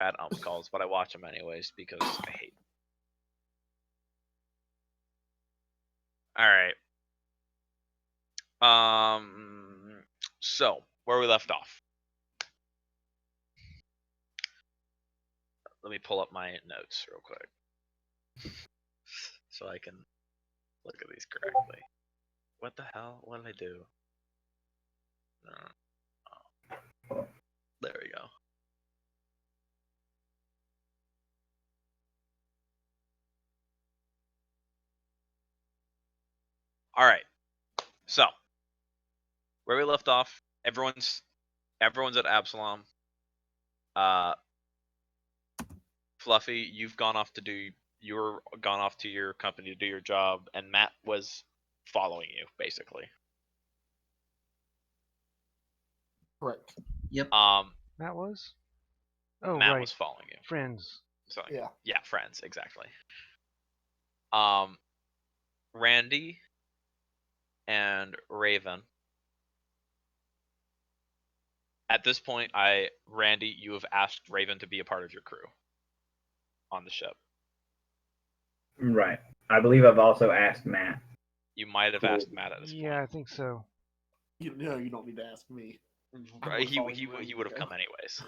bad calls, but I watch them anyways because I hate. All right. So where we left off. Let me pull up my notes real quick, so I can look at these correctly. What the hell? What did I do? Oh. There we go. All right. So where we left off, everyone's at Absalom. Fluffy, you've gone off to your company to do your job, and Matt was following you, basically. Correct. Yep. Matt was? Oh, Matt right. was following you. Friends. So, Yeah. Yeah, friends, exactly. Randy and Raven. At this point, Randy, you have asked Raven to be a part of your crew on the ship. Right. I believe I've also asked Matt. You might have asked Matt at this point. Yeah, I think so. You don't need to ask me. He would have come anyways.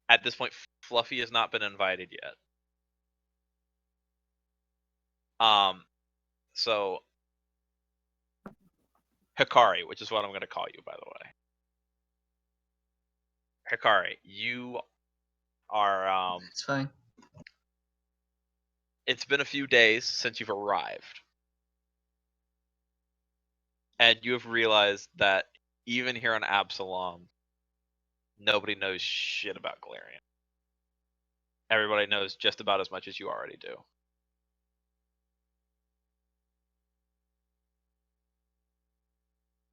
At this point, Fluffy has not been invited yet. So Hikari, which is what I'm going to call you, by the way. Hikari, you are. It's fine. It's been a few days since you've arrived, and you have realized that even here on Absalom, nobody knows shit about Galarian. Everybody knows just about as much as you already do.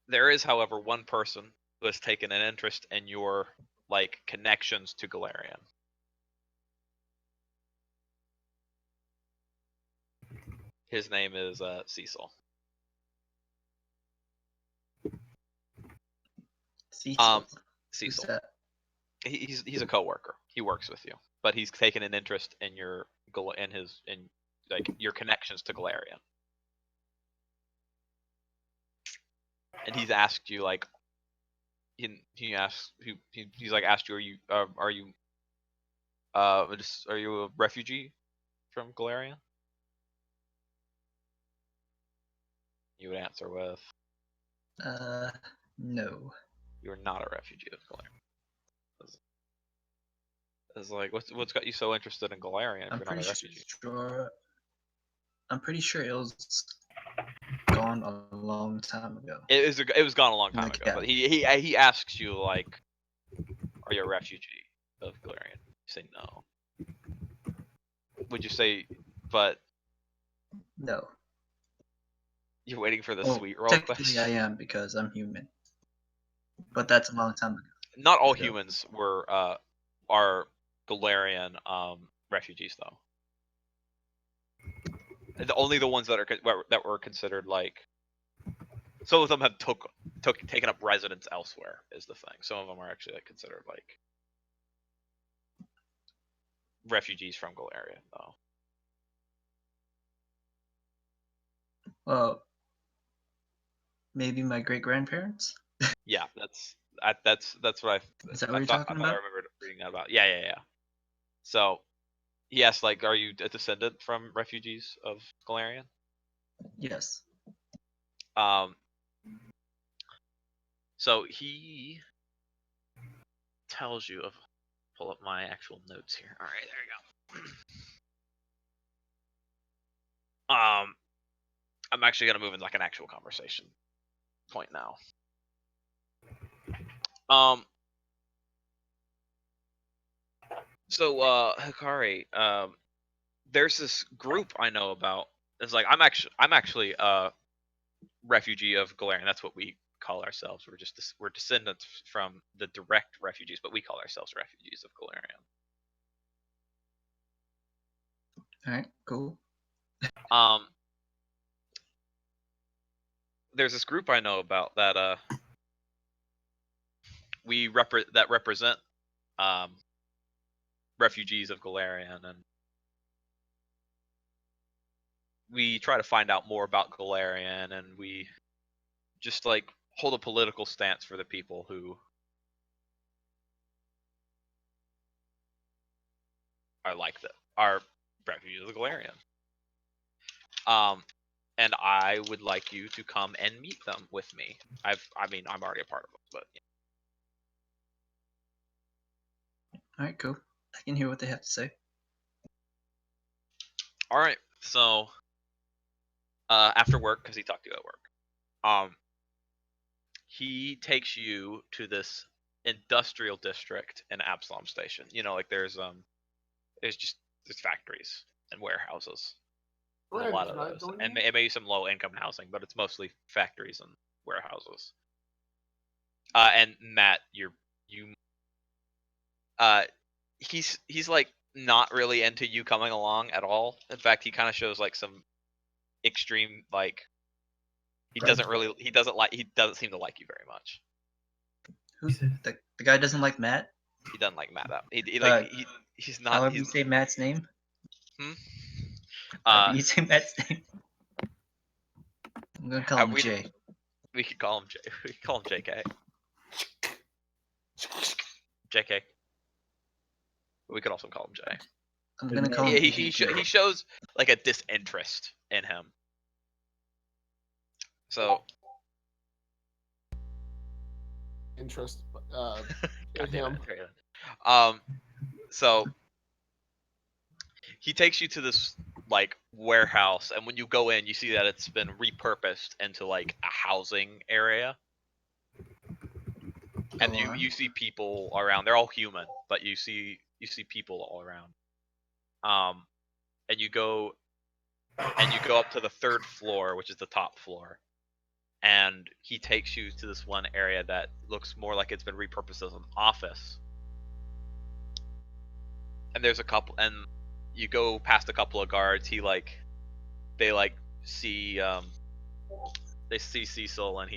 There is, however, one person who has taken an interest in your connections to Galarian. His name is Cecil. Cecil. Cecil. Who's that? He's a coworker. He works with you, but he's taken an interest in your connections to Galarian. And he's asked you asked you, are you a refugee from Galarian? You would answer with, No. You are not a refugee of Galarian. It's like, what's got you so interested in Galarian if you're not a refugee? I'm pretty sure it was gone a long time ago. It was gone a long time ago. Yeah. But he asks you, are you a refugee of Galarian? You say no. Would you say, but No. you're waiting for the sweet roll technically question? I am because I'm human. But that's a long time ago. Not all humans are Galarian refugees, though. Only the ones that were considered some of them have taken up residence elsewhere is the thing. Some of them are actually considered refugees from Galarian, though. Well, maybe my great grandparents. Yeah, that's what Is that what you're talking about? I remember reading that about. Yeah. So he asked, are you a descendant from refugees of Galarian? Yes. So he tells you of. Pull up my actual notes here. All right, there you go. I'm actually gonna move into an actual conversation point now. So Hikari, there's this group I know about. It's I'm actually a refugee of Galarian. That's what we call ourselves. We're descendants from the direct refugees, but we call ourselves refugees of Galarian. All right, cool. There's this group I know about that that represent refugees of Galarian, and we try to find out more about Galarian, and we just like hold a political stance for the people who are refugees of Galarian. And I would like you to come and meet them with me. I'm already a part of them, but yeah. All right, cool. I can hear what they have to say. All right. So, after work, because he talked to you at work, he takes you to this industrial district in Absalom Station. You know, like there's factories and warehouses. A lot of those, and maybe some low-income housing, but it's mostly factories and warehouses. And Matt, he's like not really into you coming along at all. In fact, he kind of shows like some extreme like he doesn't seem to like you very much. Who's the guy doesn't like Matt? He doesn't like Matt. He's not. However you say Matt's name. You say Matt's name. I'm gonna call him Jay. We could call him Jay. We could call him JK. JK. We could also call him Jay. I'm gonna call him. He shows like a disinterest in him. So. Interest. In him. So he takes you to this like warehouse, and when you go in, you see that it's been repurposed into like a housing area. And you see people around. They're all human, but you see people all around. And you go up to the 3rd floor, which is the top floor. And he takes you to this one area that looks more like it's been repurposed as an office. And there's a couple, and you go past a couple of guards. They see Cecil, and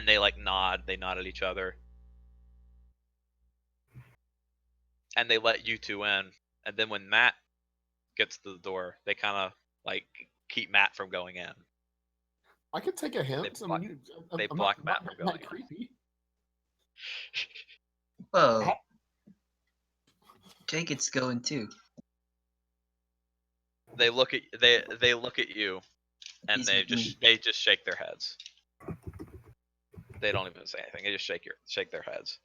they like nod. They nod at each other, and they let you two in. And then when Matt gets to the door, they kind of like keep Matt from going in. I could take a hint. They block Matt from going in. Creepy. Whoa. Jay gets going too. They look at you, and they just shake their heads. They don't even say anything. They just shake their heads.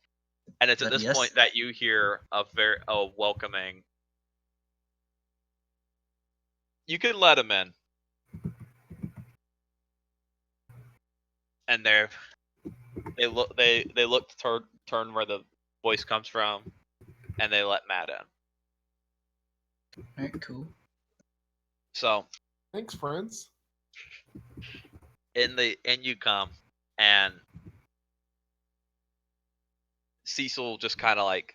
And it's at this point that you hear a welcoming. You can let him in. And they look to turn where the voice comes from, and they let Matt in. Alright, cool. So thanks, friends. In you come, and Cecil just kind of like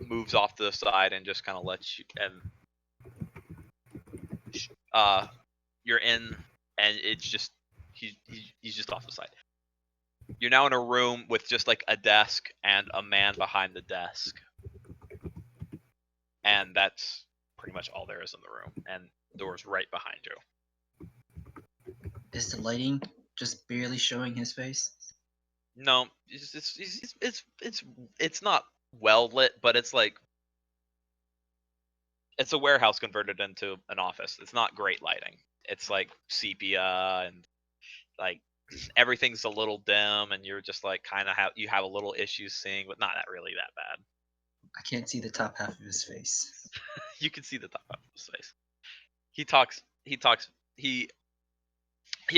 moves off to the side and just kind of lets you, and you're in, and it's just he's just off the side. You're now in a room with just like a desk and a man behind the desk, and that's pretty much all there is in the room, and the door's right behind you. Is the lighting just barely showing his face? No, it's not well lit, but it's like it's a warehouse converted into an office. It's not great lighting. It's like sepia, and like everything's a little dim, and you're just like kind of have a little issues seeing, but not really that bad. I can't see the top half of his face. You can see the top half of his face. He talks. He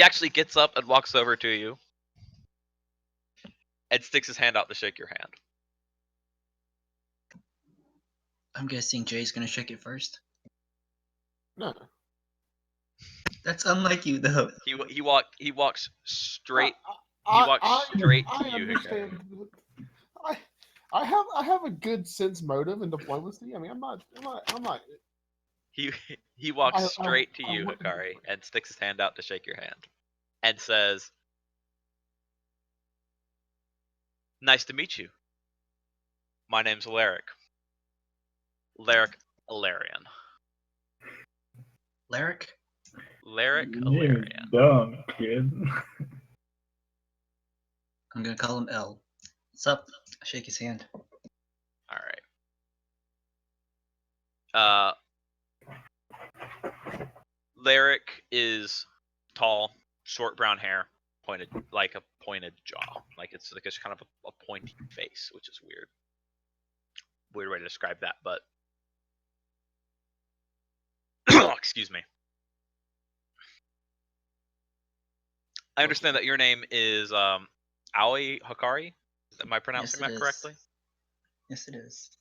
actually gets up and walks over to you and sticks his hand out to shake your hand. I'm guessing Jay's gonna shake it first. No. That's unlike you, though. He walks straight. He walks straight to you. Understand. I have a good sense motive in diplomacy. I mean, I'm not. He walks straight to you, Hikari, and sticks his hand out to shake your hand, and says, Nice to meet you. My name's Laerik. Laerik Alarion. Laerik? Laerik You're Alarion. dumb, kid. I'm gonna call him L. What's up? I shake his hand. All right. Laerik is tall, short brown hair, pointed like a pointed jaw, like it's kind of a pointy face, which is weird. Weird way to describe that, but excuse me. I understand that your name is Aoi Hakari. Am I pronouncing Yes, that it correctly? is. Yes, it is.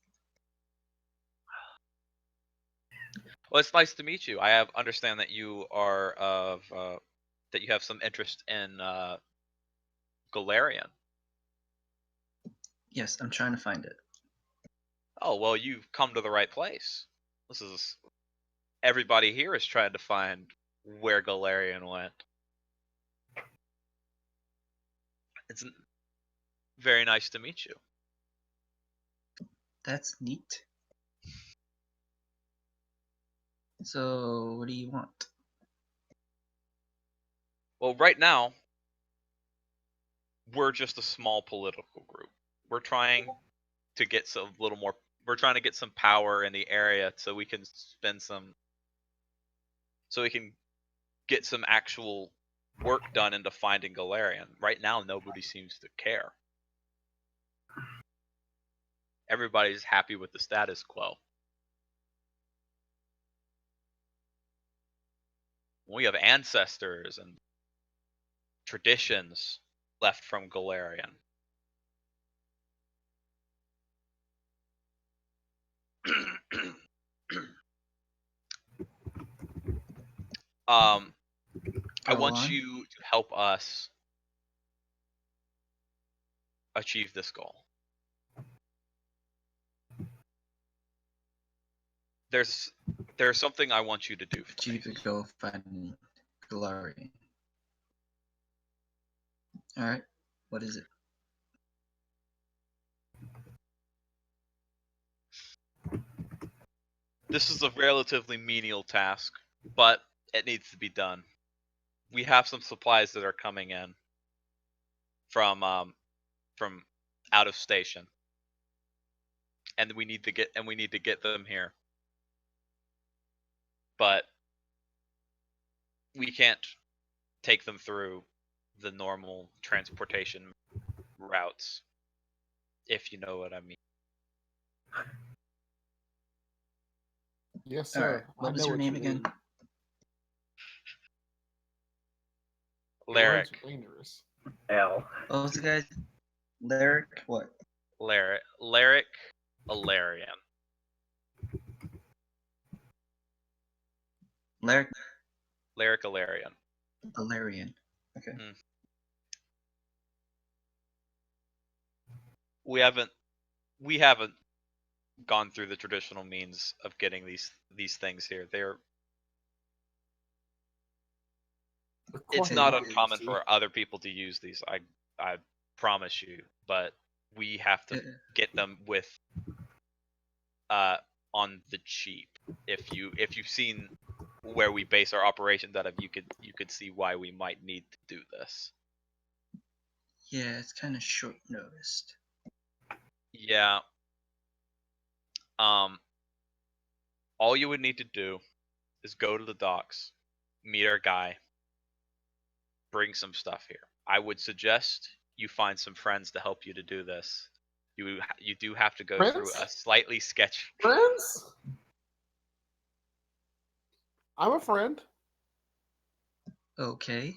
Well, it's nice to meet you. I understand that you are of that you have some interest in Galarian. Yes, I'm trying to find it. Oh well, you've come to the right place. This is everybody here is trying to find where Galarian went. It's very nice to meet you. That's neat. So, what do you want? Well, right now, we're just a small political group. We're trying to get some little more. We're trying to get some power in the area so we can spend some. So we can get some actual work done into finding Galarian. Right now, nobody seems to care. Everybody's happy with the status quo. We have ancestors and traditions left from Galarian. I Go want on. you to help us achieve this goal. There's something I want you to do for me. Achieve the goal of finding Galarian. Alright, what is it? This is a relatively menial task, but it needs to be done. We have some supplies that are coming in from out of station, and we need to get them here. But we can't take them through the normal transportation routes, if you know what I mean. Yes, Alright, sir. what I was know your what name you again? mean. Laerik. Words are dangerous. L. What was the guy's Laerik? What? Laerik Alarion. Laerik Laerik Alarion. Alarion. Okay. We haven't gone through the traditional means of getting these things here. It's Quite not right, uncommon see. for other people to use these. I promise you, but we have to get them with on the cheap. If you've seen where we base our operations out of, you could see why we might need to do this. Yeah, it's kind of short noticed. Yeah. All you would need to do is go to the docks, meet our guy, bring some stuff here. I would suggest you find some friends to help you to do this. You do have to go through Friends? a slightly sketchy. Friends? I'm a friend. Okay.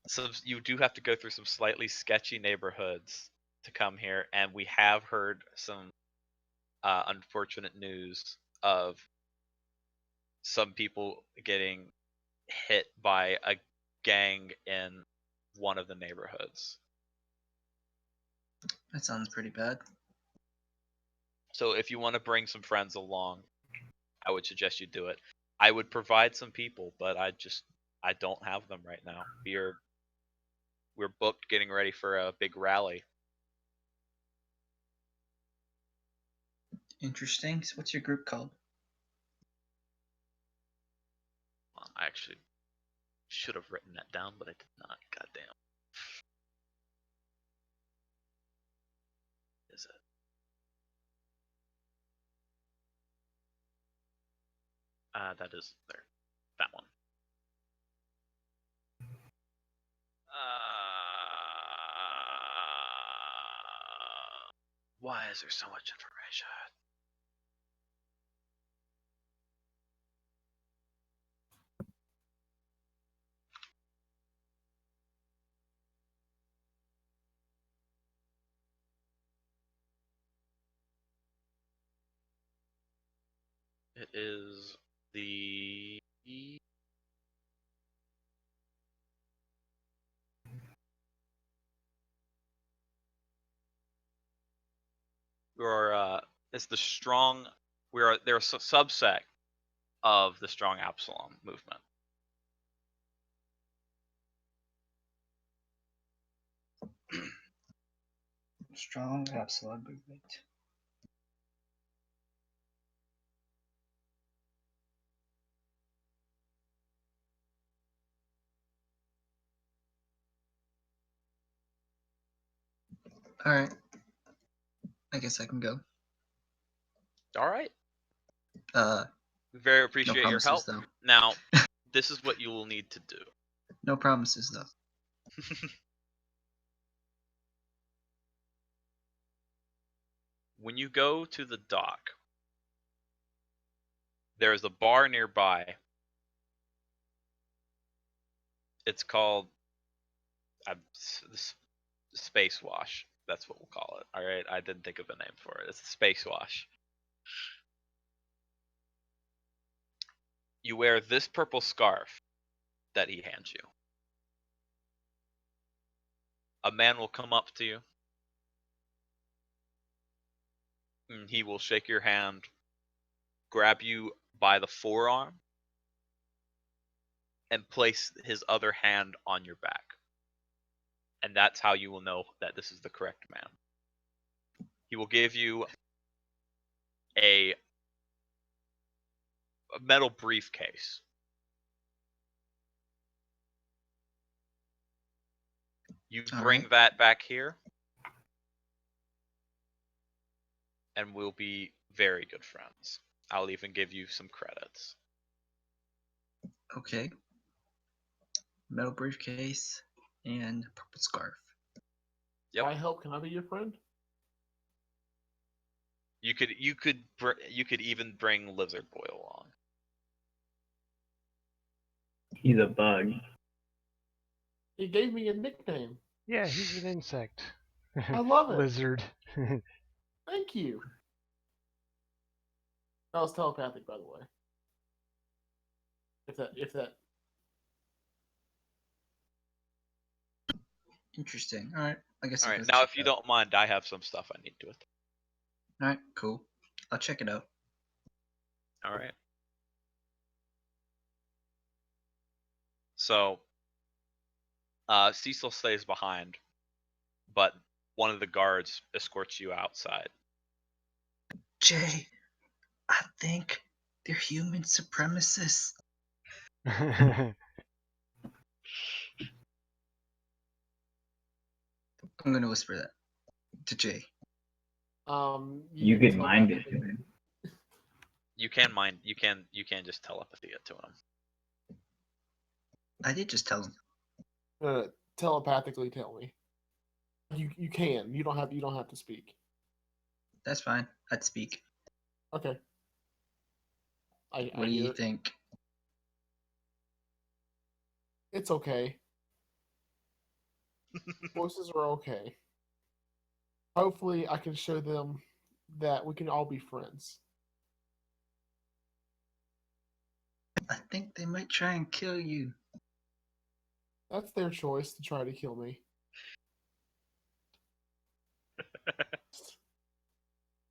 So you do have to go through some slightly sketchy neighborhoods to come here, and we have heard some unfortunate news of some people getting hit by a gang in one of the neighborhoods. That sounds pretty bad. So if you want to bring some friends along, I would suggest you do it. I would provide some people, but I don't have them right now. We're booked getting ready for a big rally. Interesting. So what's your group called? I actually should have written that down, but I did not. Goddamn. Is it? That is there. That one. Why is there so much information? It is the it's the strong. They're a subset of the Strong Absalom Movement. Strong Absalom Movement. Alright. I guess I can go. All right. We very No appreciate your help. promises, though. Now, this is what you will need to do. No promises, though. When you go to the dock, there is a bar nearby. It's called Space Wash. That's what we'll call it. All right, I didn't think of a name for it. It's Space Wash. You wear this purple scarf that he hands you. A man will come up to you. And he will shake your hand, grab you by the forearm, and place his other hand on your back. And that's how you will know that this is the correct man. He will give you a metal briefcase. You bring that back here, and we'll be very good friends. I'll even give you some credits. Okay. Metal briefcase and purple scarf. Yep. By help, can I be your friend? You could even bring Lizard Boy along. He's a bug. He gave me a nickname. Yeah, he's an insect. I love it. Lizard. Thank you. That was telepathic, by the way. If that. Interesting. Alright. I guess All I'll right. go Now, check if you it out. don't mind, I have some stuff I need to it. Alright, cool. I'll check it out. All right. So, Cecil stays behind, but one of the guards escorts you outside. Jay, I think they're human supremacists. I'm gonna whisper that to Jay. You can could mind it telepathically- to him. You can mind. You can just telepathy it to him. I did just tell him. telepathically tell me. You can. You don't have to speak. That's fine. I'd speak. Okay. I What do hear you it. think? It's okay. Voices are okay. Hopefully, I can show them that we can all be friends. I think they might try and kill you. That's their choice to try to kill me.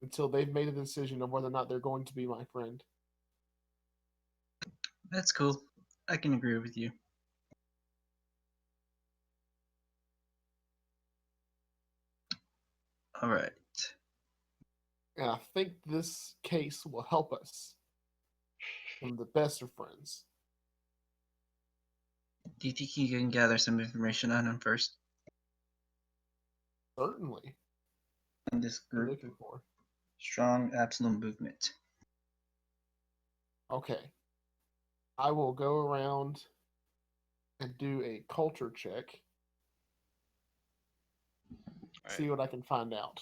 Until they've made a decision of whether or not they're going to be my friend. That's cool. I can agree with you. Alright. And I think this case will help us from the best of friends. Do you think you can gather some information on him first? Certainly. On this What are you group, looking for? Strong Absalom Movement. Okay. I will go around and do a culture check. Alright. See what I can find out.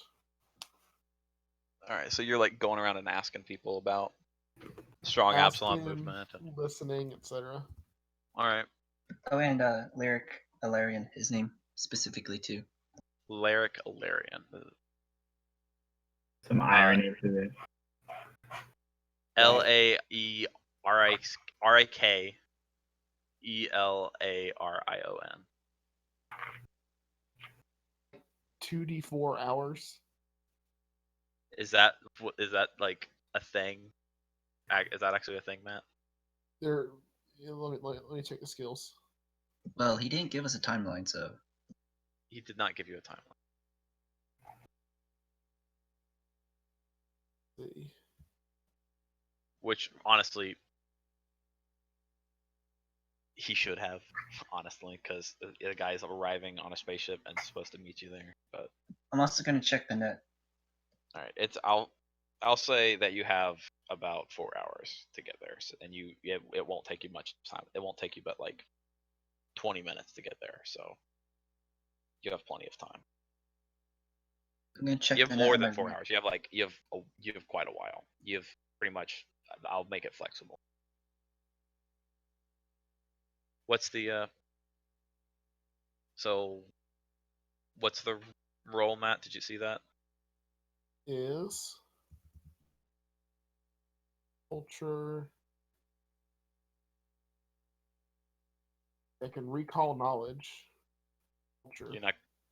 All right, so you're like going around and asking people about Strong Absalom Asking, Movement. And... listening, etc. All right, Oh, and Laerik Alarion, his name specifically too. Laerik Alarion. Some irony to this. Laerik Elarion. 2d4 hours. Is that like a thing? Is that actually a thing, Matt? There. Let me check the skills. Well, he didn't give us a timeline, so He did not give you a timeline. Let's see. Which honestly, he should have, honestly, because the guy's arriving on a spaceship and supposed to meet you there. But I'm also gonna check the net. all right, I'll say that you have about 4 hours to get there, so, and it won't take you much time. It won't take you but like 20 minutes to get there, so you have plenty of time. I'm gonna check You the have net more on than my 4 ring. hours. You have quite a while. You have pretty much. I'll make it flexible. What's the so what's the roll, Matt? Did you see that? Is culture. They can recall knowledge. Culture.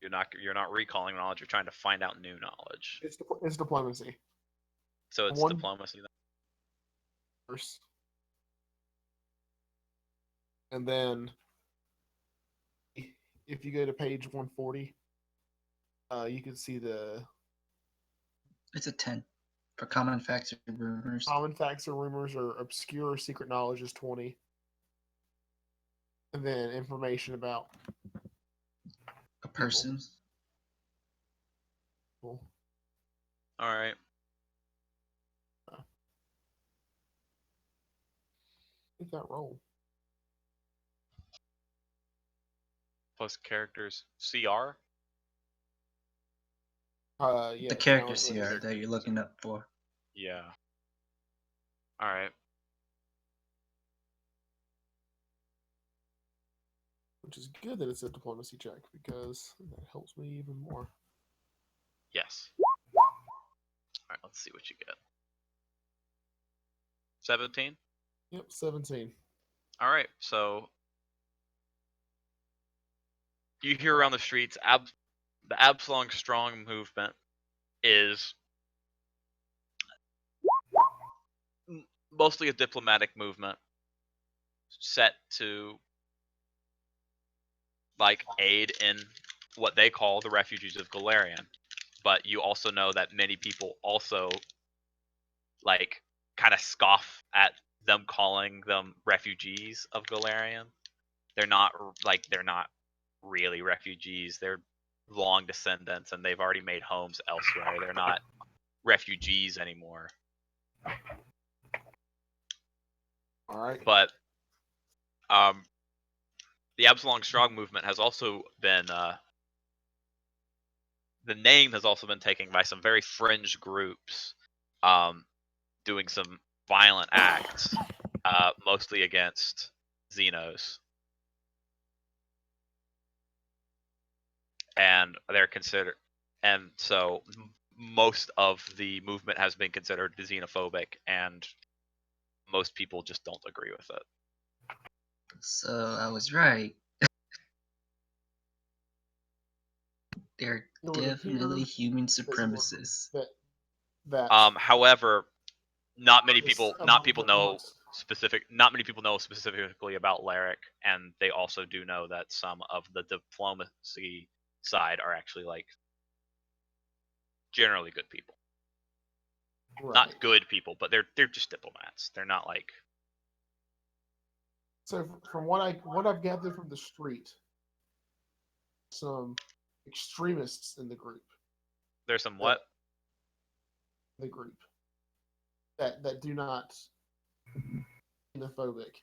You're not recalling knowledge. You're trying to find out new knowledge. It's diplomacy. So it's One- diplomacy. Then. First. And then if you go to page 140, you can see the It's a 10 for common facts and rumors. common facts or rumors or obscure secret knowledge is 20. And then information about A person. people. All right. Get that roll. Plus characters. CR. Yeah. The character CR that you're looking up for. Yeah. All right. Which is good that it's a diplomacy check because that helps me even more. Yes. All right. Let's see what you get. 17. Yep, 17. All right. So you hear around the streets, the Absalom Strong Movement is mostly a diplomatic movement set to like aid in what they call the refugees of Galarian. But you also know that many people also like kind of scoff at them calling them refugees of Galarian. They're not really refugees. They're long descendants and they've already made homes elsewhere. They're not refugees anymore. All right. But the Absalom Strong Movement has also been the name has also been taken by some very fringe groups doing some violent acts, mostly against Xenos. And they're considered, and so most of the movement has been considered xenophobic, and most people just don't agree with it. So I was right. They're It would definitely appear human that supremacists. that However, not many this people know specifically about Laerik, and they also do know that some of the diplomacy side are actually like generally good people. Right. Not good people, but they're just diplomats. They're not like. So from what I've gathered from the street, some extremists in the group. There's some what? The group that do not xenophobic,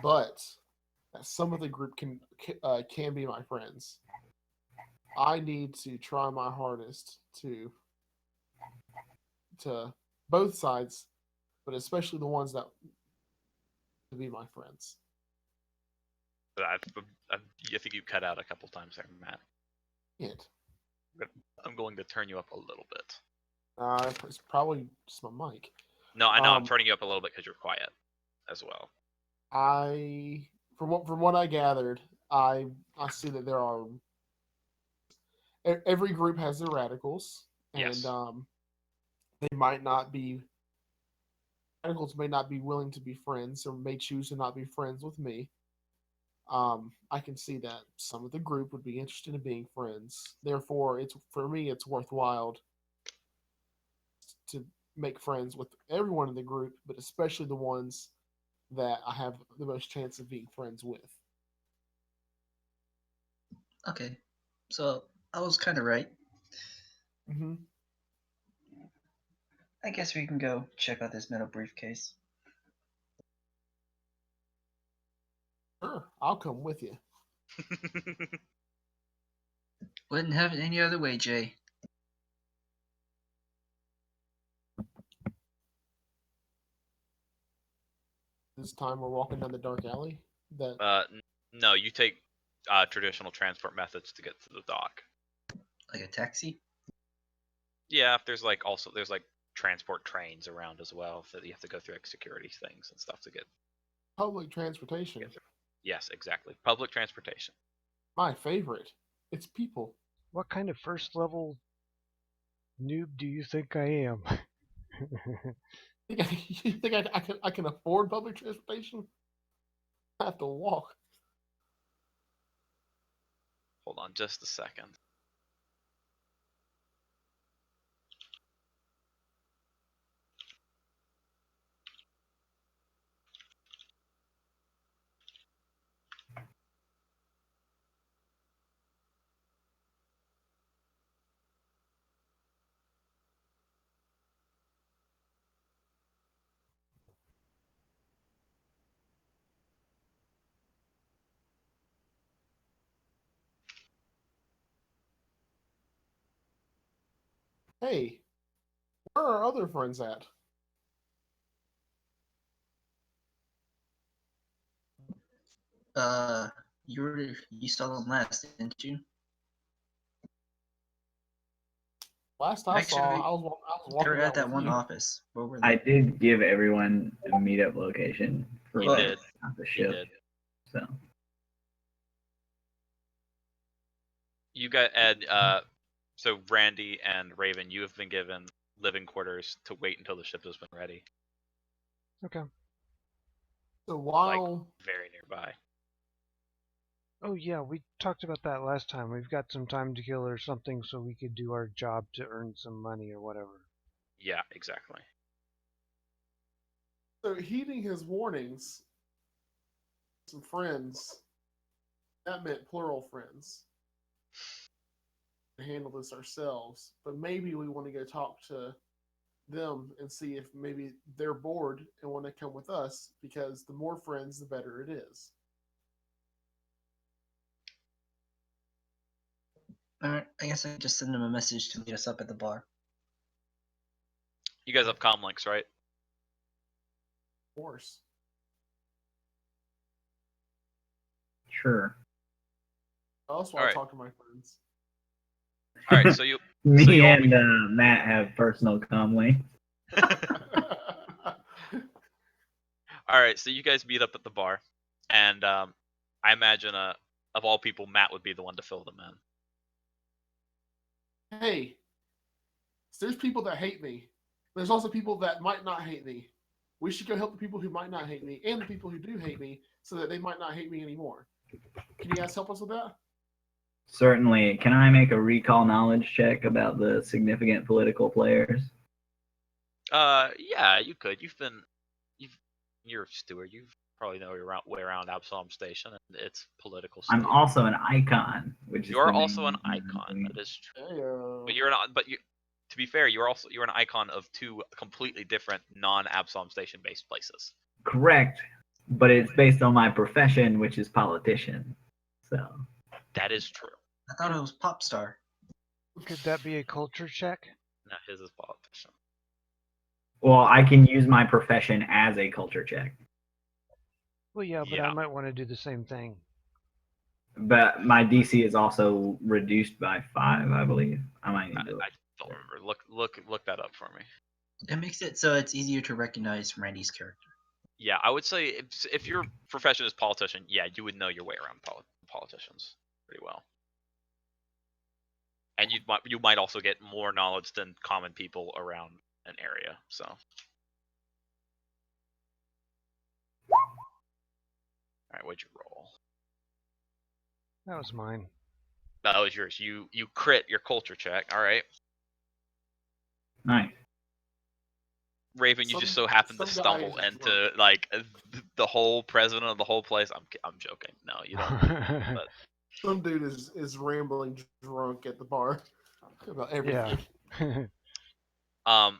but that some of the group can be my friends. I need to try my hardest to both sides, but especially the ones that to be my friends. I think you cut out a couple times there, Matt. It. I'm going to turn you up a little bit. It's probably just my mic. No, I know I'm turning you up a little bit because you're quiet as well. From what I gathered, I see that there are every group has their radicals, and Yes. they might not be radicals may not be willing to be friends or may choose to not be friends with me. I can see that some of the group would be interested in being friends. Therefore, for me, it's worthwhile to make friends with everyone in the group, but especially the ones that I have the most chance of being friends with. Okay, so I was kind of right. Mm-hmm. I guess we can go check out this metal briefcase. Sure, I'll come with you. Wouldn't have it any other way, Jay. This time we're walking down the dark alley. No, you take traditional transport methods to get to the dock. Like a taxi? Yeah, there's like transport trains around as well that you have to go through like security things and stuff to get. Public transportation. Yes, exactly. Public transportation. My favorite. It's people. What kind of first level noob do you think I am? You think I can afford public transportation? I have to walk. Hold on just a second. Hey, where are our other friends at? You saw them last, didn't you? Last I saw, Actually, I was They walking were out at that with one you. office. Where were I they? did give everyone a meetup location for You like did. the You ship. did. So You got Ed. So Randy and Raven, you have been given living quarters to wait until the ship has been ready. Okay. So while Very nearby. Oh yeah, we talked about that last time. We've got some time to kill or something so we could do our job to earn some money or whatever. Yeah, exactly. so heeding his warnings, some friends, that meant plural friends, to handle this ourselves. But maybe we want to go talk to them and see if maybe they're bored and want to come with us, because the more friends, the better it is. Alright, I guess I just send them a message to meet us up at the bar. You guys have comm links, right? Of course. sure. Also, All I'll right. talk to my friends. All right, so you. Me So you all and Matt have personal comly. All right, so you guys meet up at the bar, and I imagine of all people, Matt would be the one to fill them in. Hey, there's people that hate me. There's also people that might not hate me. We should go help the people who might not hate me and the people who do hate me so that they might not hate me anymore. Can you guys help us with that? Certainly. Can I make a recall knowledge check about the significant political players? Yeah, you could. You're a steward. You probably know your way around Absalom Station and its political state. I'm also an icon, which is. You're the also an main icon. thing. That is true. Hey, But you're not. But you, to be fair, you're an icon of two completely different non-Absalom Station based places. Correct, but it's based on my profession, which is politician. So That is true. I thought it was pop star. Could that be a culture check? No, his is politician. well, I can use my profession as a culture check, Well, yeah, but Yeah. I might want to do the same thing. but my DC is also reduced by 5, I believe. I might need I to. don't remember. Look that up for me. It makes it so it's easier to recognize Randy's character. Yeah, I would say if your profession is politician, yeah, you would know your way around politicians pretty well. And you might also get more knowledge than common people around an area. So. All right, what'd you roll? That was mine. That was yours. You crit your culture check. All right, Nice. Raven. You just so happen to stumble into like the whole president of the whole place. I'm joking. No, you don't. But some dude is rambling drunk at the bar about everything. Yeah.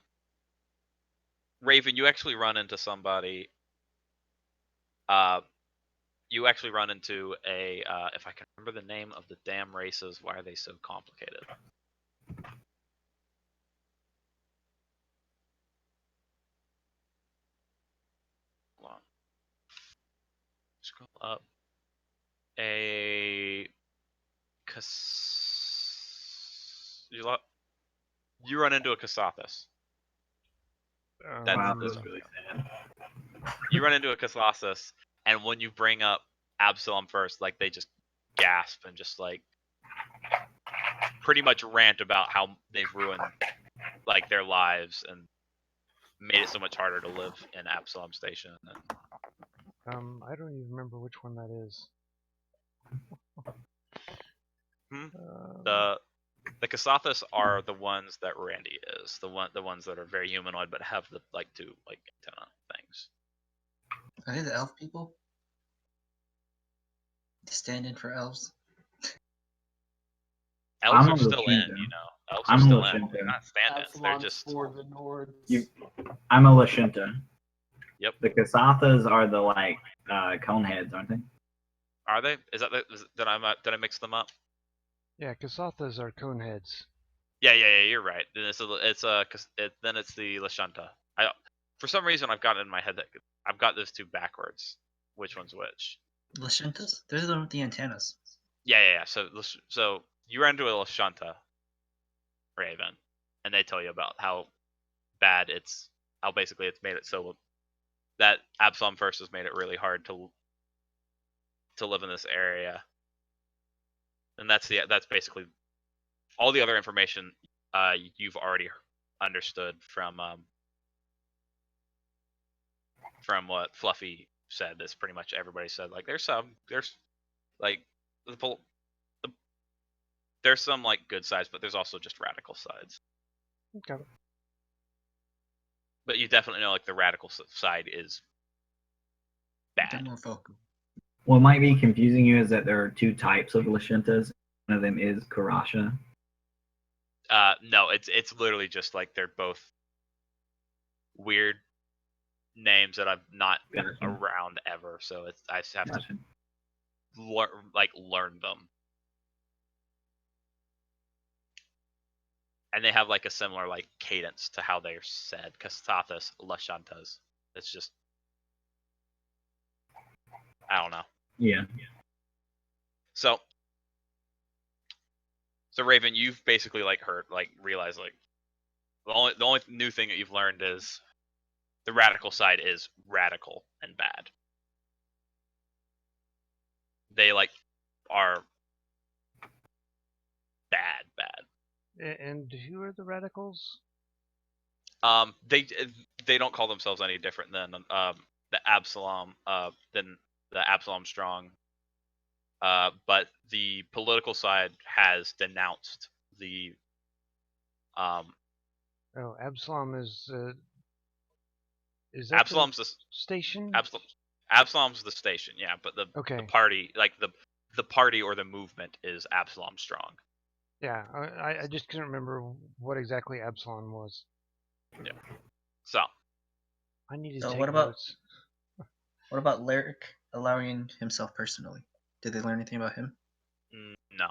Raven, you actually run into somebody. You actually run into a. If I can remember the name of the damn races, why are they so complicated? Hold on. Scroll up. You run into a Kasathas. Wow, That's that's really sad. You run into a Kasathas, and when you bring up Absalom first, like they just gasp and just like pretty much rant about how they've ruined like their lives and made it so much harder to live in Absalom Station. And, I don't even remember which one that is. the Kasathas are the ones that Randy is. The ones that are very humanoid but have the like two like antenna things. Are they the elf people? They stand in for elves? Elves I'm are a still in, Lashunta. you know. Elves I'm are a still in. Lashunta. They're not stand-ins. They're Absalom's just for the Nords. I'm a Lashunta. Yep. The Kasathas are the like coneheads, aren't they? Are they? Did I mix them up? Yeah, Kasathas are coneheads. Yeah. You're right. Then it's the Lashunta. For some reason I've got it in my head that I've got those two backwards. Which one's which? Lashentas? They're the one with the antennas. Yeah. So you run into a Lashunta, Raven, and they tell you about how bad how basically it's made it so that Absalom first has made it really hard to live in this area, and that's basically all the other information you've already understood from what Fluffy said. Is pretty much everybody said like there's like there's some like good sides, but there's also just radical sides. Okay. But you definitely know like the radical side is They're bad. more vocal. What might be confusing you is that there are two types of Lashuntas. One of them is Karasha. No, it's literally just like they're both weird names that I've not been Gotcha. around ever, so I just have Gotcha. to learn them. And they have like a similar like cadence to how they're said. Kasathas, Lashantas. It's just I don't know. Yeah. So Raven, you've basically like realized like the only new thing that you've learned is the radical side is radical and bad. They like are bad. And who are the radicals? They don't call themselves any different than the Absalom Strong. But the political side has denounced the Oh, Absalom is Is that Absalom's the the station? Absalom's the station, yeah, but the Okay. party, like the party or the movement is Absalom Strong. Yeah, I just couldn't remember what exactly Absalom was. So I need to So take what about notes. Laerik Alarion himself personally? Did they learn anything about him? no.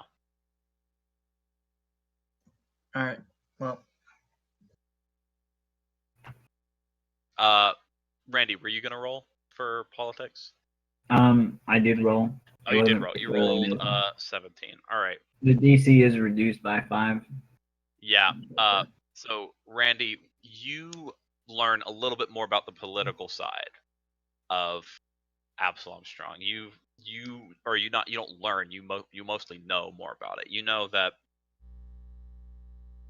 All right. Well, Randy, were you gonna roll for politics? I did roll. Oh, It you did wasn't roll. You really rolled amazing. 17. All right. The DC is reduced by 5. Yeah. So Randy, you learn a little bit more about the political side of Absalom Strong. You don't learn. You mostly know more about it. You know that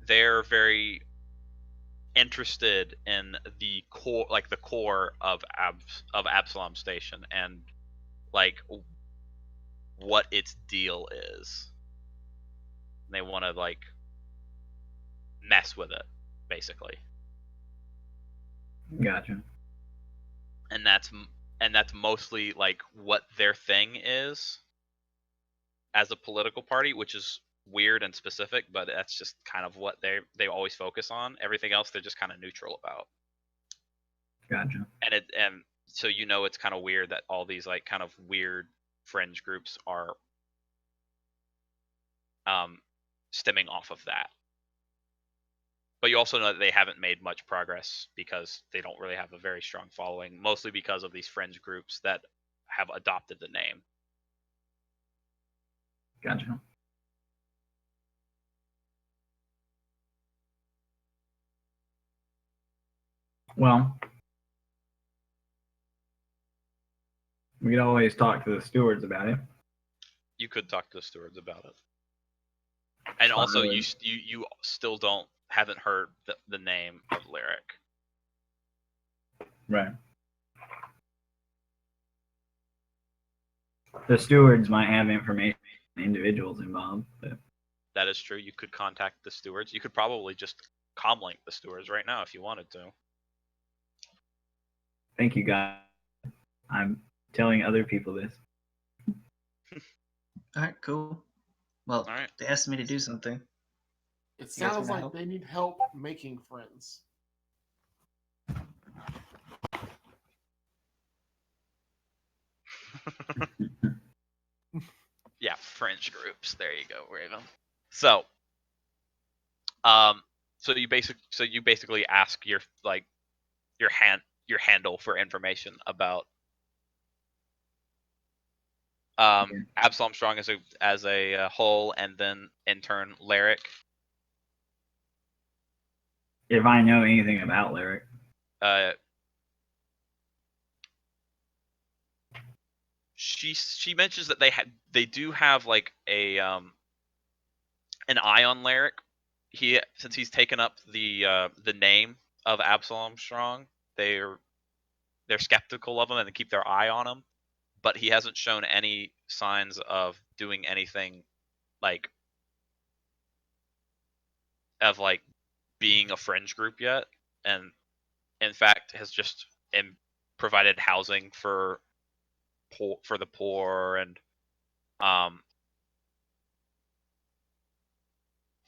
they're very interested in the core of Absalom Station and like what its deal is. And they want to like mess with it, basically. Gotcha. And that's mostly like what their thing is as a political party, which is weird and specific, but that's just kind of what they always focus on. Everything else they're just kind of neutral about. Gotcha. And so it's kind of weird that all these like kind of weird fringe groups are stemming off of that. But you also know that they haven't made much progress because they don't really have a very strong following, mostly because of these fringe groups that have adopted the name. Gotcha. Well, we could always talk to the stewards about it. You could talk to the stewards about it. And also, you still haven't heard the name of Laerik. Right. The stewards might have information on individuals involved, but That is true. You could contact the stewards. You could probably just comlink the stewards right now if you wanted to. thank you guys. I'm telling other people this. all right, cool. Well, All right. they asked me to do something. It You guys sounds wanna like help? they need help making friends. Yeah, fringe groups. There you go, Raven. So, so you basically ask your handle for information about Absalom Strong as a whole, and then in turn Laerik. If I know anything about Laerik. She mentions that they do have like a an eye on Laerik. Since he's taken up the name of Absalom Strong, they're skeptical of him and they keep their eye on him. But he hasn't shown any signs of doing anything like being a fringe group yet, and in fact has just provided housing for the poor and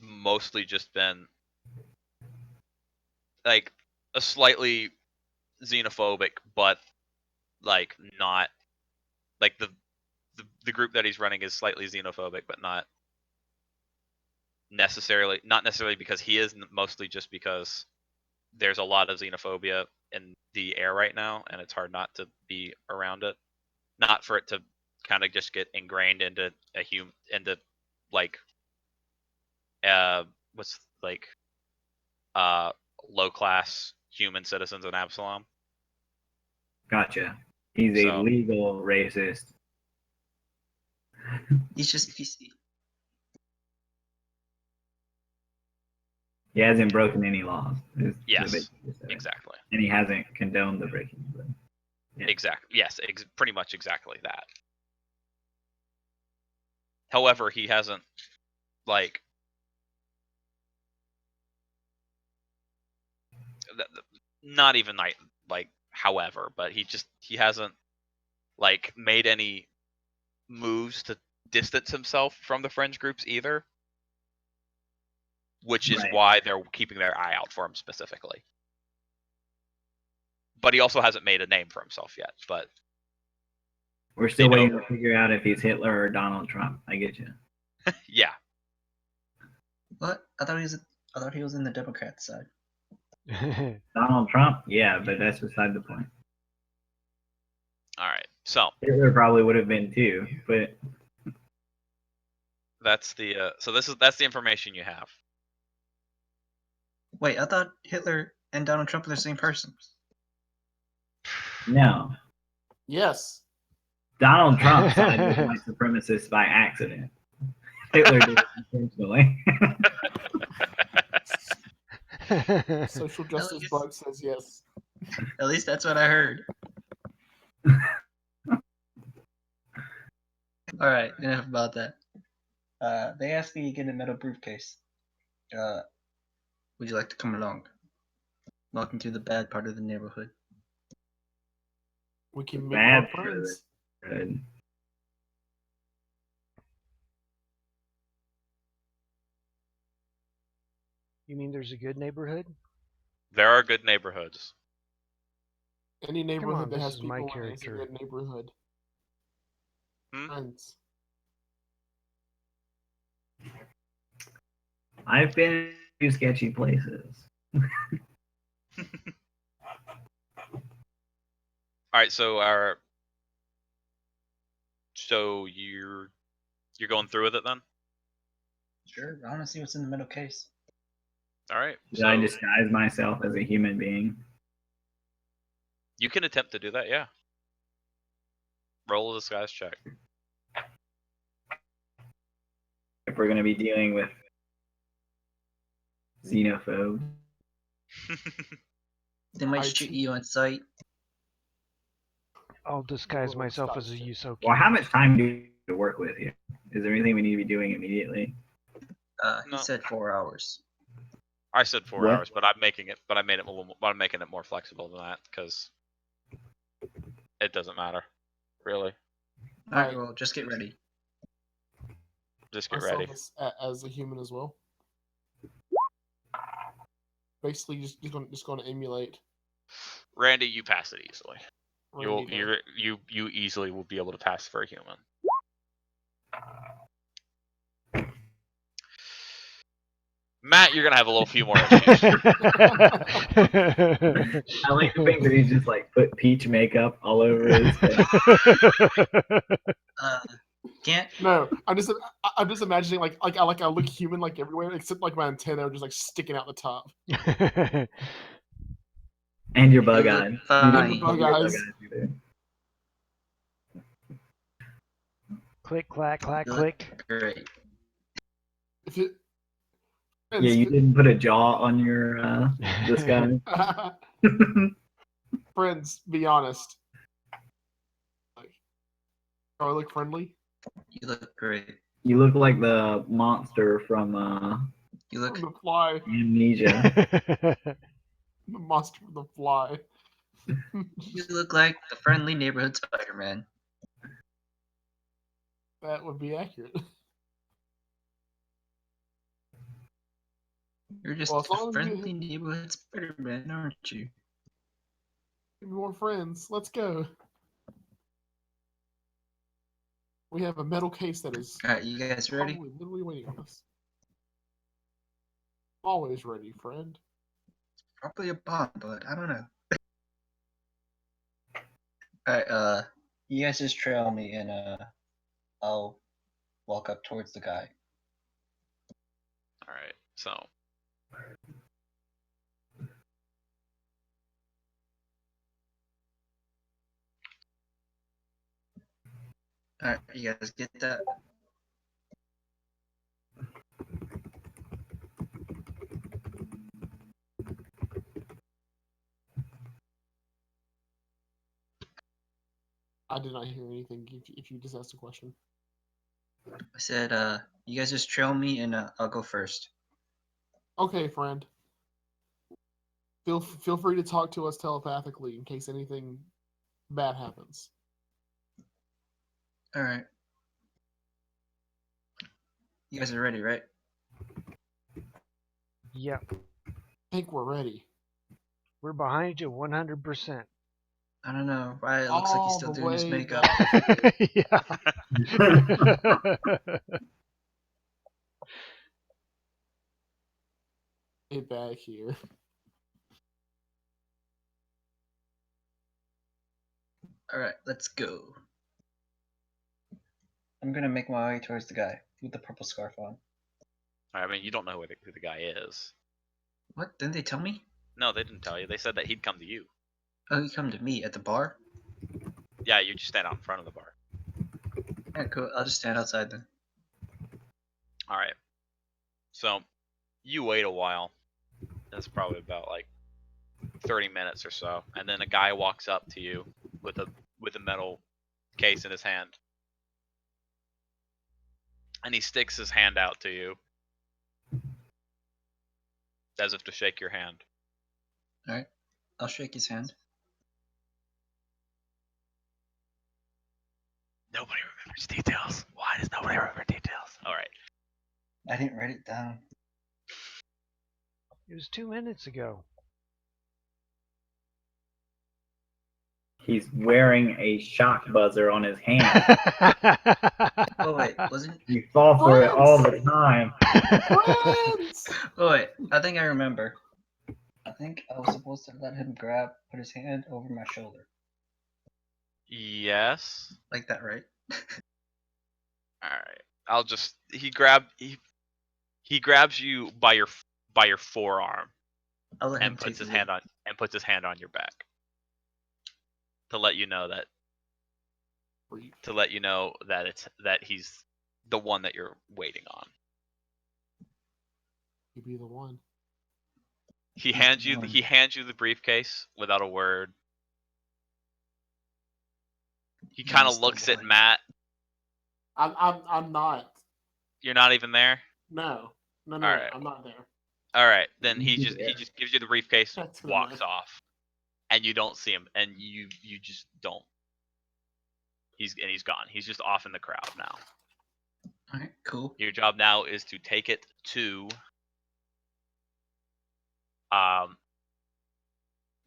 mostly just been like a slightly xenophobic, but like not like the group that he's running is slightly xenophobic, but not necessarily because he is, mostly just because there's a lot of xenophobia in the air right now, and it's hard not to be around it. Not for it to kind of just get ingrained into like what's like low class human citizens in Absalom. Gotcha. He's a So- legal racist. He's just PC. He hasn't broken any laws. Yes, exactly. And he hasn't condoned the breaking. But yeah. Exactly. Yes, pretty much exactly that. However, he hasn't like not even like however, but he hasn't like made any moves to distance himself from the fringe groups either, which is Right. why they're keeping their eye out for him specifically. But he also hasn't made a name for himself yet. But We're still You know. waiting to figure out if he's Hitler or Donald Trump. I get you. yeah, What? I thought he was in the Democrat side. Donald Trump? Yeah, but that's beside the point. all right. So Hitler probably would have been too, but that's the that's the information you have. Wait, I thought Hitler and Donald Trump are the same person. no. Yes. Donald Trump sided with white supremacists by accident. Hitler did it intentionally. Social justice least- bug says yes. At least that's what I heard. All right, enough about that. They asked me to get a metal briefcase. Would you like to come along? Welcome to the bad part of the neighborhood. We can make Bad more for friends. Good. You mean there's a good neighborhood? There are good neighborhoods. Any neighborhood on, that this has is my people in it is a character. good neighborhood. Hmm? Friends. I've been in a few sketchy places. All right. So you're going through with it then? Sure, I want to see what's in the metal case. All right. Did I So disguise myself as a human being? you can attempt to do that. Yeah. Roll a disguise check. If we're going to be dealing with xenophobes. They might I shoot see. you on sight. I'll disguise Roll a myself as a disguise Yusoki. Well, how much time do you have to work with here? Is there anything we need to be doing immediately? He No. said 4 hours. I said 4 What? hours, but I'm making it I'm making it more flexible than that because it doesn't matter, really. All right, Right. well, just get ready. Just get Myself ready. as a human as well. Basically, just going to emulate. Randy, you pass it easily. Randy there. You easily will be able to pass for a human. Matt, you're gonna have a little few more issues. I like to think that he's just like put peach makeup all over his face. Can't. No, I'm just imagining like I look human like everywhere except like my antenna are just like sticking out the top. And your bug You look eyes. fine. You Bug your eyes. either. Click, clack, clack, You click. look great. If it, Yeah, you didn't put a jaw on your disguise. friends, be honest. Like, do I look friendly? You look great. You look like the monster from You look. The fly, Amnesia. the monster from the fly. You look like the friendly neighborhood Spider-Man. That would be accurate. You're just Well, as long a as friendly neighborhood Spider-Man, aren't you? Give me more friends. Let's go. We have a metal case that is All right, you guys ready? probably literally waiting on us. Always ready, friend. Probably a bomb, but I don't know. Alright, you guys just trail me and I'll walk up towards the guy. All right. So Alright, you guys get that? I did not hear anything if you just asked a question. I said, you guys just trail me and I'll go first. Okay, friend. Feel free to talk to us telepathically in case anything bad happens. All right. You guys are ready, right? Yep. I think we're ready. We're behind you 100%. I don't know. Right? It looks like he's still doing his makeup. Yeah. Get back here. All right, let's go. I'm gonna make my way towards the guy with the purple scarf on. I mean, you don't know who the guy is. What? Didn't they tell me? No, they didn't tell you. They said that he'd come to you. Oh, he come to me at the bar? Yeah, you just stand out in front of the bar. Yeah, cool. I'll just stand outside then. All right. So you wait a while. It's probably about like 30 minutes or so, and then a guy walks up to you with a metal case in his hand, and he sticks his hand out to you as if to shake your hand. All right, I'll shake his hand. Nobody remembers details. Why does nobody remember details? All right. I didn't write it down. It was 2 minutes ago. He's wearing a shock buzzer on his hand. Oh wait, wasn't? You fall for it all the time. Friends! Oh wait, I think I remember. I think I was supposed to let him put his hand over my shoulder, Yes. like that, right? All right. I'll just he grabs you by your forearm I'll let him and puts take his the lead. hand on your back to let you know that he's the one that you're waiting on. You be the one. He He's hands the you one. the briefcase without a word. He He's kind of the looks at one. Matt. I'm not. You're not even there. No. No, All no, right. I'm not there. All right, then he He's just there. gives you the briefcase, That's what walks I- off, and you don't see him, and you just don't. He's gone. He's just off in the crowd now. All right, cool. Your job now is to take it to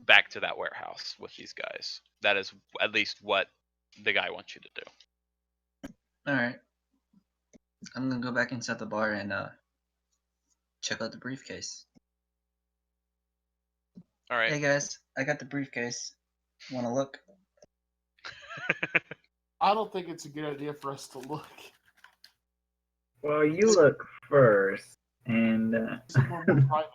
back to that warehouse with these guys. That is at least what the guy wants you to do. All right, I'm gonna go back inside the bar and check out the briefcase. All right. Hey guys, I got the briefcase. Want to look? I don't think it's a good idea for us to look. Well, you look first, and It's more private.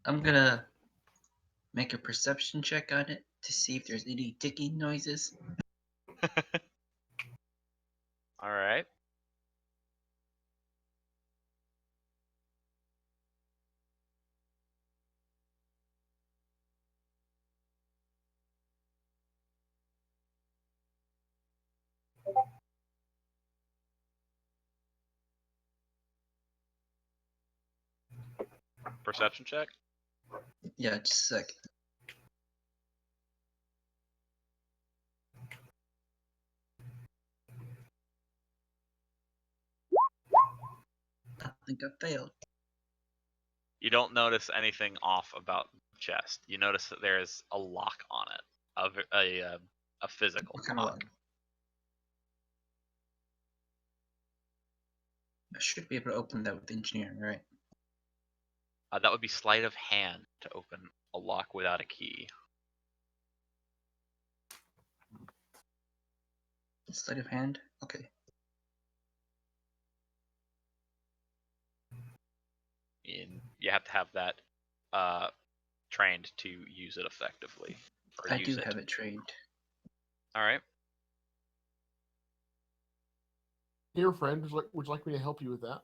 I'm gonna make a perception check on it to see if there's any ticking noises. All right. Perception check. Yeah, just a sec. I think I failed. You don't notice anything off about the chest. You notice that there is a lock on it, a physical What kind of lock. lock? I should be able to open that with engineering, right? That would be sleight of hand to open a lock without a key. Sleight of hand? Okay. And you have to have that trained to use it effectively. Or I use do have it trained. All right. Here, friend, would you like me to help you with that?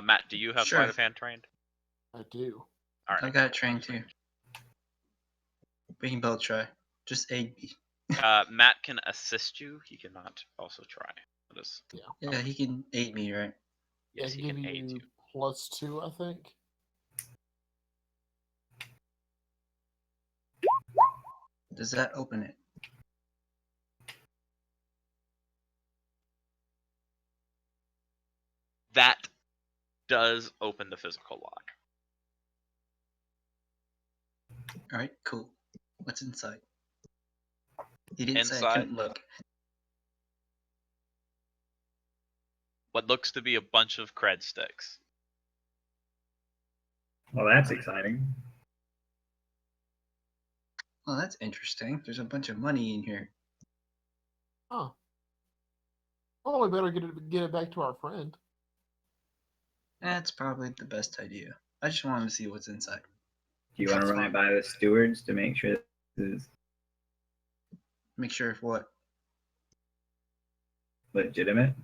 Matt, do you have Sure. sleight of hand trained? I do. All right. I got it trained too. We can both try. Just aid me. Matt can assist you. He cannot also try. That is. Yeah, he can aid me, right? Yes, Yeah, he can give aid you. +2, I think. Does that open it? That does open the physical lock. All right, cool. What's inside? He didn't say I Inside, couldn't look. what looks to be a bunch of cred sticks. Well, that's exciting. Well, that's interesting. There's a bunch of money in here. Huh. Oh, we better get it back to our friend. That's probably the best idea. I just wanted to see what's inside. Do you want to That's run it fine. by the stewards to make sure this is Make sure if what? legitimate?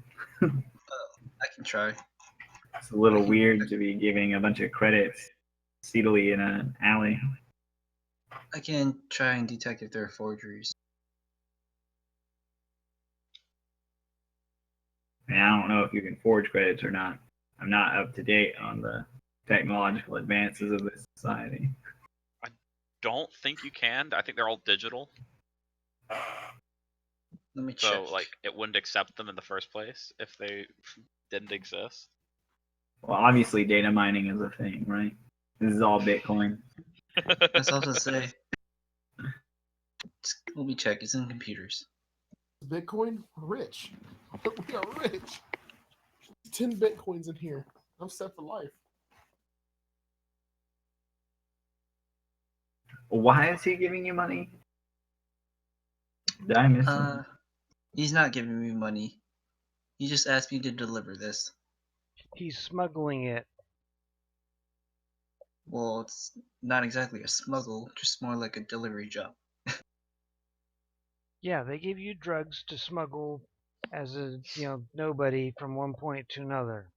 I can try. It's a little weird to be giving a bunch of credits seedily in an alley. I can try and detect if there are forgeries. I mean, I don't know if you can forge credits or not. I'm not up to date on the technological advances of this society. Don't think you can. I think they're all digital. Let me So, check. like, it wouldn't accept them in the first place if they didn't exist. Well, obviously, data mining is a thing, right? This is all Bitcoin. That's all to say. Let me check. It's in computers. Bitcoin? We're rich. We are rich. 10 Bitcoins in here. I'm set for life. Why is he giving you money? Did I miss something? He's not giving me money. He just asked me to deliver this. He's smuggling it. Well, it's not exactly a smuggle, just more like a delivery job. Yeah, they give you drugs to smuggle as a nobody from one point to another.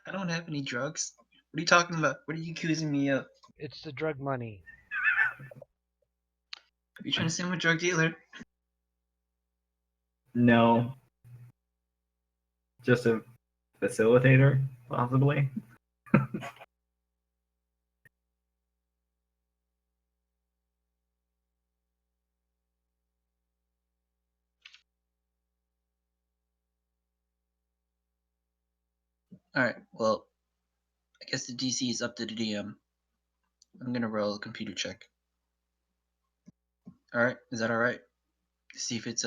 I don't have any drugs. What are you talking about? What are you accusing me of? It's the drug money. Are you trying to say I'm a drug dealer? No. Just a facilitator, possibly. Alright, well, I guess the DC is up to the DM. I'm gonna roll a computer check. Alright, is that alright? To see if it's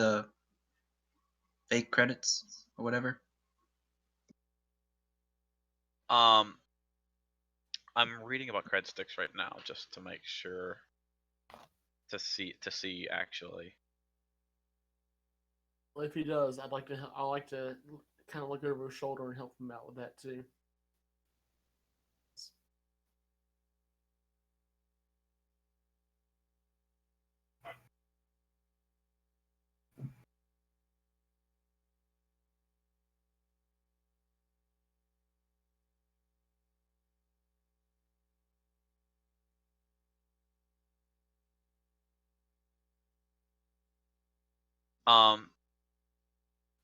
fake credits or whatever? I'm reading about cred sticks right now just to make sure to see actually. Well, if he does, I like to kind of look over his shoulder and help him out with that too.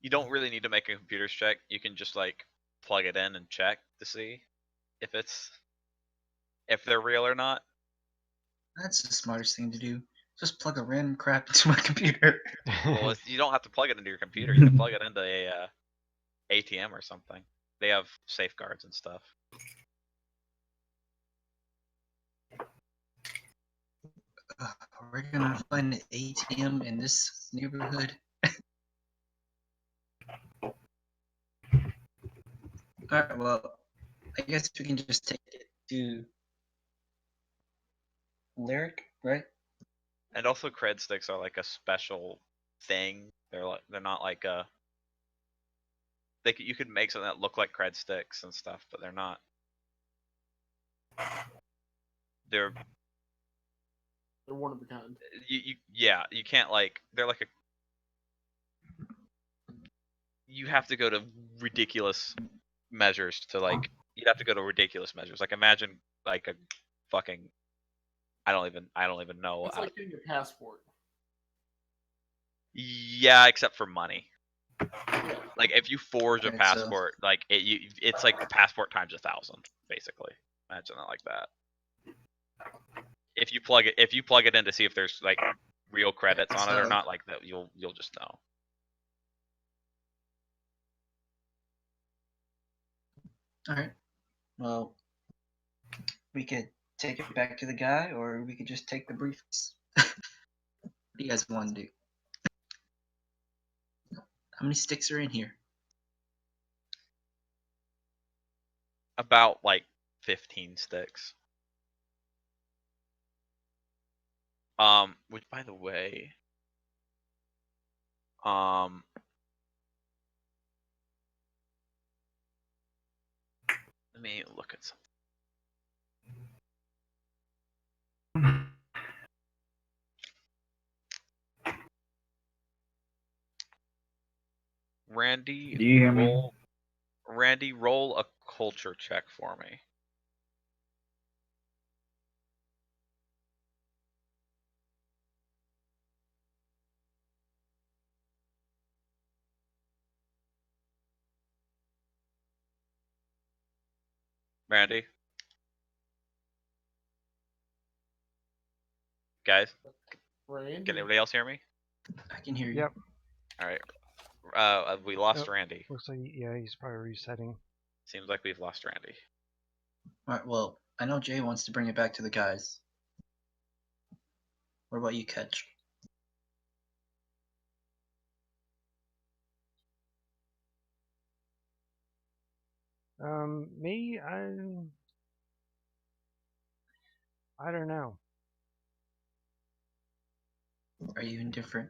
You don't really need to make a computer's check. You can just like plug it in and check to see if they're real or not. That's the smartest thing to do. Just plug a random crap into my computer. Well, you don't have to plug it into your computer. You can plug it into a ATM or something. They have safeguards and stuff. We're gonna find an ATM in this neighborhood. Alright, well, I guess we can just take it to Laerik, right? And also, cred sticks are like a special thing. They're not like a. You could make something that look like cred sticks and stuff, but they're not. They're one of a kind. you can't like. They're like a. You have to go to ridiculous measures to like. You'd have to go to ridiculous measures. Like imagine like a fucking. I don't even know. It's like getting a passport. Yeah, except for money. Yeah. Like if you forge a Alright, so- passport, like it's like a passport times 1,000, basically. Imagine it like that. If you plug it in to see if there's like real credits on it or So- not, like that, you'll just know. Alright. Well, we could take it back to the guy, or we could just take the briefcase. What do you guys want to do? How many sticks are in here? About like 15 sticks. Which by the way, let me look at something. Randy, Do you hear me? Randy, roll a culture check for me. Randy? Guys, Randy. can anybody else hear me? I can hear you. Yep. Alright. We lost Oh. Randy. Looks like, yeah, he's probably resetting. Seems like we've lost Randy. Alright, well, I know Jay wants to bring it back to the guys. What about you, Catch? Me, I don't know. Are you indifferent?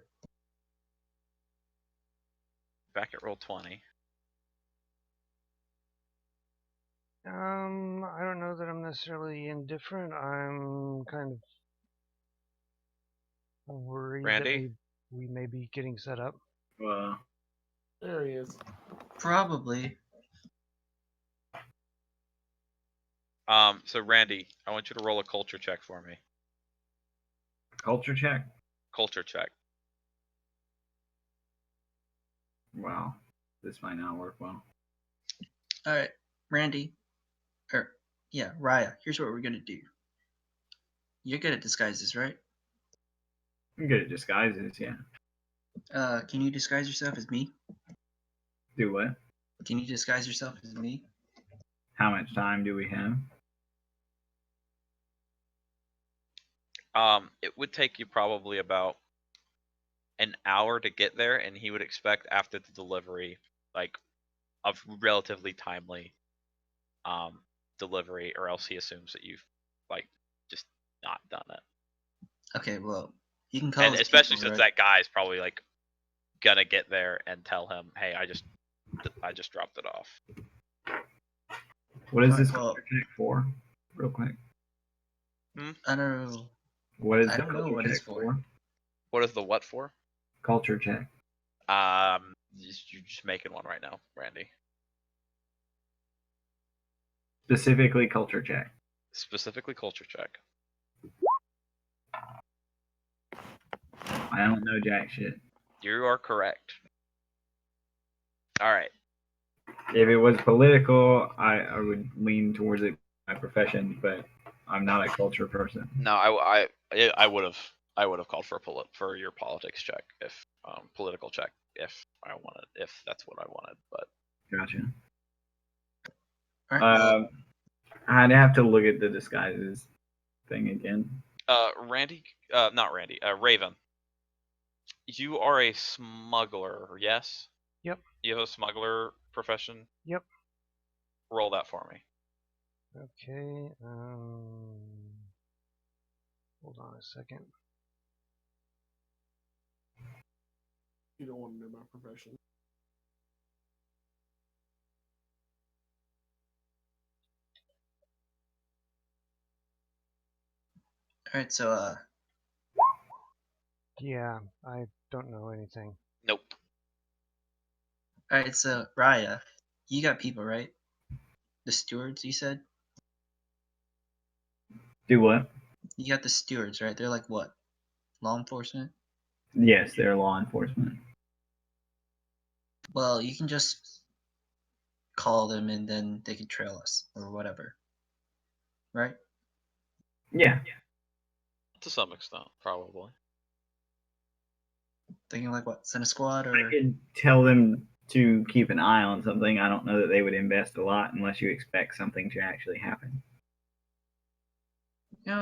Back at roll 20. I don't know that I'm necessarily indifferent. I'm kind of worried Randy? that we may be getting set up. Well, There he is. Probably. So Randy, I want you to roll a culture check for me. culture check. Culture check. Wow, this might not work well. Alright, Randy. Yeah, Raya, here's what we're gonna do. You're good at disguises, right? I'm good at disguises. Yeah. Can you disguise yourself as me? Do what? Can you disguise yourself as me? How much time do we have? It would take you probably about an hour to get there, and he would expect after the delivery, like, of relatively timely delivery, or else he assumes that you've like just not done it. Okay, well, you can call And us especially people, since right? that guy's probably like gonna get there and tell him, "Hey, I just dropped it off." What is Alright, this well- culture check for? Real quick. I don't know. What is I the don't know culture what check it's for. What is the what for? Culture check. You're just making one right now, Randy. Specifically culture check. Specifically culture check. I don't know jack shit. You are correct. All right. If it was political, I would lean towards it my profession, but I'm not a culture person. No, I would have called for your politics check if political check if that's what I wanted, but Gotcha. Alright, well, I'd have to look at the disguises thing again. Randy, not Randy, Raven. You are a smuggler, yes? Yep. You have a smuggler profession? Yep. Roll that for me. Okay. Hold on a second. You don't want to know my profession. alright, so, Yeah, I don't know anything. Nope. alright, so, Raya, you got people, right? The stewards, you said? Do what? You got the stewards, right? They're like what? Law enforcement? Yes, they're law enforcement. Well, you can just call them and then they can trail us or whatever. Right? Yeah. To some extent, probably. Thinking like what? Send a squad I or could tell them to keep an eye on something. I don't know that they would invest a lot unless you expect something to actually happen.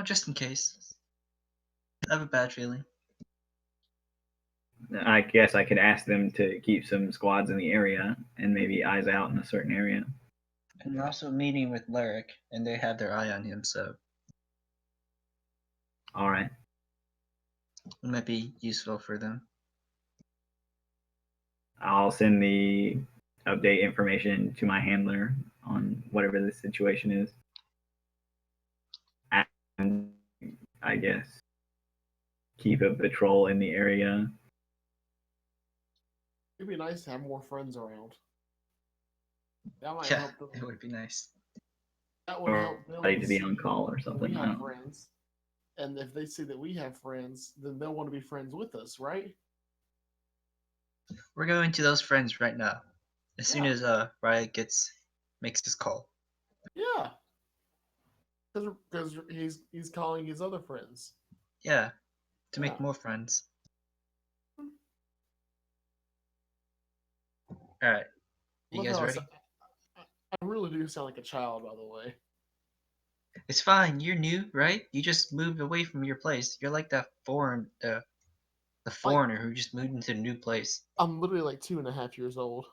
just in case. I have a bad feeling. I guess I could ask them to keep some squads in the area and maybe eyes out in a certain area. And we're also meeting with Laerik, and they have their eye on him, so All right. it might be useful for them. I'll send the update information to my handler on whatever the situation is. And I guess keep a patrol in the area. It'd be nice to have more friends around. That might Yeah, help them. it would be nice. That would help them Ready to be see on call or that something. we I have don't know. friends, and if they see that we have friends, then they'll want to be friends with us, right? We're going to those friends right now. As soon Yeah. as Riot makes his call. Yeah, because he's calling his other friends. Yeah, to make Yeah. more friends. All right, you Look guys how I ready? I really do sound like a child, by the way. It's fine. You're new, right? You just moved away from your place. You're like the foreigner who just moved into a new place. I'm literally like 2.5 years old.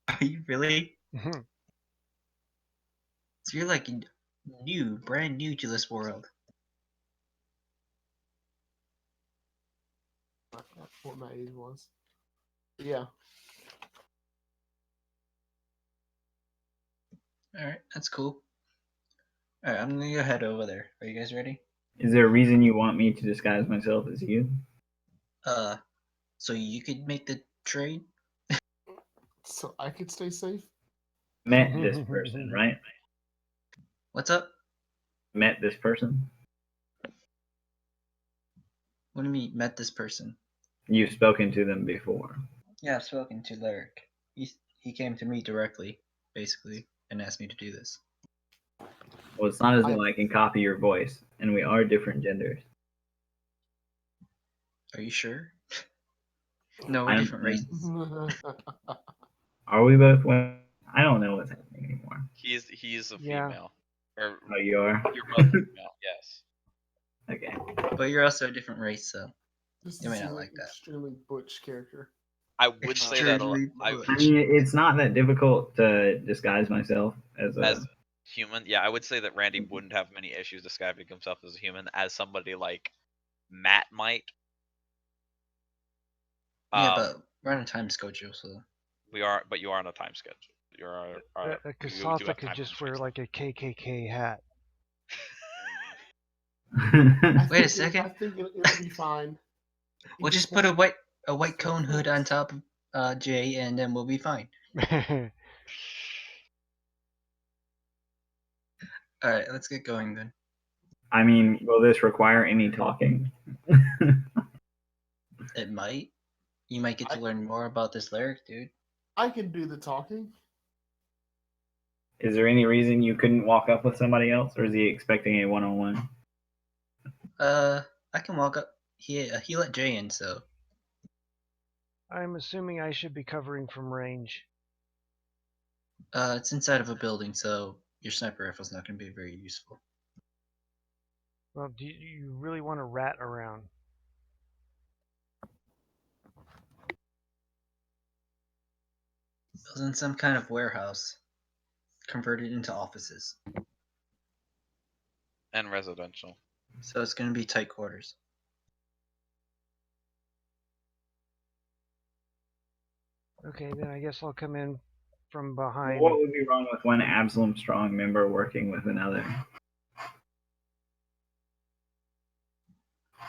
Are you really? Mhm. So you're like new, brand new to this world. What my age was. Yeah. All right, that's cool. All right, I'm gonna go head over there. Are you guys ready? Is there a reason you want me to disguise myself as you? So you could make the trade. So I could stay safe. Met this person, right? What's up? Met this person. What do you mean met this person? You've spoken to them before. Yeah, I've spoken to Laerik. He came to me directly, basically, and asked me to do this. Well, it's not as though I- I can copy your voice, and we are different genders. Are you sure? No, I we're don't different know. races. Are we both women? I don't know what's happening anymore. He's a Yeah. female. Or Oh, you are? you're both female, yes. Okay. But you're also a different race, so This you may is not an like that. extremely butch character. I would say that Extremely I butch. mean, it's not that difficult to disguise myself as a. as human, yeah, I would say that Randy wouldn't have many issues describing himself as a human, as somebody like Matt might. Yeah, but we're on a time schedule, so we are, but you are on a time schedule. You're you do Kasatha have could time just wear constraints. like a KKK hat. Wait a second. I think it'll be fine. He We'll just put wants a white to cone hood on friends. top of Jay, and then we'll be fine. All right, let's get going then. I mean, will this require any talking? It might. You might get to learn more about this Laerik dude. I can do the talking. Is there any reason you couldn't walk up with somebody else, or is he expecting a one-on-one? I can walk up. He let Jay in, so I'm assuming I should be covering from range. it's inside of a building, so your sniper rifle's not going to be very useful. Well, do you really want to rat around? It was in some kind of warehouse, converted into offices, And residential. so it's going to be tight quarters. Okay, then I guess I'll come in from behind. What would be wrong with one Absalom Strong member working with another?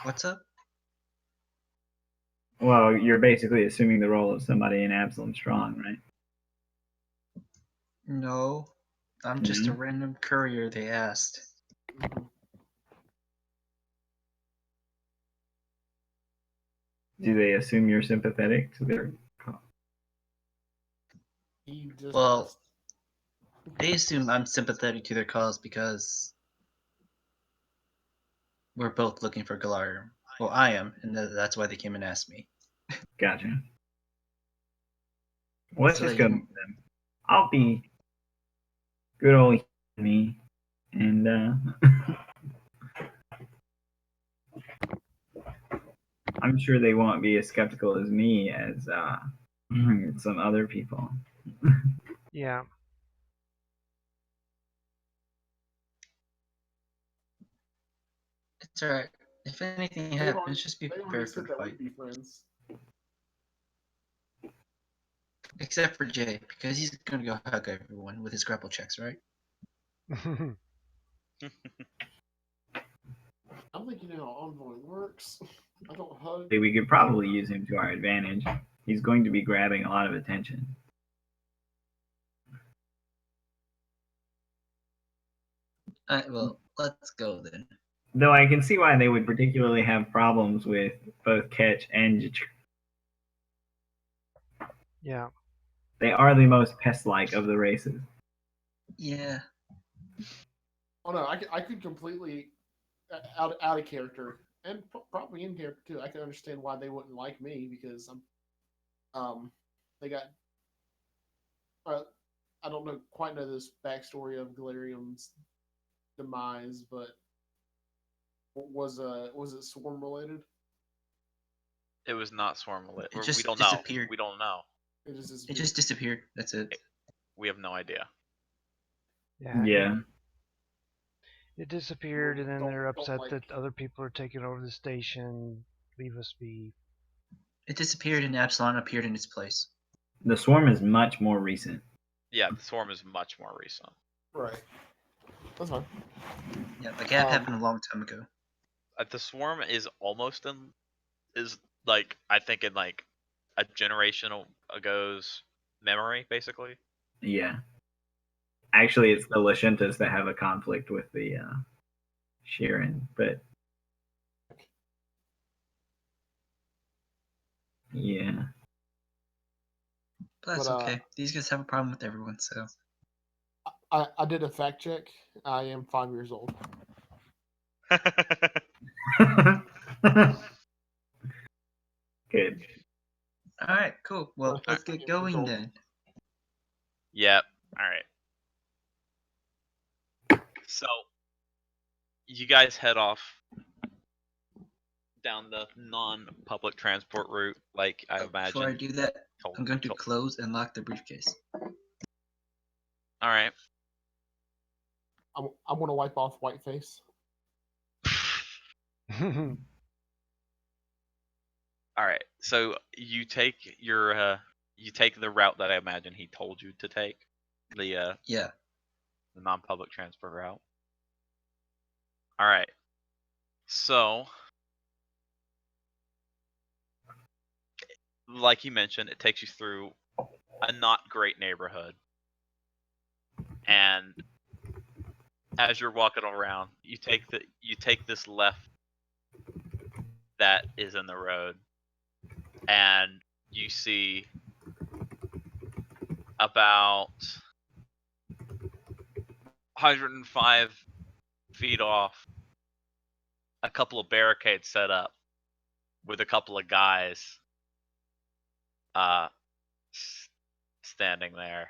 What's up? Well, you're basically assuming the role of somebody in Absalom Strong, right? No, I'm just a random courier they asked. Mhm. Do they assume you're sympathetic to their cause? He just Well, left. they assume I'm sympathetic to their cause because we're both looking for Galarium. Well, I am, and that's why they came and asked me. Gotcha. Well, let's So just that go you- meet them. I'll be good old me, and I'm sure they won't be as skeptical as me as some other people. Yeah. It's alright. If anything They happens, already, just be they already prepared for said the that fight. we'd be friends. Except for Jay, because he's gonna go hug everyone with his grapple checks, right? I don't think you know how envoying works. I don't hug. We could probably use him to our advantage. He's going to be grabbing a lot of attention. Alright, well, let's go then. Though I can see why they would particularly have problems with both Ketch and Jatr. Yeah. They are the most pest-like of the races. Yeah. Oh no, I could completely out of character and probably in character too. I can understand why they wouldn't like me because they got. I don't know quite know this backstory of Galarium's demise, but was it swarm related? It was not swarm related. It We just don't know. disappeared. We don't know. It just It disappeared. just disappeared. That's it. We have no idea. Yeah. Yeah. It disappeared, and then they're Don't upset like- that other people are taking over the station. Leave us be. It disappeared and Absalom appeared in its place. The swarm is much more recent. Yeah, the swarm is much more recent. Right. That's fine. Yeah, the gap happened a long time ago. The swarm is almost is like I think in like a generation ago's memory, basically. Yeah. Actually, it's the Lashentas that have a conflict with the Sheeran, but yeah. But that's But, okay. These guys have a problem with everyone, so. I did a fact check. I am 5 years old. Good. Alright, cool. Well, Okay. let's get going then. Yep. All right. So you guys head off down the non-public transport route, like I imagine. Before I do that, told- I'm going to told- close and lock the briefcase. All right. I'm going to wipe off Whiteface. All right. So you take the route that I imagine he told you to take, the Yeah. non-public transport route. All right. So, like you mentioned, it takes you through a not great neighborhood, and as you're walking around, you take this left that is in the road, and you see about 105 feet off a couple of barricades set up with a couple of guys standing there.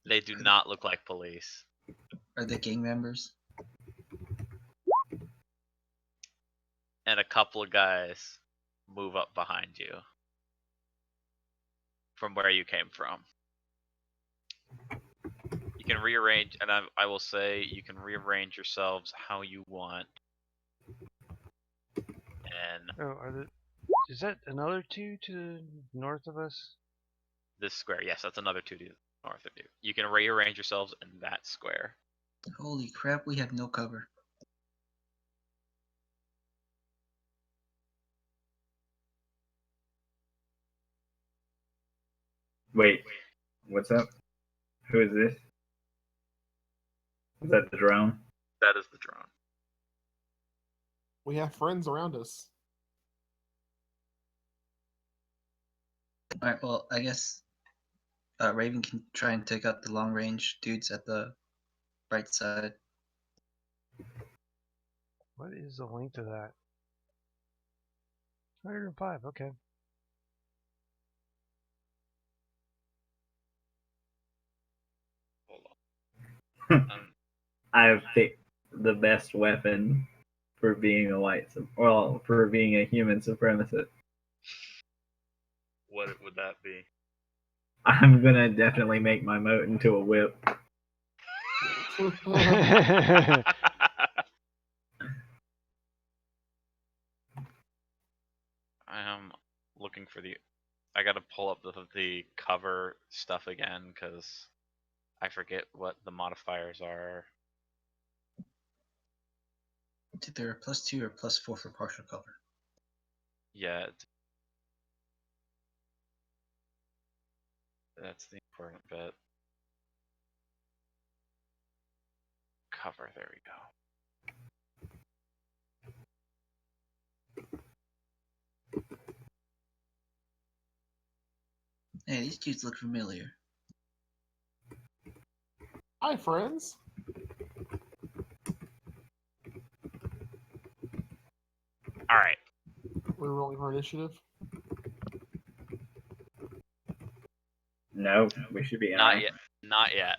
They do not look like police. Are they gang members? And a couple of guys move up behind you from where you came from. You can rearrange, and I will say you can rearrange yourselves how you want. And Is that another two to the north of us? this square, yes, that's another 2 to the north of you. You can rearrange yourselves in that square. Holy crap, we have no cover. Wait, what's up? Who is this? Is that the drone? That is the drone. We have friends around us. Alright, well, I guess Raven can try and take out the long range dudes at the right side. What is the length of that? 105, okay. Hold on. I've picked the best weapon for being for being a human supremacist. What would that be? I'm gonna definitely make my moat into a whip. I am looking for the. I gotta pull up the cover stuff again because I forget what the modifiers are. It's either a +2 or +4 for partial cover. Yeah, that's the important bit. Cover. There we go. Hey, these dudes look familiar. Hi, friends. All right. We're rolling for initiative. No, we should be Not yet. Not yet.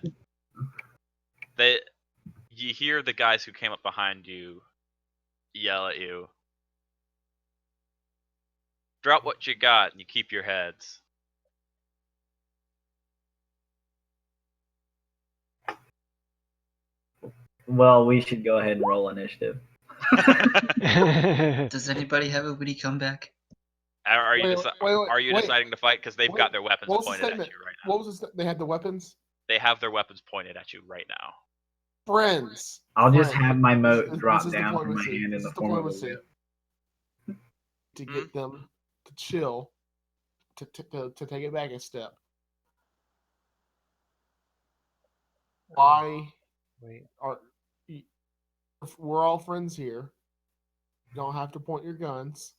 You hear the guys who came up behind you yell at you. Drop what you got and you keep your heads. Well, we should go ahead and roll initiative. Does anybody have a witty comeback? Are you Wait. deciding to fight because they've got their weapons What was the pointed at statement? you right now? What was this? They had the weapons. They have their weapons pointed at you right now. Friends. I'll just Friends. have my moat This drop is down from my diplomacy. hand in This the is form of a diplomacy. whip. To get them to chill, to take it back a step. Why Wait. we're all friends here. You don't have to point your guns.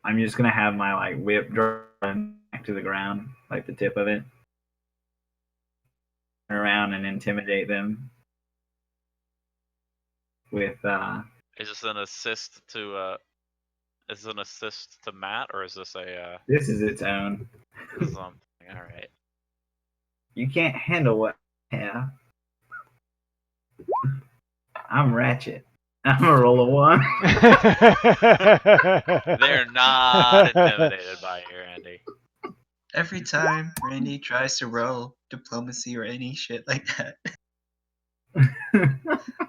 I'm just gonna have my whip drop back to the ground, like the tip of it. Turn around and intimidate them with Is this an assist to Matt or is this a this is its own. something? All right. You can't handle what I have. I'm Ratchet. I'm a roll of 1. They're not intimidated by you, Randy. Every time Randy tries to roll diplomacy or any shit like that,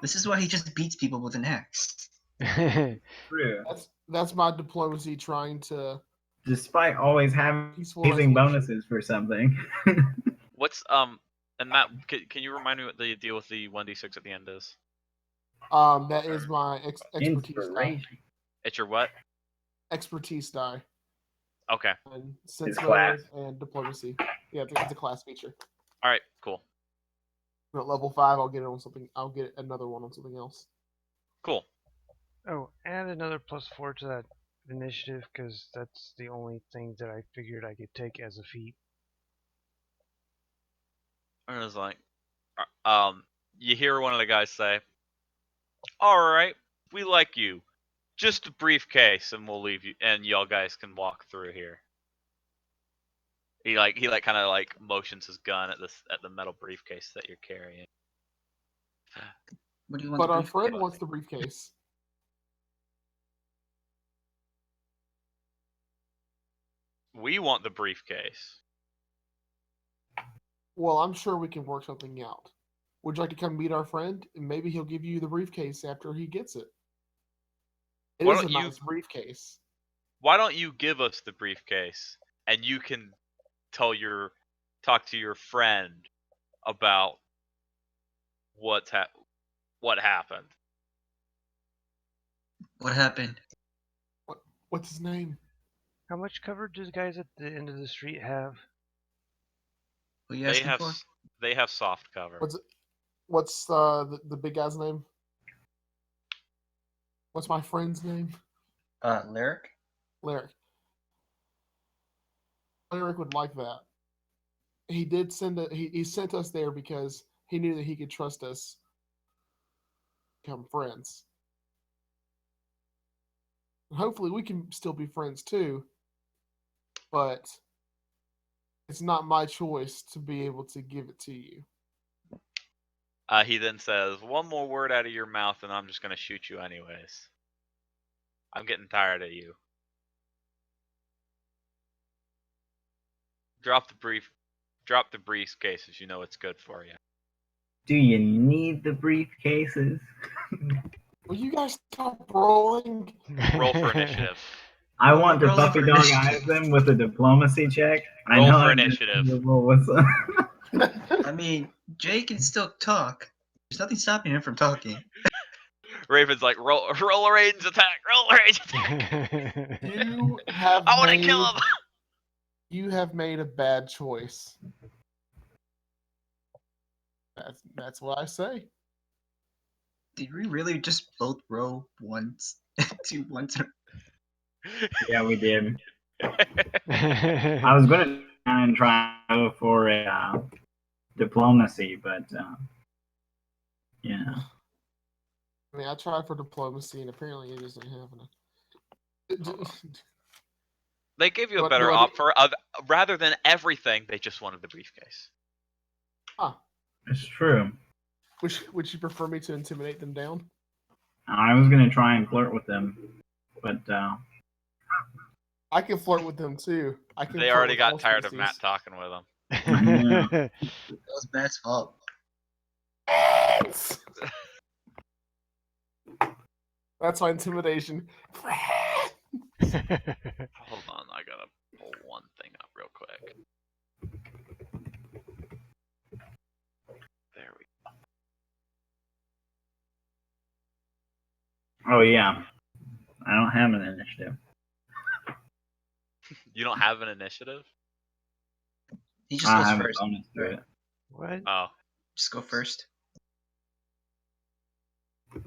this is why he just beats people with an axe. True. That's my diplomacy trying to. Despite always having Peaceful amazing resolution. bonuses for something. What's and Matt, can you remind me what the deal with the 1d6 at the end is? That is my expertise die. Inspiration. It's your what? Expertise die. Okay. And It's sense class. motive and diplomacy. Yeah, it's a class feature. All right. Cool. At level 5, I'll get it on something. I'll get another one on something else. Cool. Oh, add another +4 to that initiative because that's the only thing that I figured I could take as a feat. And it's like, you hear one of the guys say, "All right, we like you. Just a briefcase, and we'll leave you, and y'all guys can walk through here." He kind of motions his gun at the metal briefcase that you're carrying. What do you want? But the our briefcase? friend wants the briefcase. We want the briefcase. Well, I'm sure we can work something out. Would you like to come meet our friend? And maybe he'll give you the briefcase after he gets it. It Why is a don't you- nice briefcase. Why don't you give us the briefcase, and you can talk to your friend about what happened. What happened? What's his name? How much cover do the guys at the end of the street have? What are you They asking have for? they have soft cover. What's the big guy's name? What's my friend's name? Laerik. Laerik. Laerik would like that. He did send he sent us there because he knew that he could trust us to become friends. And hopefully we can still be friends too, but it's not my choice to be able to give it to you. He then says, "One more word out of your mouth, and I'm just gonna shoot you anyways. I'm getting tired of you. Drop the briefcases. You know it's good for you." Do you need the briefcases? Will you guys stop rolling? Roll for initiative. I want to Roll puppy for dog initiative. eyes them with a diplomacy check. I Roll know for I'm initiative. miserable with some- I mean, Jay can still talk. There's nothing stopping him from talking. Raven's like, roll a range attack. Roll a range attack. You have I want to made, kill him. you have made a bad choice. That's what I say. Did we really just both roll once? Two once? Yeah, we did. I was going to try and go for a diplomacy, but yeah. I mean, I tried for diplomacy, and apparently it isn't happening. They gave you a What better do I offer. Rather than everything, they just wanted the briefcase. It's true. Would you prefer me to intimidate them down? I was going to try and flirt with them, but I can flirt with them too. I can. They flirt already with got all tired of species. Matt talking with them. That was Matt's fault. That's my intimidation. Hold on, I gotta pull one thing up real quick. There we oh yeah, I don't have an initiative. go. You don't have an initiative? He just I goes have first. a bonus to it. What? Oh. Just go first. I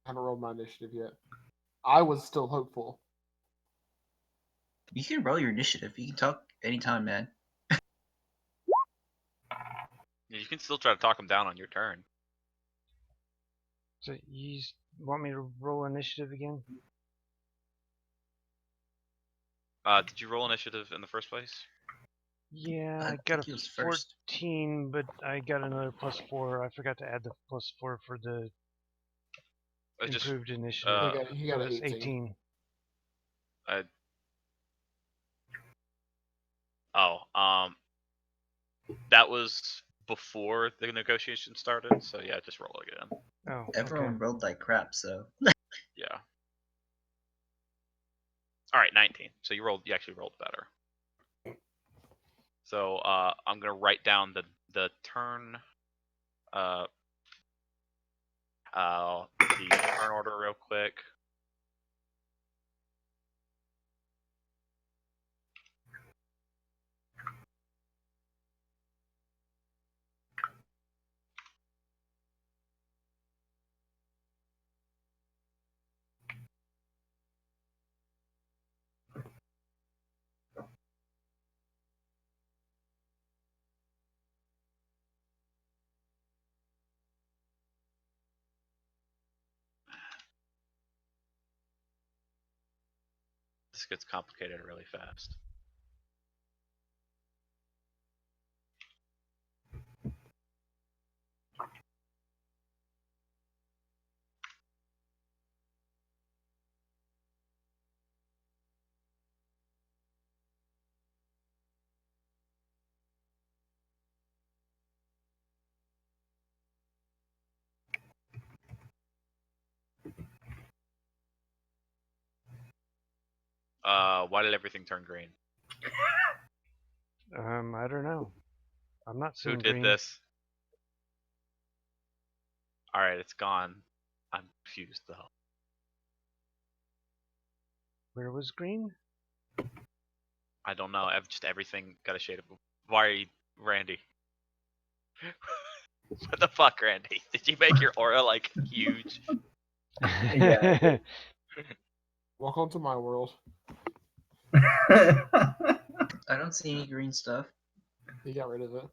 haven't rolled my initiative yet. I was still hopeful. You can roll your initiative. You can talk anytime, man. You can still try to talk him down on your turn. So you want me to roll initiative again? Did you roll initiative in the first place? Yeah, I I got think he a was first. 14, but I got another +4. I forgot to add the +4 for the Just improved initiative. He got So an it's 18. That was before the negotiation started, so yeah, just roll again. Oh, Everyone okay. rolled like crap, so. Yeah. All right, 19. So you actually rolled better. So I'm gonna write down the turn the turn order real quick. This gets complicated really fast. Why did everything turn green? I don't know. I'm not Who seeing did green. this? All right, it's gone. I'm confused though. Where was green? I don't know. Just everything got a shade of. Why are you, Randy? What the fuck, Randy? Did you make your aura like huge? Yeah. Welcome to my world. I don't see any green stuff. He got rid of it.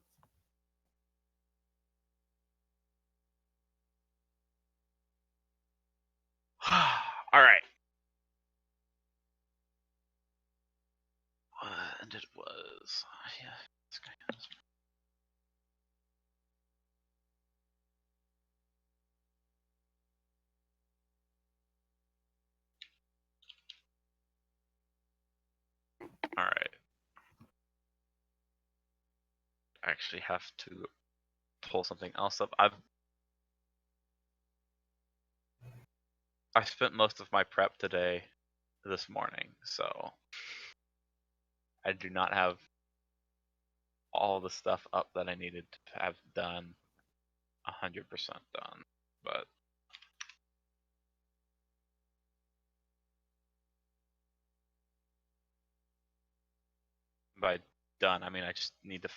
All right. And it was yeah. This guy has- All right. I actually have to pull something else up. I spent most of my prep today this morning, so I do not have all the stuff up that I needed to have done 100% done. But by done, I mean I just need to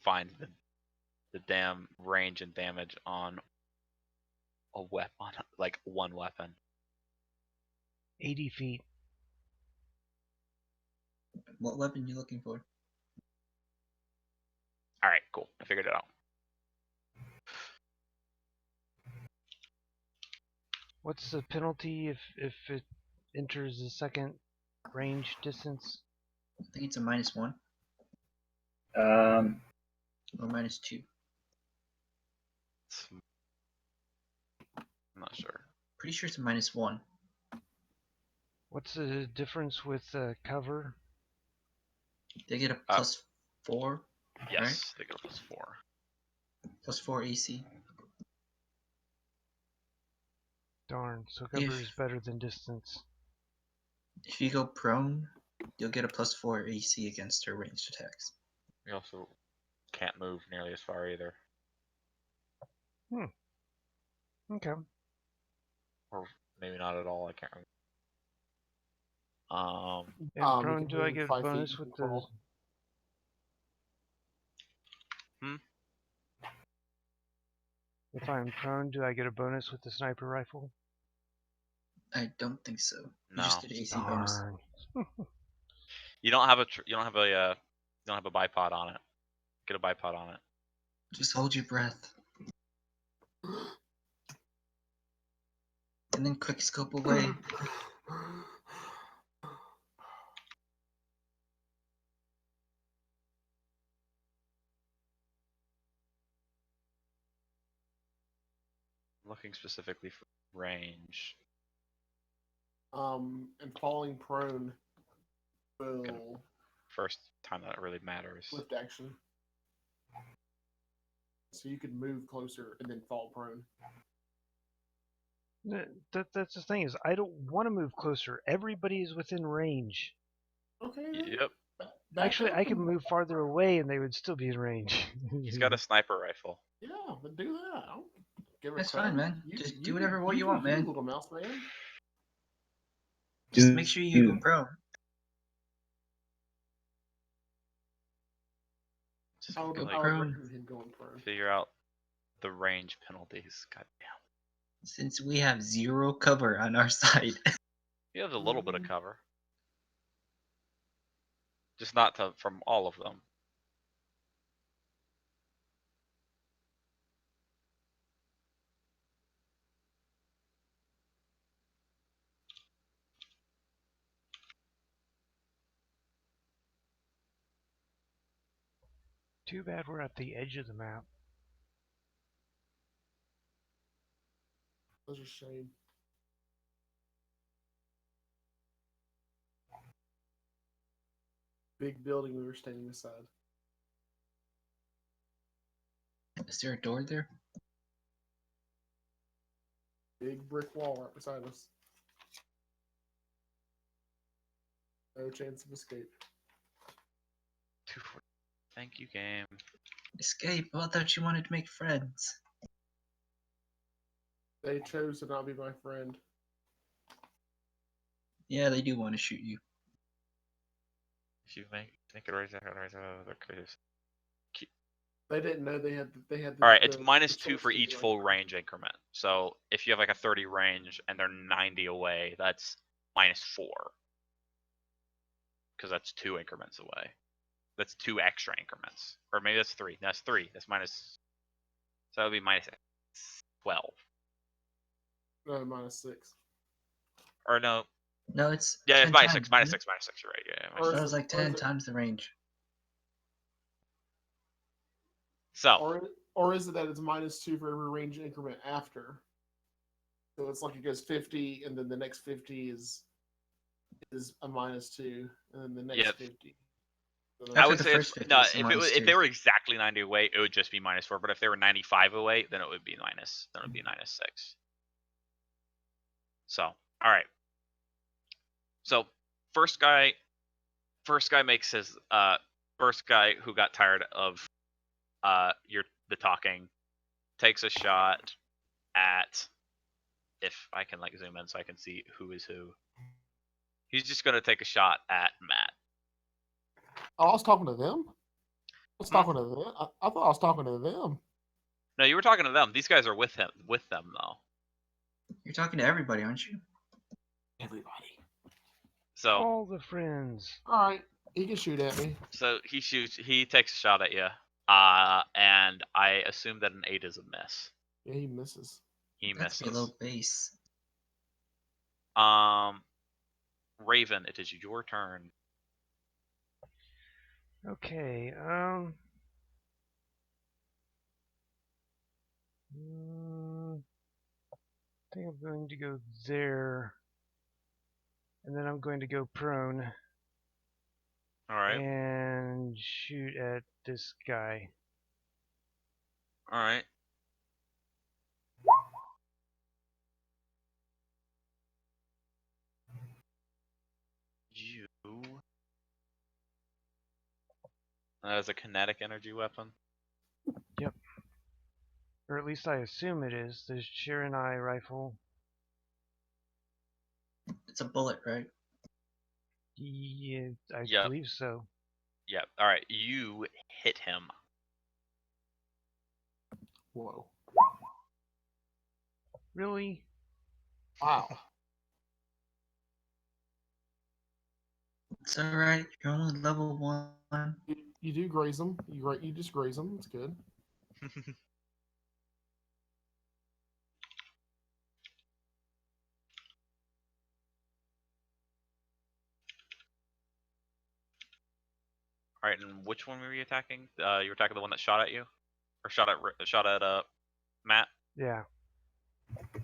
find the damn range and damage on a weapon, like one weapon. 80 feet. What weapon are you looking for? All right, cool. I figured it out. What's the penalty if it enters the second range distance? I think it's a -1 Um, or -2. I'm not sure. Pretty sure it's a -1. What's the difference with cover? They get a +4, Yes, right? they go +4. +4 AC. Darn, so cover is better than distance. If you go prone, you'll get a +4 AC against her ranged attacks. You also can't move nearly as far either. Okay. Or maybe not at all, I can't remember. And You prone, can do I move get a 5 feet, bonus you with can the... crawl. If I'm prone, do I get a bonus with the sniper rifle? I don't think so. You No. just did AC bonus. Darn. You don't have a you don't have a bipod on it. Get a bipod on it. Just hold your breath. And then quick scope away. I'm looking specifically for range. And falling prone will First time that it really matters. lift action. So you can move closer and then fall prone. That's the thing is, I don't want to move closer. Everybody is within range. Okay. Then. Yep. Back Actually, up I can and- move farther away and they would still be in range. He's got a sniper rifle. Yeah, but do that. I don't give her That's credit. fine, man. Just do whatever you you want, do man. Little mouse man. Just make sure you go prone. Just I would Go like, prone. recommend him going prone. figure out the range penalties. Goddamn. Since we have 0 cover on our side. You have a little bit of cover. Just not from all of them. Too bad we're at the edge of the map. That's a shame. Big building we were standing beside. Is there a door there? Big brick wall right beside us. No chance of escape. 240. Thank you, game. Escape. I thought you wanted to make friends. They chose to not be my friend. Yeah, they do want to shoot you. If you make it right there, okay. They didn't know they had. All right, it's the -2 for choice to each join. full range increment. So if you have like a 30 range and they're 90 away, that's -4. Because that's 2 increments away. That's 2 extra increments. Or maybe that's 3. That's 3. That's minus. So that would be minus 12. No, -6. Or no. No, it's Yeah, it's 10 minus times, 6. Minus isn't it? 6. Minus 6. You're right. Yeah. Or Minus So is it six. was like or is 10 it- times the range. So. Or is it that it's -2 for every range increment after? So it's like it goes 50, and then the next 50 is a -2, and then the next Yep. 50. So After I would the say first 50, no. it's a If they -2. were exactly 90 away, it would just be -4. But if they were 95 away, then it would be minus. Then it would be -6. So all right. So first guy makes his first guy who got tired of the talking takes a shot at, if I can like zoom in so I can see who is who. He's just gonna take a shot at Matt. Oh, I was talking to them. I was talking to them. I thought I was talking to them. No, you were talking to them. These guys are with them though. You're talking to everybody, aren't you? Everybody. So All the friends. All right, he can shoot at me. so he takes a shot at you. And I assume that an 8 is a miss. Yeah, he misses. He That's misses. below base. Raven, it is your turn. Okay. I think I'm going to go there, and then I'm going to go prone All right. and shoot at this guy. All right. You. That is a kinetic energy weapon. Yep. Or at least I assume it is. The Shiranai rifle. It's a bullet, right? Yeah, I Yep. believe so. Yep. All right. You hit him. Whoa. Really? Wow. It's alright. You're only level 1. You do graze them. You just graze them. It's good. All right. And which one were you attacking? You were attacking the one that shot at you, or shot at Matt. Yeah.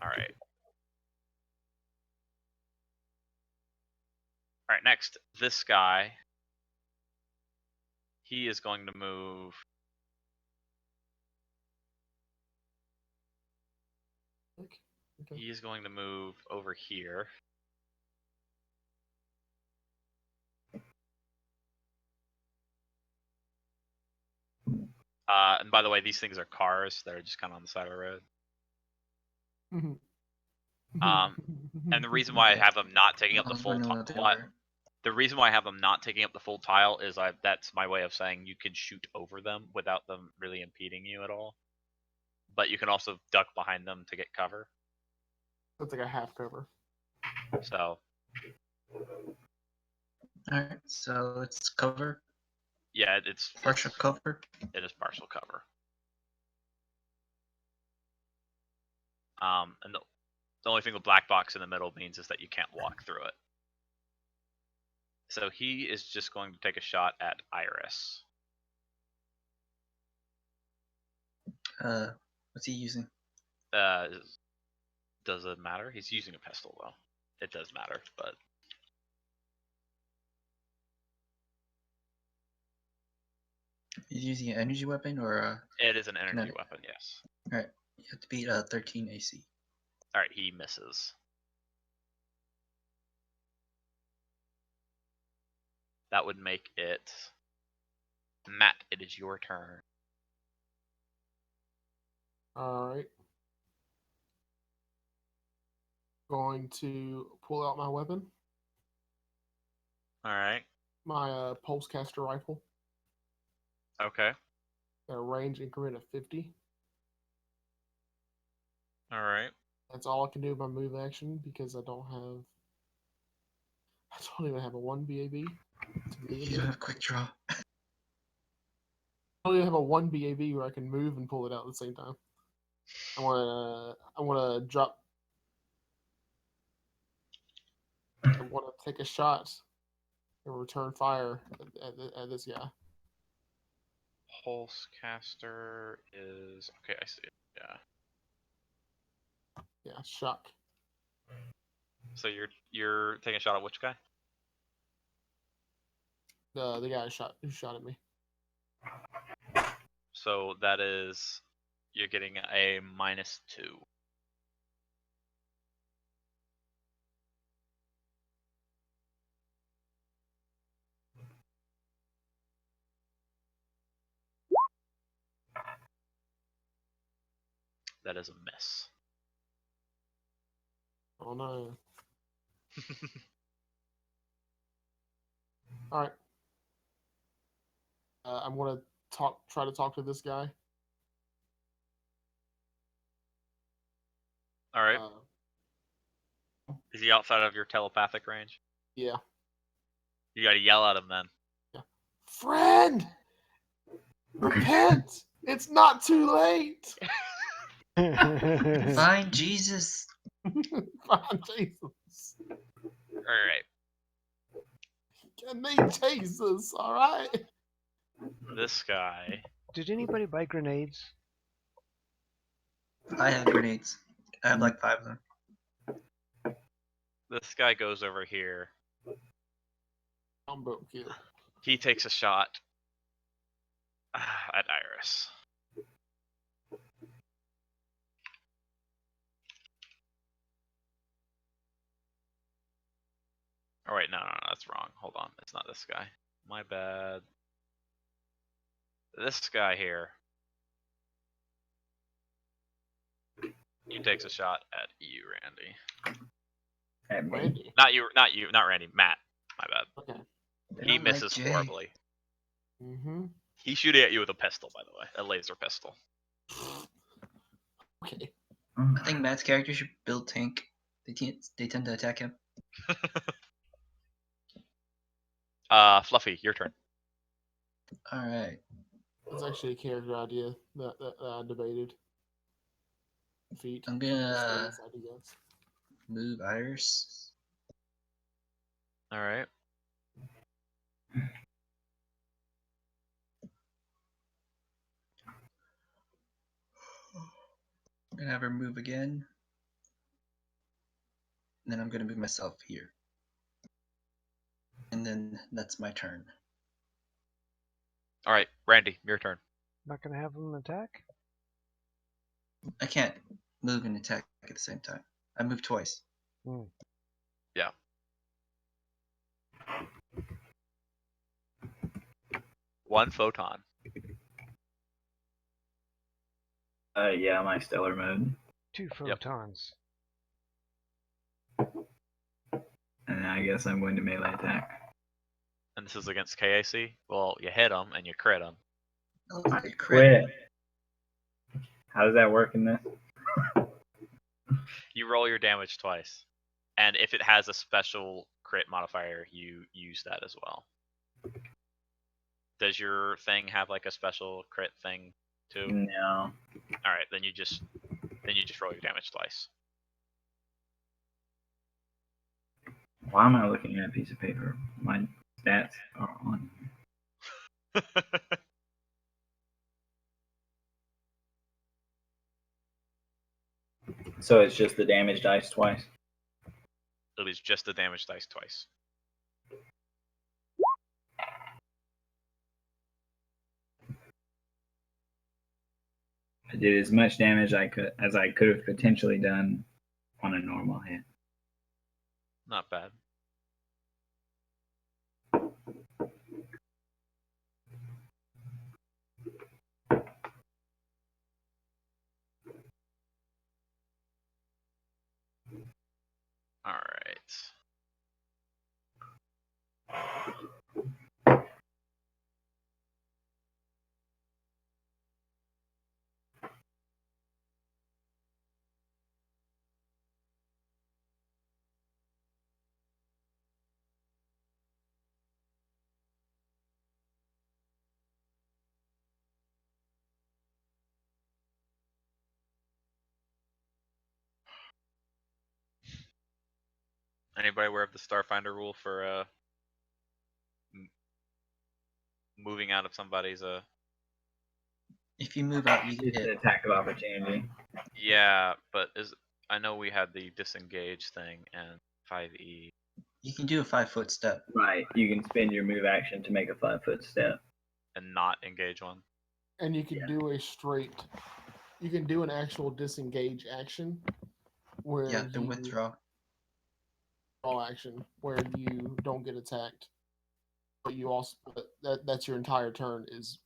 All right. All right. Next, this guy. He is going to move. Okay. He is going to move over here. And by the way, these things are cars. They're just kind of on the side of the road. And the reason why I have them not taking up I the was full wondering what they tile, were. the reason why I have them not taking up the full tile is that's my way of saying you can shoot over them without them really impeding you at all. But you can also duck behind them to get cover. That's like a half cover. So Alright, so it's cover. yeah, it's Partial cover. It is partial cover. And the only thing the black box in the middle means is that you can't walk through it. So he is just going to take a shot at Iris. What's he using? Does it matter? He's using a pistol though. It does matter, but He's using an energy weapon or a... it is an energy Kinetic. weapon, yes. Alright, you have to beat 13 AC. Alright, he misses. That would make it Matt, it is your turn. All right. Going to pull out my weapon, Alright. my pulse caster rifle, Okay. at a range increment of 50. Alright. That's all I can do with my move action because I don't have I don't even have a 1 BAB. You don't have quick draw. I don't even have a 1 BAB where I can move and pull it out at the same time. I wanna drop. I want to take a shot and return fire at this guy. Pulse caster is okay. I see it. Yeah. Yeah, shock. So you're taking a shot at which guy? The guy who shot at me. So that is you're getting a -2. That is a miss. Oh no. All right. I'm gonna try to talk to this guy. All right. Is he outside of your telepathic range? Yeah. You got to yell at him then. Friend, repent! It's not too late. Find Jesus. Find Jesus. All right. I need Jesus. All right. This guy. Did anybody buy grenades? I have grenades. I have like 5 of them. This guy goes over here. Combo kill. He takes a shot at Iris. Oh wait, no, that's wrong. Hold on, it's not this guy. My bad. This guy here. He takes a shot at you, Randy. At me. Randy. Not Randy. Matt. My bad. Okay. They He don't like misses Jay. horribly. Mm-hmm. He's shooting at you with a pistol, by the way, a laser pistol. Okay. I think Matt's character should build tank. They tend to attack him. Fluffy, your turn. All right. That's actually a character idea that I debated. Feet. I'm gonna move Iris. All right. I'm gonna have her move again. And then I'm gonna move myself here. And then that's my turn. All right, Randy, your turn. Not gonna have them attack? I can't move and attack at the same time. I moved twice. Hmm. Yeah. One photon. Yeah, my stellar mode. 2 photons. And I guess I'm going to melee attack. And this is against KAC. Well, you hit him and you crit him. Oh, I crit. quit. How does that work in this? You roll your damage twice. And if it has a special crit modifier, you use that as well. Does your thing have like a special crit thing too? No. Alright, then you just roll your damage twice. Why am I looking at a piece of paper? My stats are on. So it's just the damage dice twice. It is just the damage dice twice. I did as much damage as I could have potentially done on a normal hit. Not bad. All right. Anybody aware of the Starfinder rule for moving out of somebody's If you move out, you get It's an hit. attack of opportunity. Yeah, but I know we had the disengage thing and 5e. You can do a 5-foot step. Right. You can spend your move action to make a 5-foot step. And not engage one. And you can do a straight. You can do an actual disengage action where Yeah, the you withdraw. all action where you don't get attacked, but you also that's your entire turn is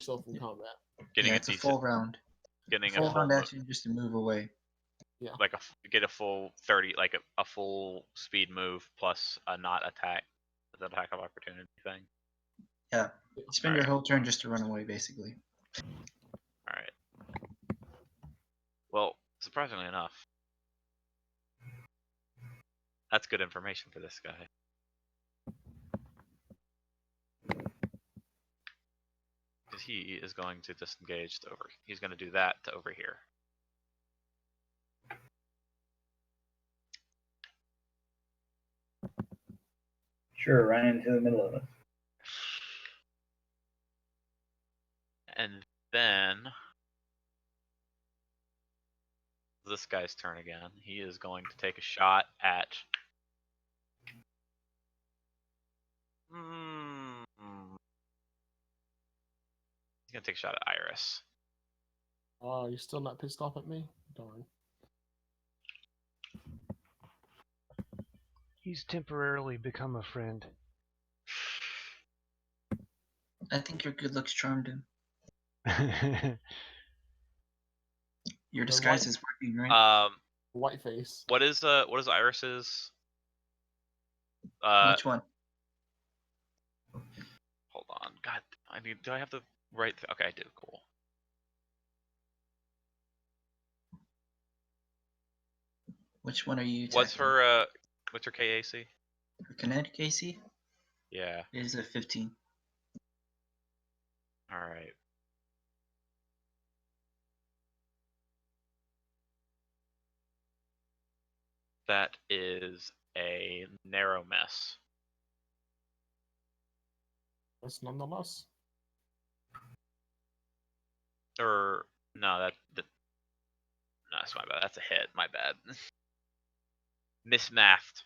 yourself in combat. Getting Yeah, a it's a decent, full round. getting Full a full round action just to move away. Yeah. like get a full 30, like a full speed move plus a not attack, the attack of opportunity thing. Yeah, you spend your Alright. whole turn just to run away, basically. All right. Well, surprisingly enough, that's good information for this guy. Because he is going to disengage to over. He's going to do that to over here. Sure, right into the middle of us. And then this guy's turn again. He is going to take a shot at. He's going to take a shot at Iris. Oh, you're still not pissed off at me? Darn. He's temporarily become a friend. I think your good looks charmed him. Your disguise is working, right? White face. What is Iris's? Which one? Hold on. God, do I have the right? Okay, I do. Cool. Which one are you attacking? What's her KAC? Her kinetic AC? Yeah. It is a 15. All right. That is a narrow mess. That's nonetheless. Or no, no, that's my bad. That's a hit. My bad. Mismathed.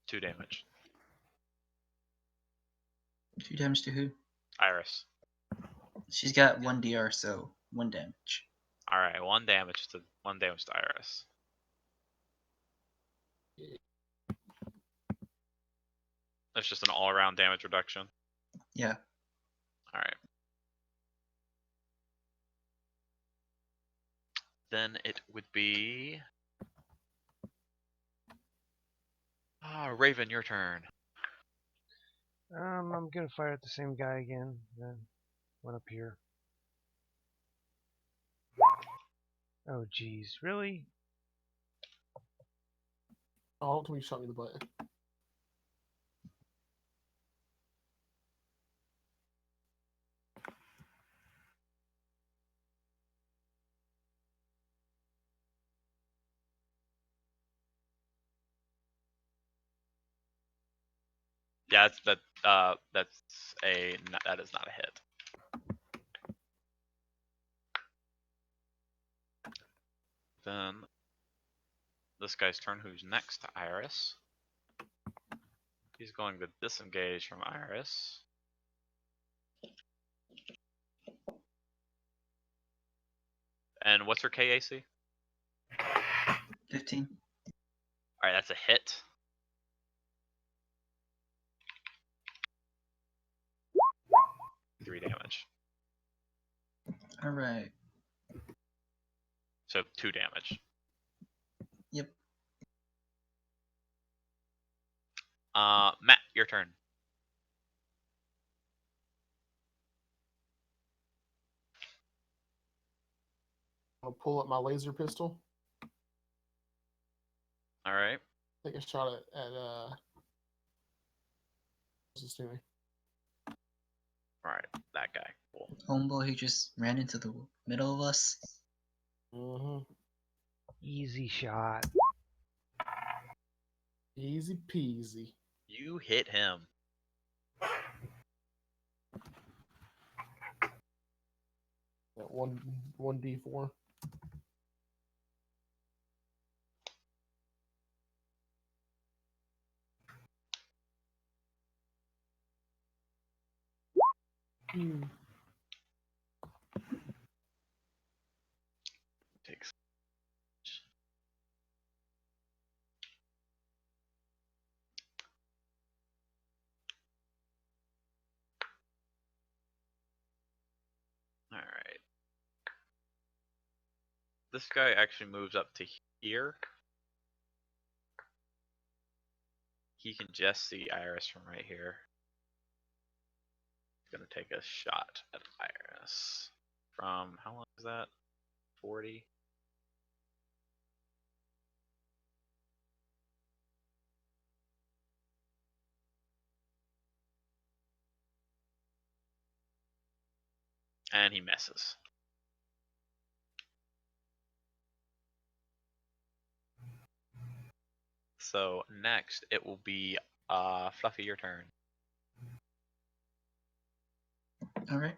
Two damage. 2 damage to who? Iris. She's got 1 DR, so 1 damage. All right, 1 damage to Iris. That's just an all-around damage reduction. Yeah. All right. Then it would be Raven, your turn. I'm gonna fire at the same guy again. Then one up here. Oh geez, really? Oh, don't tell me you shot me in the butt. Yeah, that is not a hit. Then this guy's turn, who's next to Iris. He's going to disengage from Iris. And what's her KAC? 15. Alright, that's a hit. Three damage. Alright. So 2 damage. Yep. Matt, your turn. I'll pull up my laser pistol. All right. Take a shot at Closest to me. Alright, that guy. Cool. Homeboy who just ran into the middle of us. Mm-hmm. Easy shot. Easy peasy. You hit him. That one D4. Takes. Alright. This guy actually moves up to here. He can just see Iris from right here. He's gonna take a shot at Iris. From how long is that? 40? And he misses. So next it will be Fluffy, your turn. Alright.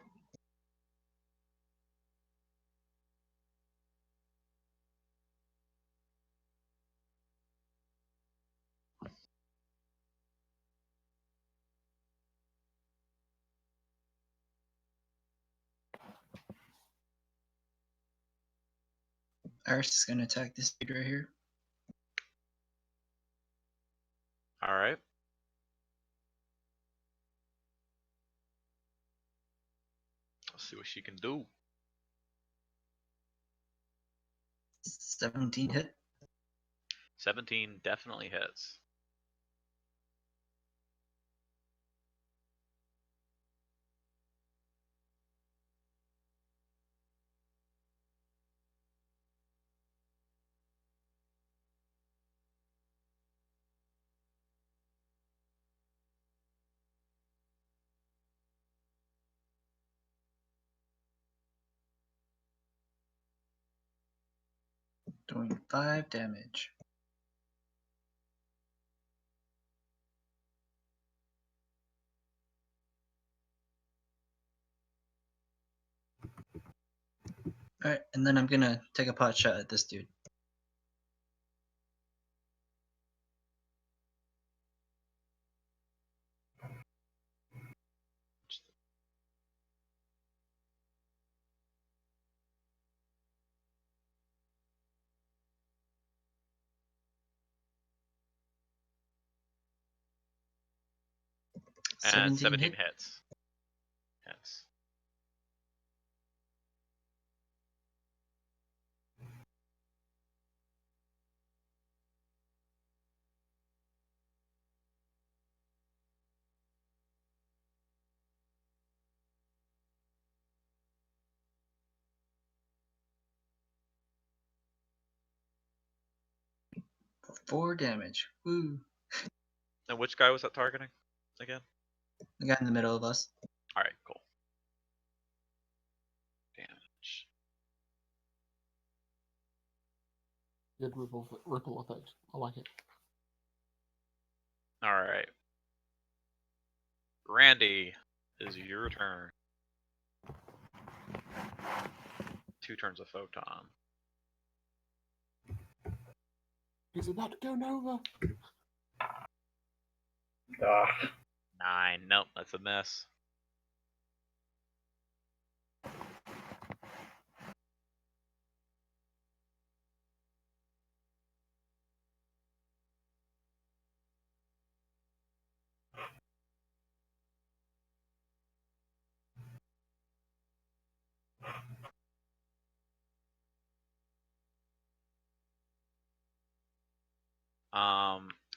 Iris is gonna attack this dude right here. Alright. Let's see what she can do. 17 hit. 17 definitely hits. Doing 5 damage. Alright, and then I'm gonna take a pot shot at this dude. And 17 17 hit. hits. Yes. For 4 damage. Woo. And which guy was that targeting again? The guy in the middle of us. Alright, cool. Damage. Good ripple effect. I like it. Alright. Randy, is your turn. 2 turns of photon. He's about to go Nova. 9. Nope, that's a miss.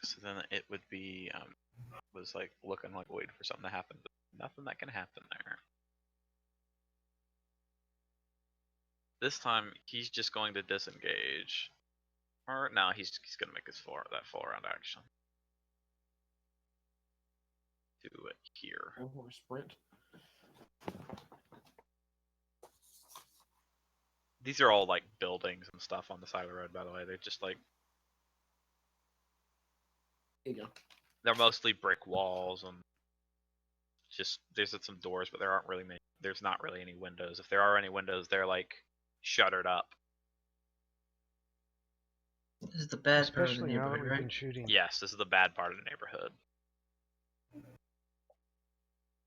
So then it would be was like looking like waiting for something to happen, but nothing that can happen there. This time he's just going to disengage. Or no, he's gonna make his that full round action. to here. Or sprint. These are all like buildings and stuff on the side of the road, by the way. They're just like There you go. they're mostly brick walls and just there's some doors, but there aren't really many. There's not really any windows. If there are any windows, they're like shuttered up. This is the bad part of the Especially now that neighborhood, we've right? been shooting. Yes, this is the bad part of the neighborhood.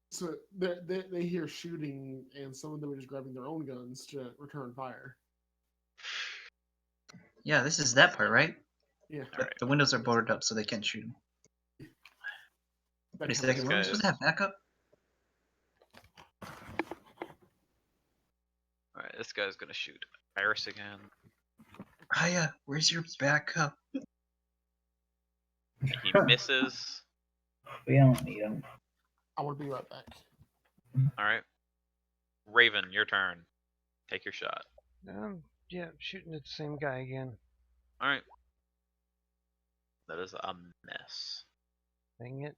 So they hear shooting, and some of them are just grabbing their own guns to return fire. Yeah, this is that part, right? Yeah. Alright. The windows are boarded up so they can't shoot him. Wait a second, This weren't we supposed to have backup? Alright, this guy's gonna shoot Iris again. Aya, where's your backup? He misses. We don't need him. I want to be right back. Alright. Raven, your turn. Take your shot. Yeah, shooting at the same guy again. Alright. That is a mess. Dang it.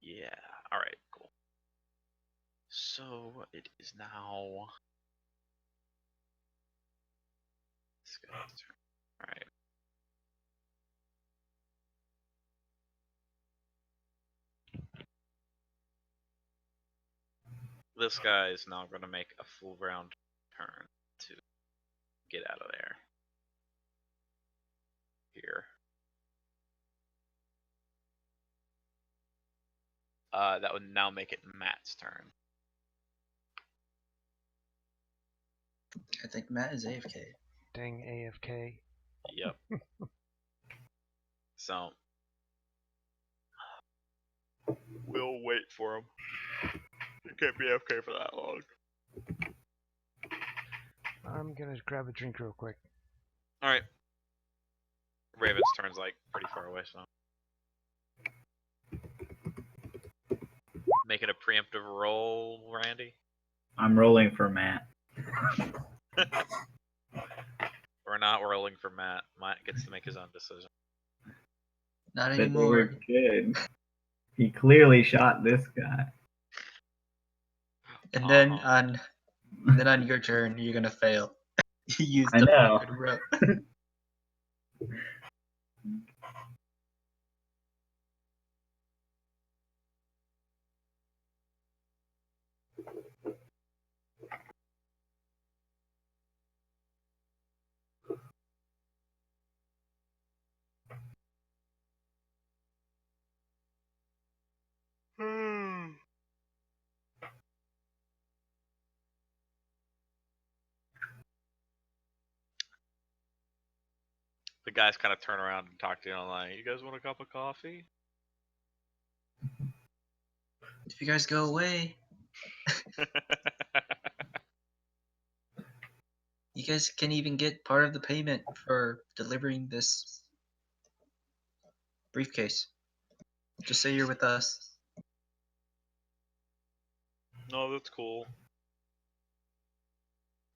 Yeah. Alright, cool. So it is now this guy's turn. Alright. This guy is now going to make a full round turn to get out of there. Here. That would now make it Matt's turn. I think Matt is AFK. Dang AFK. Yep. So we'll wait for him. You can't be AFK for that long. I'm gonna grab a drink real quick. Alright. Raven's turn's like pretty far away, so make it a preemptive roll, Randy. I'm rolling for Matt. We're not rolling for Matt. Matt gets to make his own decision. Not But they anymore. were good. He clearly shot this guy. And then Uh-huh. on your turn, you're gonna fail. You used I the know. fucking rope. The guys kind of turn around and talk to you online. You guys want a cup of coffee? If you guys go away, you guys can even get part of the payment for delivering this briefcase. Just say you're with us. No, that's cool.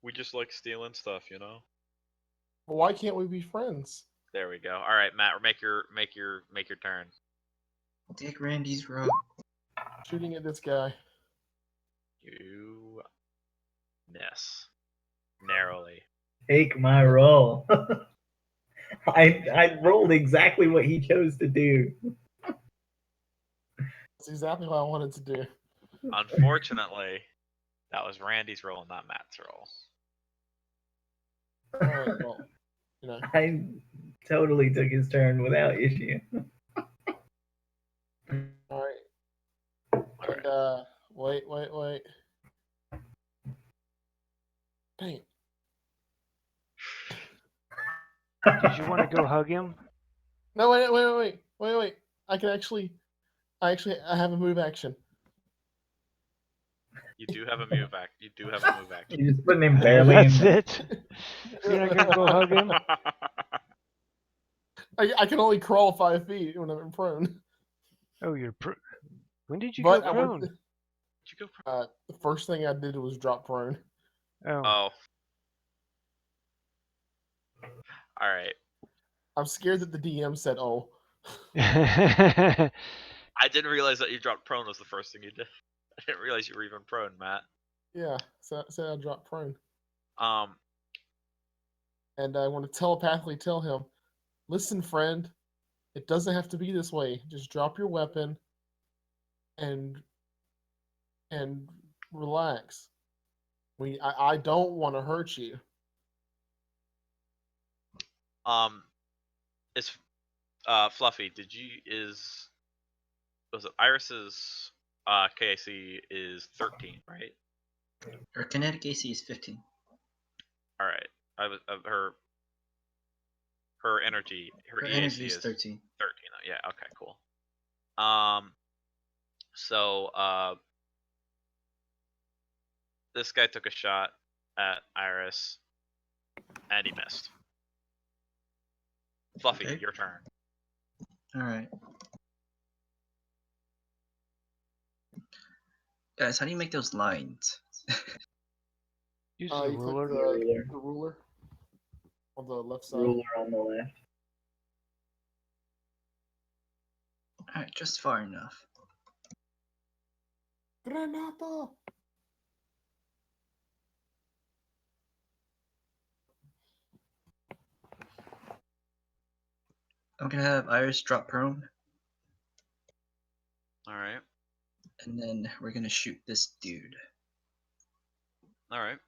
We just like stealing stuff, you know. Well, why can't we be friends? There we go. All right, Matt, make your turn. Take Randy's rope. Shooting at this guy. You miss narrowly. Take my roll. I rolled exactly what he chose to do. That's exactly what I wanted to do. Unfortunately, that was Randy's roll, not Matt's roll. All right, well, you know. I totally took his turn without issue. All right. Alright. And wait. Dang. Did you want to go hug him? No, wait. I have a move action. You do have a move act. You do have a move action. You just putting him barely in. That's it. You're not gonna go hug him? I can only crawl 5 feet when I'm prone. Oh, you're when did you But go I prone? went, Did you go? the first thing I did was drop prone. Oh. Oh. All right. I'm scared that the DM said, "Oh." I didn't realize that you dropped prone was the first thing you did. I didn't realize you were even prone, Matt. Yeah, so I dropped prone, Um. and I want to telepathically tell him, "Listen, friend, it doesn't have to be this way. Just drop your weapon and relax. I don't want to hurt you." Is Fluffy? Was it Iris's KAC is 13, right? Her kinetic AC is 15. All right. Her energy, her Her EAC energy is is 13. 13. Yeah. Okay. Cool. So this guy took a shot at Iris, and he missed. Fluffy, Okay. your turn. All right. Guys, how do you make those lines? Use You the click ruler. the ruler on the left side. Ruler on the left. All right, just far enough. Granata. I'm gonna have Iris drop prone, All right. and then we're gonna shoot this dude. All right.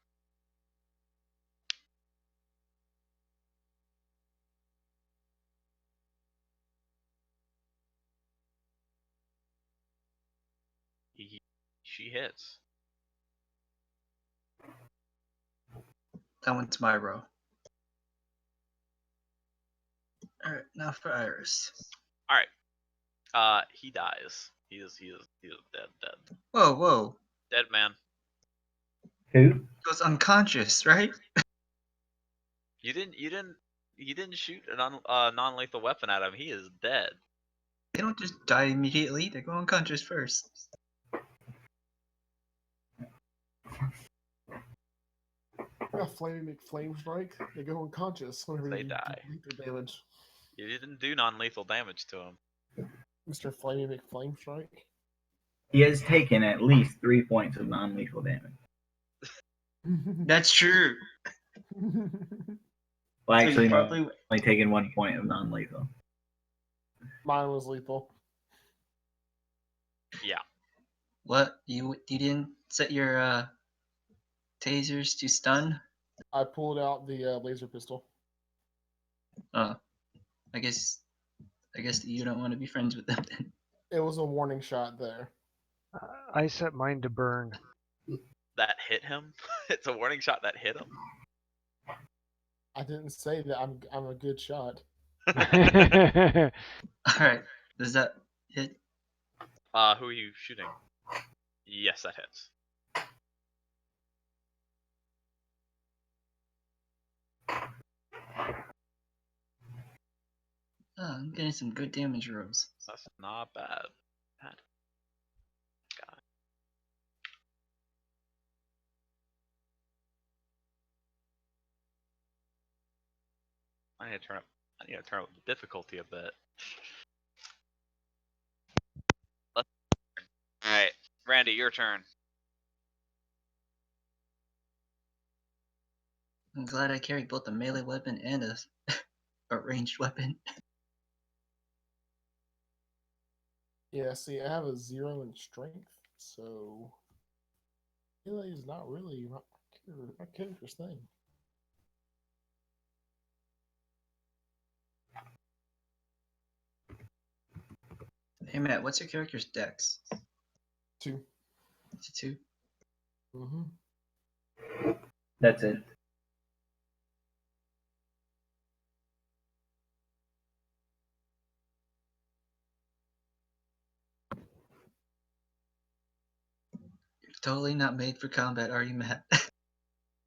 She hits. That one's my row. All right, now for Iris. All right. He dies. He is dead. Whoa, whoa. Dead man. Who? He was unconscious, right? You didn't shoot a non-lethal weapon at him. He is dead. They don't just die immediately. They go unconscious first. A flaming flame strike. They go unconscious whenever They you die. do their damage. You didn't do non-lethal damage to him. Mr. Flaming Flame Strike. He has taken at least 3 points of non-lethal damage. That's true. Well, So actually, you no, probably only taken 1 point of non-lethal. Mine was lethal. Yeah. what? You didn't set your tasers to stun? I pulled out the laser pistol. I guess you don't want to be friends with them then. It was a warning shot there. I set mine to burn. That hit him. It's a warning shot that hit him. I didn't say that I'm a good shot. All right, does that hit? Who are you shooting? Yes, that hits. Oh, I'm getting some good damage rolls. That's not bad. God. I need to turn up the difficulty a bit. All right, Randy, your turn. I'm glad I carry both a melee weapon and a ranged weapon. Yeah, see, I have a 0 in strength, so melee is not really my character's thing. Hey Matt, what's your character's dex? 2. It's a 2. Mm-hmm. That's it. You're totally not made for combat, are you, Matt?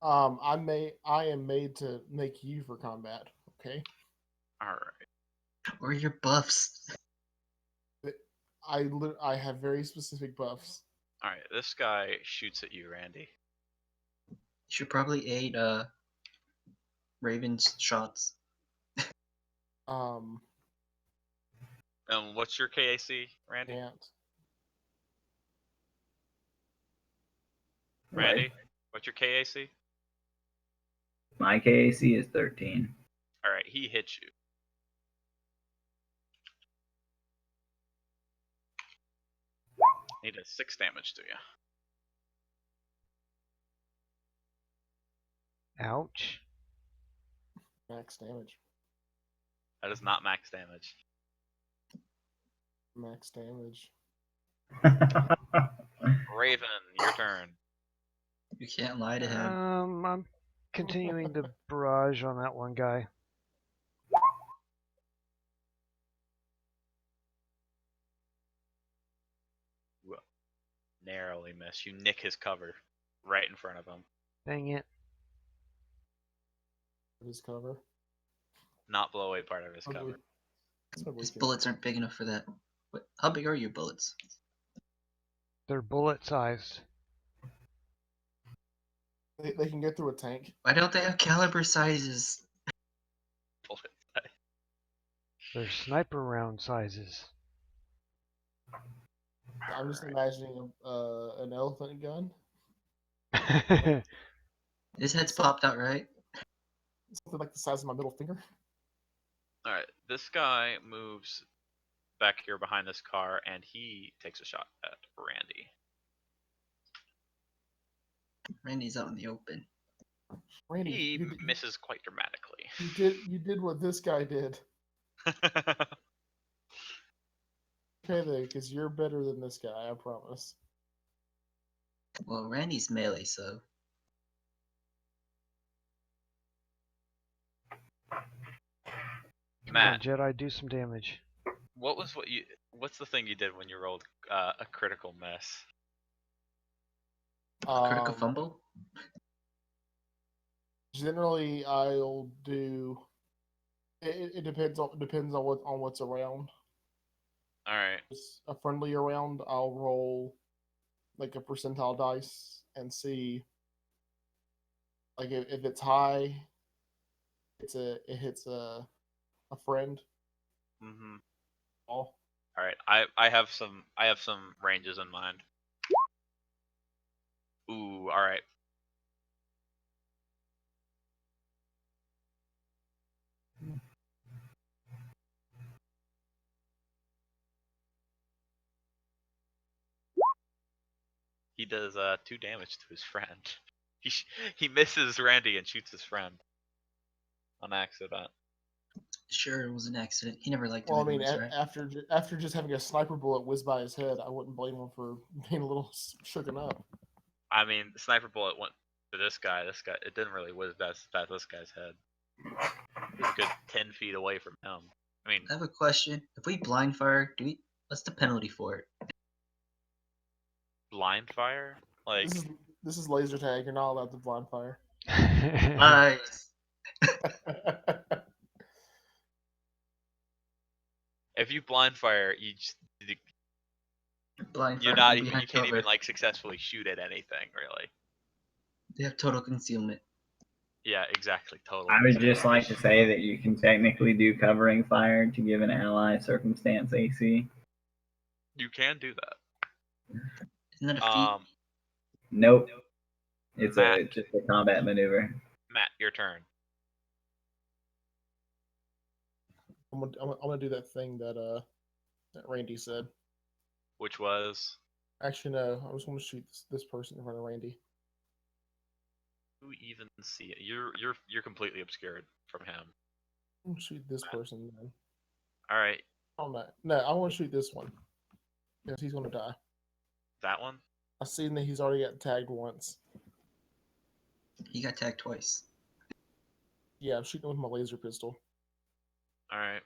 I am made to make you for combat. Okay. All right. Or your buffs? I have very specific buffs. All right. This guy shoots at you, Randy. should probably aid Raven's shots. What's your KAC, Randy? Can't. Randy, what's your KAC? My KAC is 13. All right, he hits you. He does 6 damage to you. Ouch. Max damage. That is not max damage. Max damage. Raven, your turn. You can't lie to him. I'm continuing the barrage on that one guy. Narrowly miss. You nick his cover right in front of him. Dang it. His cover. Not blow away part of his Ugly. cover. That's what we His can- bullets aren't big enough for that. What? How big are your bullets? They're bullet sized. They can get through a tank. Why don't they have caliber sizes? Bullet. They're sniper round sizes. I'm just imagining an elephant gun. His head's popped out, right? Something like the size of my middle finger. Alright, this guy moves back here behind this car and he takes a shot at Randy. Randy's out in the open. Randy, He you misses quite dramatically. you did what this guy did. Okay, then, because you're better than this guy. I promise. Well, Randy's melee, so Come Matt, on, Jedi, do some damage. what's the thing you did when you rolled a critical miss? critical fumble. Generally, I'll do. It depends on what's around. Alright. Just a friendly around, I'll roll like a percentile dice and see. Like if it's high, it hits a friend. Mm-hmm. Oh, Alright, I have some ranges in mind. Ooh, alright. He does 2 damage to his friend. He misses Randy and shoots his friend on accident. Sure, it was an accident. He never liked him well, I mean, anyways, right? after just having a sniper bullet whiz by his head, I wouldn't blame him for being a little shooken up. I mean, the sniper bullet went to this guy. It didn't really whiz past this guy's head. It was a good 10 feet away from him. I mean, I have a question. If we blind fire, what's the penalty for it? blind fire? Like, This is laser tag. You're not allowed to blind fire. Nice. if you blind fire, Blind you're fire not from even, behind you can't cover. even like successfully shoot at anything, really. They have total concealment. Yeah, exactly. Totally. I would just like to say that you can technically do covering fire to give an ally circumstance AC. You can do that. Isn't that a feat? Nope. It's Matt. just a combat maneuver. Matt, your turn. I'm gonna do that thing that Randy said. Which was Actually, no. I just want to shoot this person in front of Randy. who even see it? You're completely obscured from him. I'm gonna shoot this person then. All right, Oh no! I want to shoot this one because he's gonna die. that one. I've seen that he's already got tagged once. He got tagged twice. Yeah, I'm shooting with my laser pistol. All right.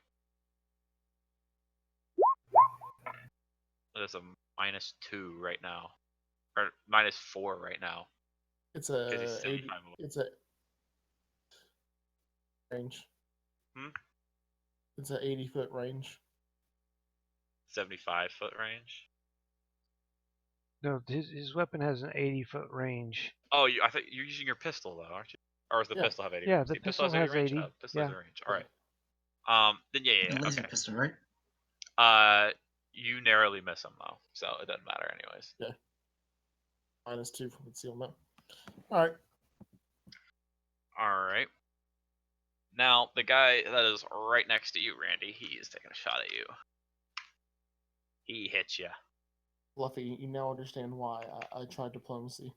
There's a -2 right now, or -4 right now. It's 'cause he's a 75 away. it's a range. Hmm? It's an 80-foot range. 75-foot range. No, his weapon has an 80-foot range. Oh, I thought you're using your pistol though, aren't you? Or does the Yeah. pistol have 80 Yeah, range? the See, pistol has 80 has range? 80. Oh, pistol has Yeah. 80 range. Alright. Then yeah, A laser okay. pistol, right? You narrowly miss him though, so it doesn't matter anyways. -2 from concealment. All right. Alright. Now, the guy that is right next to you, Randy, he is taking a shot at you. He hits you. Fluffy, you now understand why I tried diplomacy.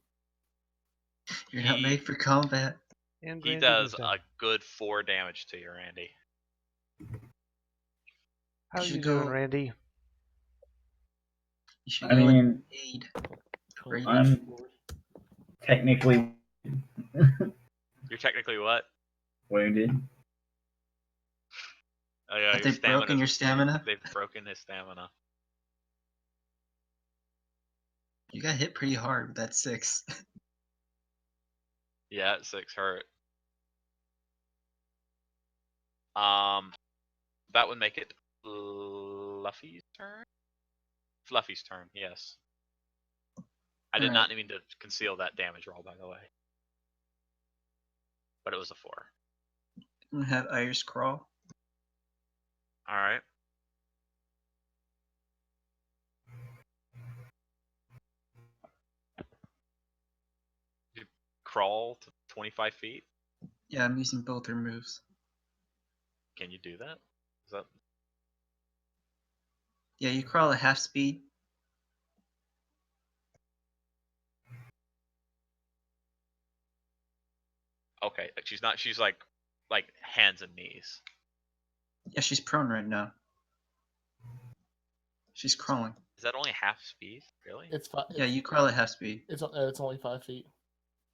You're not made for combat. And He Randy does goes down. a good 4 damage to you, Randy. How You you should doing, go- Randy? You should I go and mean, aid. Clean Right. I'm technically You're technically what? wounded. Oh yeah, Have your they broken your stamina? They've broken his stamina. You got hit pretty hard with that 6. Yeah, 6 hurt. That would make it Fluffy's turn. Fluffy's turn, yes. I did not mean to conceal that damage roll, by the way. But it was a 4. I'm gonna have Iris crawl. Alright. You crawl to 25 feet? Yeah, I'm using both her moves. Can you do that? Is that Yeah, you crawl at half speed. okay? She's not. She's like hands and knees. Yeah, she's prone right now. She's crawling. Is that only half speed? Really? It's five. Yeah, you crawl at half speed. It's only 5 feet.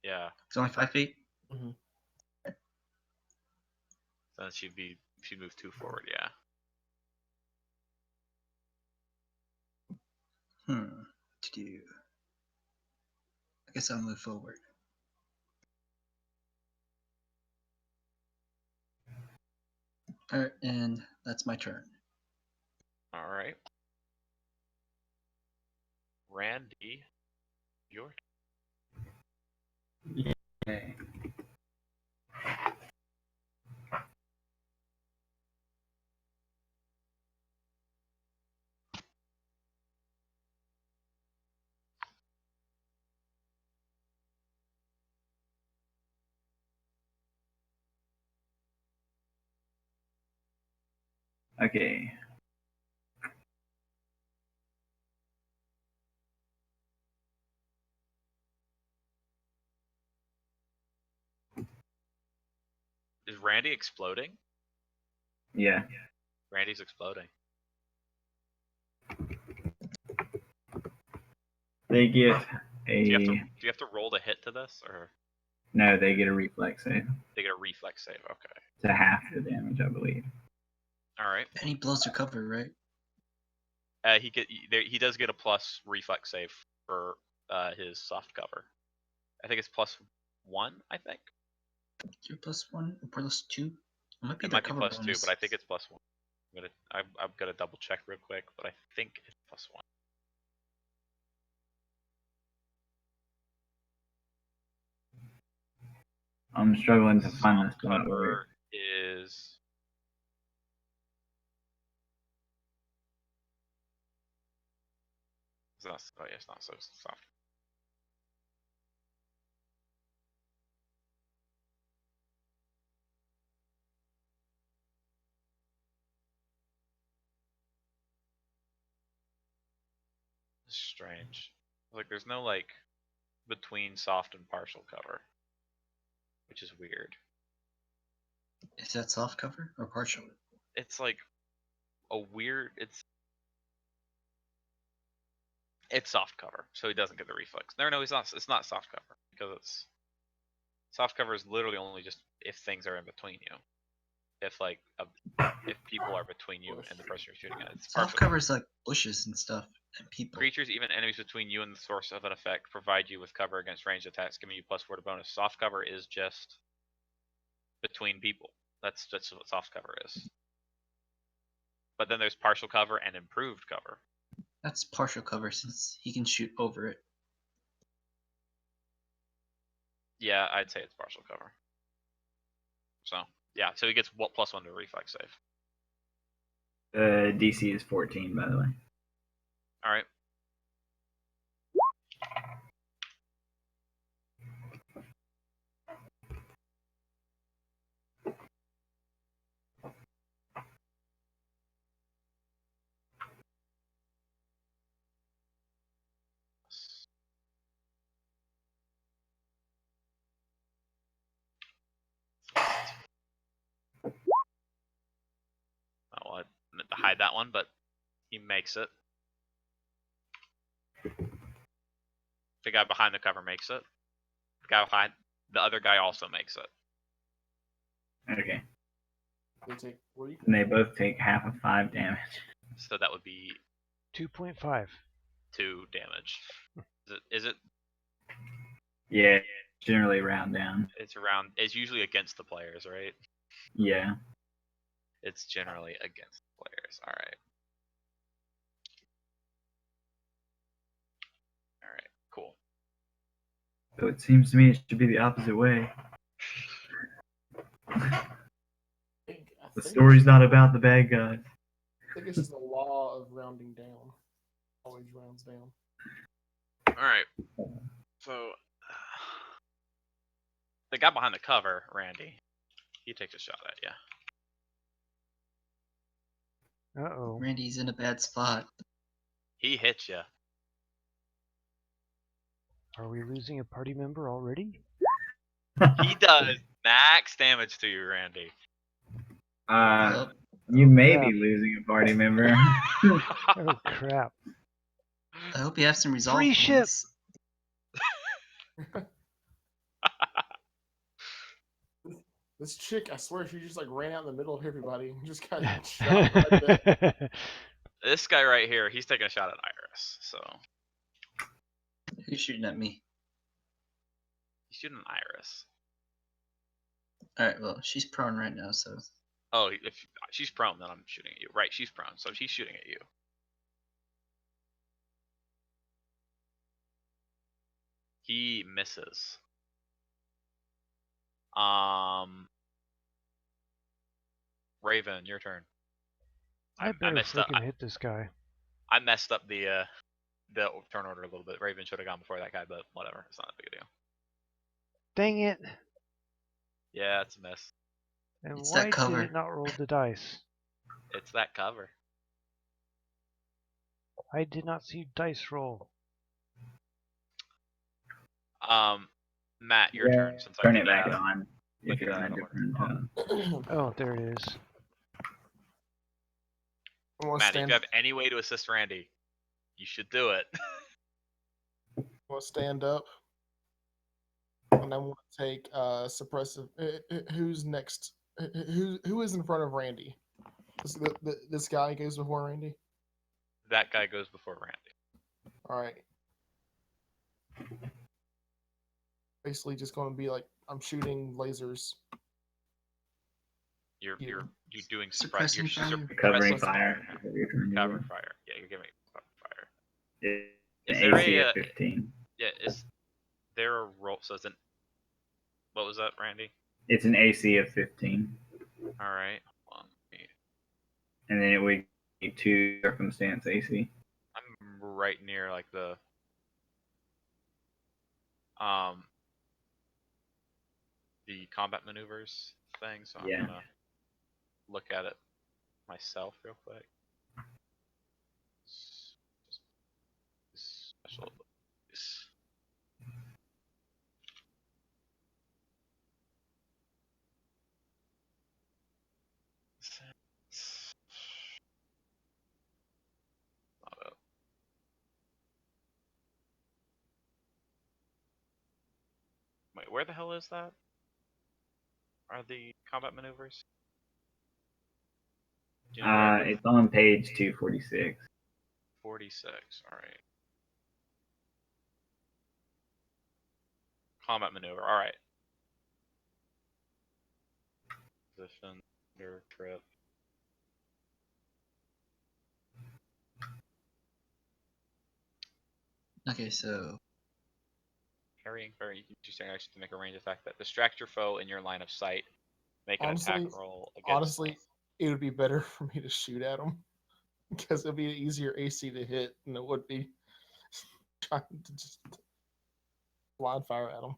Yeah. It's only 5 feet? Then she'd move 2 forward. Yeah. To do. I guess I'll move forward. Alright, and that's my turn. All right. Randy, your Okay. Okay. is Randy exploding? Yeah. Randy's exploding. They get a Do you have to roll to hit to this, or no. They get a reflex save. they get a reflex save? Okay. To half the damage, I believe. All right. And he blows her cover, right? He does get a plus reflex save for his soft cover. I think it's +1. I think You're +1 or +2? It might be it their might be cover +2, bonus. but I think it's +1. I'm gonna double check real quick, but I think it's +1. I'm struggling to find this Soft one. cover is it's not so soft. It's strange. Like there's no between soft and partial cover, which is weird. Is that soft cover or partial? It's like a weird. It's soft cover, so he doesn't get the reflex. No, he's not. It's not soft cover because it's soft cover is literally only just if things are in between you. If if people are between you and the person you're shooting at. It's Soft partial cover is like bushes and stuff and people. Creatures, even enemies between you and the source of an effect, provide you with cover against ranged attacks, giving you +4 to bonus. Soft cover is just between people. That's what soft cover is. But then there's partial cover and improved cover. That's partial cover since he can shoot over it. Yeah, I'd say it's partial cover. So yeah, so he gets +1 to reflex save. DC is 14, by the way. All right. Oh, I meant to hide that one, but he makes it. The guy behind the cover makes it. The other guy also makes it. Okay. They take what do you And they both take half of 5 damage. So that would be 2.5. 2 damage. Is it? Yeah, generally round down. It's usually against the players, right? Yeah. It's generally against the players. All right. All right. Cool. So it seems to me it should be the opposite way. The story's not about the bad guys. I think it's just the law of rounding down. Always rounds down. All right. So the guy behind the cover, Randy, he takes a shot at you. Uh-oh. Randy's in a bad spot. He hits you. Are we losing a party member already? He does max damage to you, Randy. You may crap. be losing a party member. Oh, crap. I hope you have some resolve Free ship! points. This chick, I swear, she just like ran out in the middle of everybody and just got shot right there. This guy right here, he's taking a shot at Iris. So Who's shooting at me? he's shooting Iris. Alright, well, she's prone right now, so. Oh, if she's prone, then I'm shooting at you. Right, she's prone, so she's shooting at you. He misses. Raven, your turn. I better messed up. freaking hit this guy. I messed up the turn order a little bit. Raven should have gone before that guy, but whatever. It's not a big deal. Dang it. Yeah, it's a miss. And It's why that cover. did it not roll the dice? It's that cover. I did not see dice roll. Matt, your turn. Since Turn I it did back that. on Look if you're at on a that different. Oh, there it is. Matt, if you have any way to assist Randy, you should do it. Want to stand up, and I want to take suppressive. Who's next? Who is in front of Randy? This guy goes before Randy. That guy goes before Randy. All right. Basically, just going to be like I'm shooting lasers. You're doing Suppressing fire. Covering suppressing fire. Cover fire. Yeah, you're giving fire. It's Is an there AC a of 15. yeah? Is there a roll? So it's an. What was that, Randy? It's an AC of 15. All right. Hold on. And then it would be 2 circumstance AC. I'm right near like the combat maneuvers thing, so I'm Yeah. gonna look at it myself real quick. Special. Wait, where the hell is that? Are the combat maneuvers? Do you know where it is? It's on page 246. 46. All right. Combat maneuver. All right. Position, your trip. Okay, so Harrying fire. You can use your action to make a range attack that distracts your foe in your line of sight. Make an attack roll against. Honestly, it would be better for me to shoot at him because it'd be an easier AC to hit than it would be trying to just blind fire at him.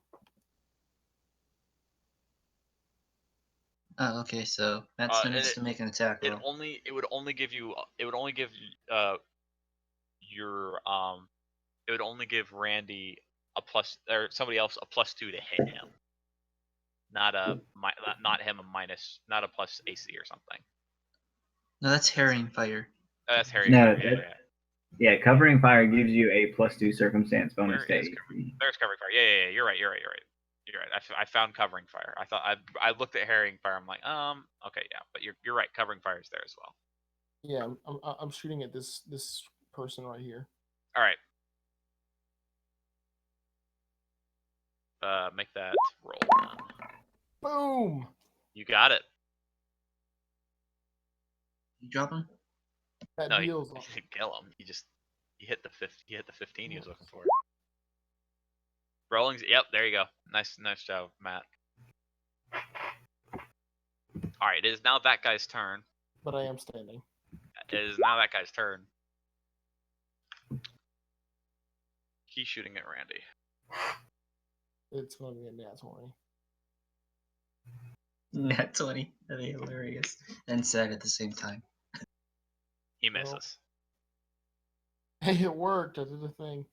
okay, so Matt needs to make an attack roll. It would only give your it would only give Randy a plus, or somebody else a +2 to hit him. Not him a minus, not a plus AC or something. No, that's harrying fire. That's Harry. No, Yeah. Yeah, covering fire gives you a +2 circumstance bonus to AC. There's covering fire. Yeah. You're right. I found covering fire. I thought I looked at harrying fire. I'm like, okay, yeah, but you're right. Covering fire is there as well. Yeah, I'm shooting at this person right here. All right. Make that roll. Boom! You got it. You drop him? That No, deals. you didn't kill him. He hit the 15 he was looking for. Rolling's. Yep, there you go. Nice job, Matt. All right, it is now that guy's turn. But I am standing. It is now that guy's turn. He's shooting at Randy. It's going to be a nat 20. Nat 20. That'd be hilarious. And sad at the same time. He misses. Hey, it worked. I did a thing.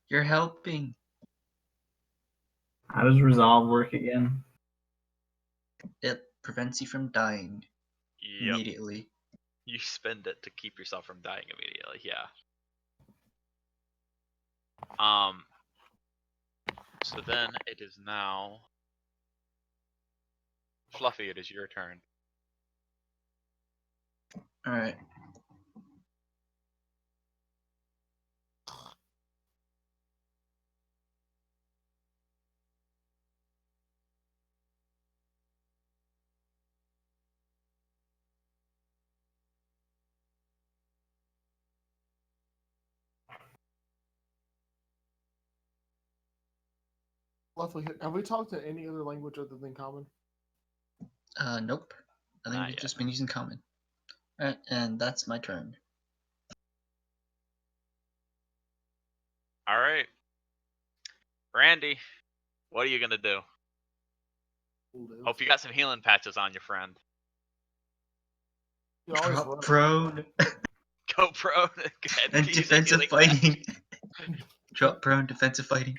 You're helping. How does resolve work again? It prevents you from dying immediately. You spend it to keep yourself from dying immediately. Yeah. So then it is now Fluffy. It is your turn. All right. Lovely. Have we talked to any other language other than Common? Nope. I think we've just been using common. Alright, and that's my turn. All right. Randy, what are you gonna do? Hope you got some healing patches on your friend. Drop prone. Go prone. And defensive fighting. Drop prone, defensive fighting.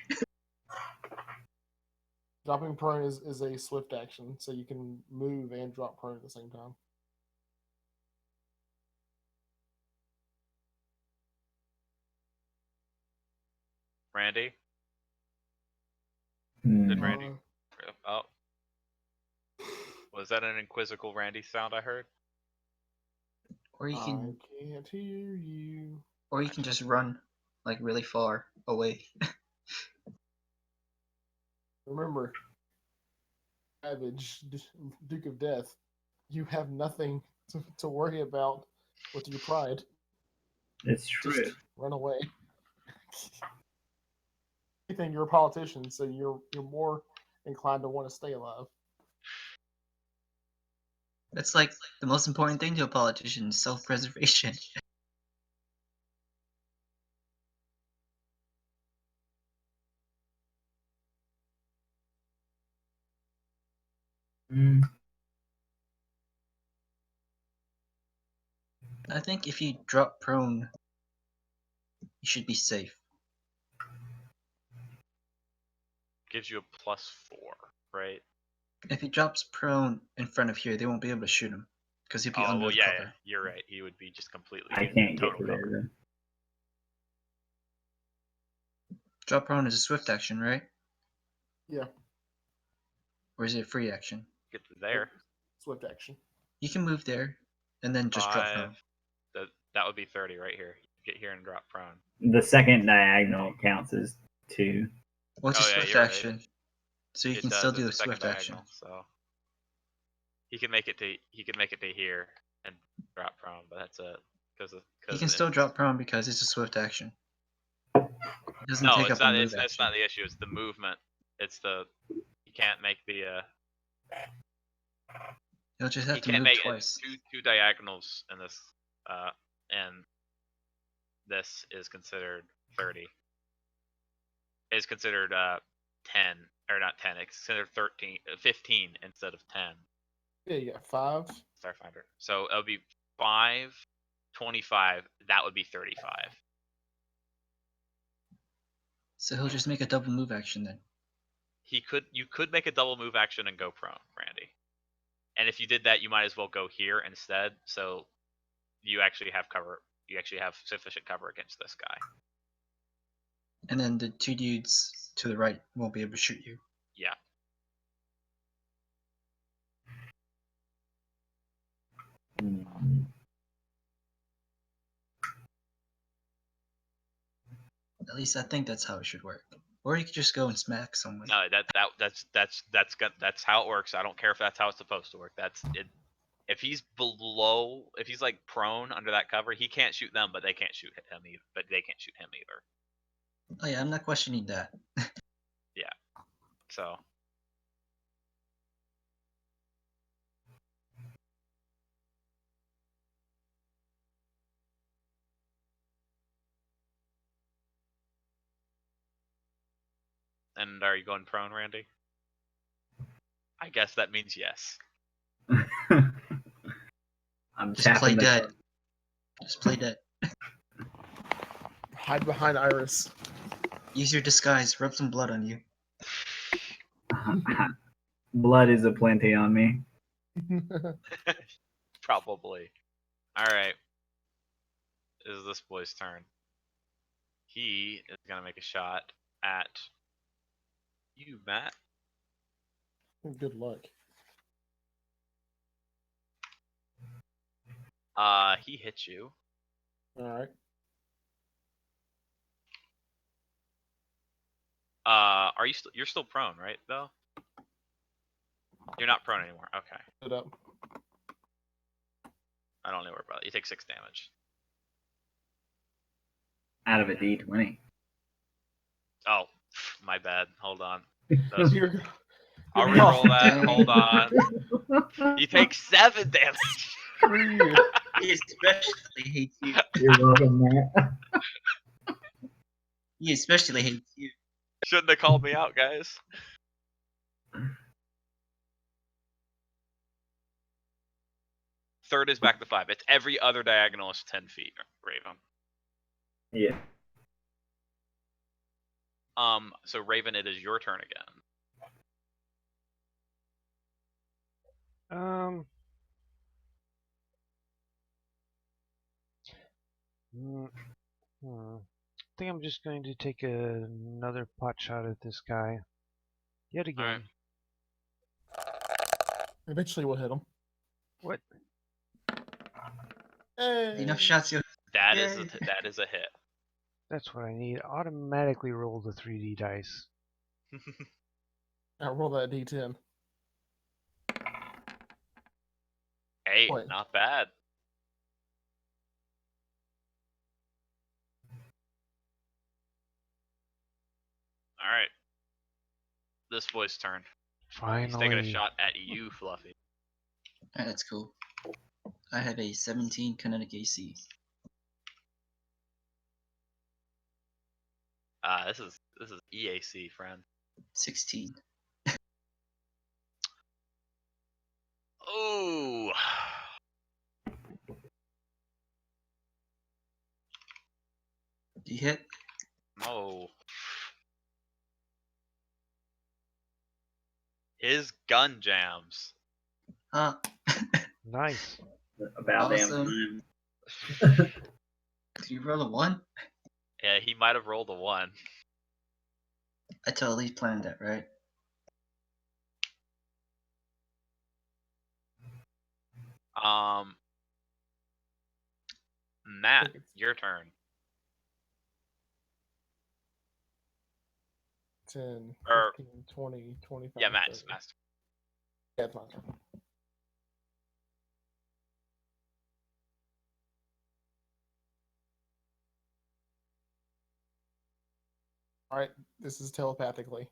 Dropping prone is a swift action, so you can move and drop prone at the same time. Randy? Did Randy? Oh. Was that an inquisical Randy sound I heard? Or you can. I can't hear you. Or you can just run, like, really far away. Remember, Savage, Duke of Death, you have nothing to worry about with your pride. It's true. Just run away. I think you're a politician, so you're more inclined to want to stay alive. That's like the most important thing to a politician: self-preservation. I think if you drop prone, you should be safe. Gives you a +4, right? If he drops prone in front of here, they won't be able to shoot him because he'll be under the cover. Yeah, you're right. He would be just completely. I can't get total to cover. there then. Drop prone is a swift action, right? Yeah. Or is it a free action? Get to there. Swift action. You can move there, and then just drop prone. That would be 30 right here. Get here and drop prone. The second diagonal counts as 2. Well, it's a swift action, right. so you can still do the swift action. So he can make it to here and drop prone, but that's it. He can still drop prone because it's a swift action. It doesn't No, take it's up not. a move It's action. not the issue. It's the movement. It's the you can't make the. He'll just You have to can't move make twice. two diagonals in this, and this is considered 30. Is considered 10 or not 10. It's considered 15 instead of 10. Yeah, you got 5. Starfinder. So it'll be 5, 25. That would be 35. So he'll just make a double move action then. You could make a double move action and go prone, Randy. And if you did that, you might as well go here instead. So you actually have cover. You actually have sufficient cover against this guy. And then the 2 dudes to the right won't be able to shoot you. Yeah. At least I think that's how it should work. Or you could just go and smack someone. No, that's how it works. I don't care if that's how it's supposed to work. That's it. If he's below, if he's like prone under that cover, he can't shoot them, but they can't shoot him either. But they can't shoot him either. Oh yeah, I'm not questioning that. Yeah. So. And are you going prone, Randy? I guess that means yes. I'm Just play tapping the dead. Just play dead. Hide behind Iris. Use your disguise. Rub some blood on you. Blood is aplenty on me. Probably. Alright. This is this boy's turn. He is going to make a shot at you, Matt. Good luck. He hits you. Alright. Are you you're still prone, right, though? You're not prone anymore. Okay. Put up. I don't know where about it. You take 6 damage. Out of a D20. Oh, my bad. Hold on. You're- I'll reroll that. Hold on. You take 7 damage. Screw you. He especially hates you. You're welcome, Matt. He especially hates you. Shouldn't have called me out, guys. Third is back to 5. It's every other diagonal is 10 feet, Raven. Yeah. So Raven, it is your turn again. I think I'm just going to take another pot shot at this guy. Yet again. Eventually we'll hit him. What? Hey. Enough shots, you. That Yay. is a hit. That's what I need. Automatically roll the 3D dice. Now roll that D10. Hey, Boy. not bad. All right. This boy's turn. Finally. He's taking a shot at you, Fluffy. Alright, that's cool. I have a 17 kinetic AC. This is EAC, friend. 16. Oh. Do you hit? Oh. His gun jams. Huh. Nice. About Awesome. damn time. Did you roll a 1? Yeah, he might have rolled a 1. I totally planned that, right? Matt, your turn. 10, Or- 15, 20, 25. Yeah, Matt's 30. Matt's. Yeah, it's my turn. All right, this is telepathically.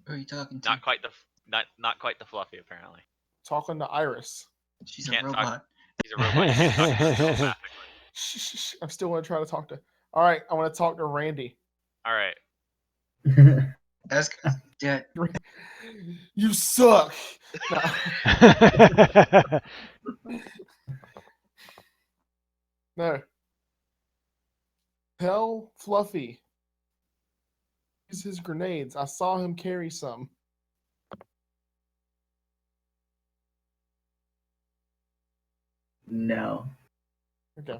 Who are you talking to? Not quite the Fluffy apparently. Talking to Iris. She's a Can't talk. robot. He's a robot. You can't talk to her telepathically. Shh. I'm still want to try to talk to. All right, I want to talk to Randy. All right. Ask. Yeah. You suck. No. Tell Fluffy. Use his grenades. I saw him carry some. No. Okay.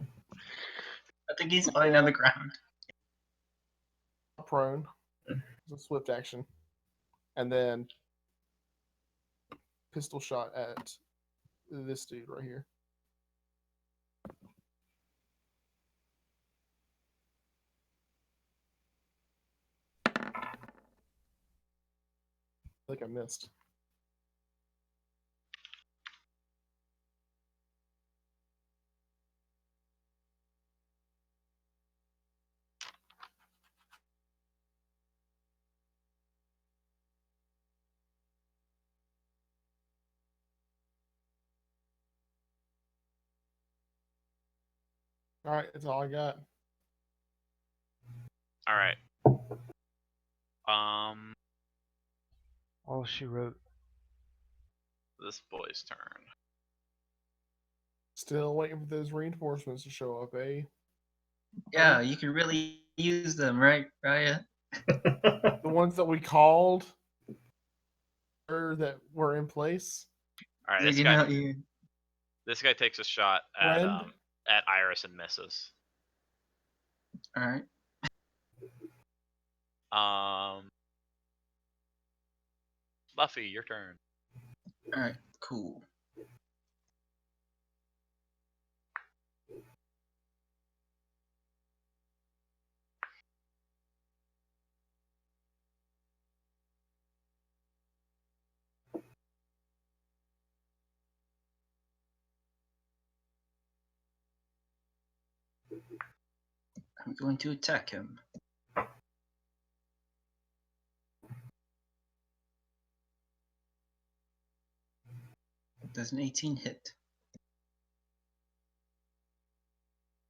I think he's falling on the ground. Prone. It's a swift action. And then pistol shot at this dude right here. I think I missed. All right, that's all I got. All right. All she wrote. This boy's turn. Still waiting for those reinforcements to show up, eh? Yeah, you can really use them, right, Raya? The ones that we called or that were in place. All right. This guy takes a shot at Friend? at Iris and misses. All right. Fluffy, your turn. All right. Cool. I'm going to attack him. Does an 18 hit?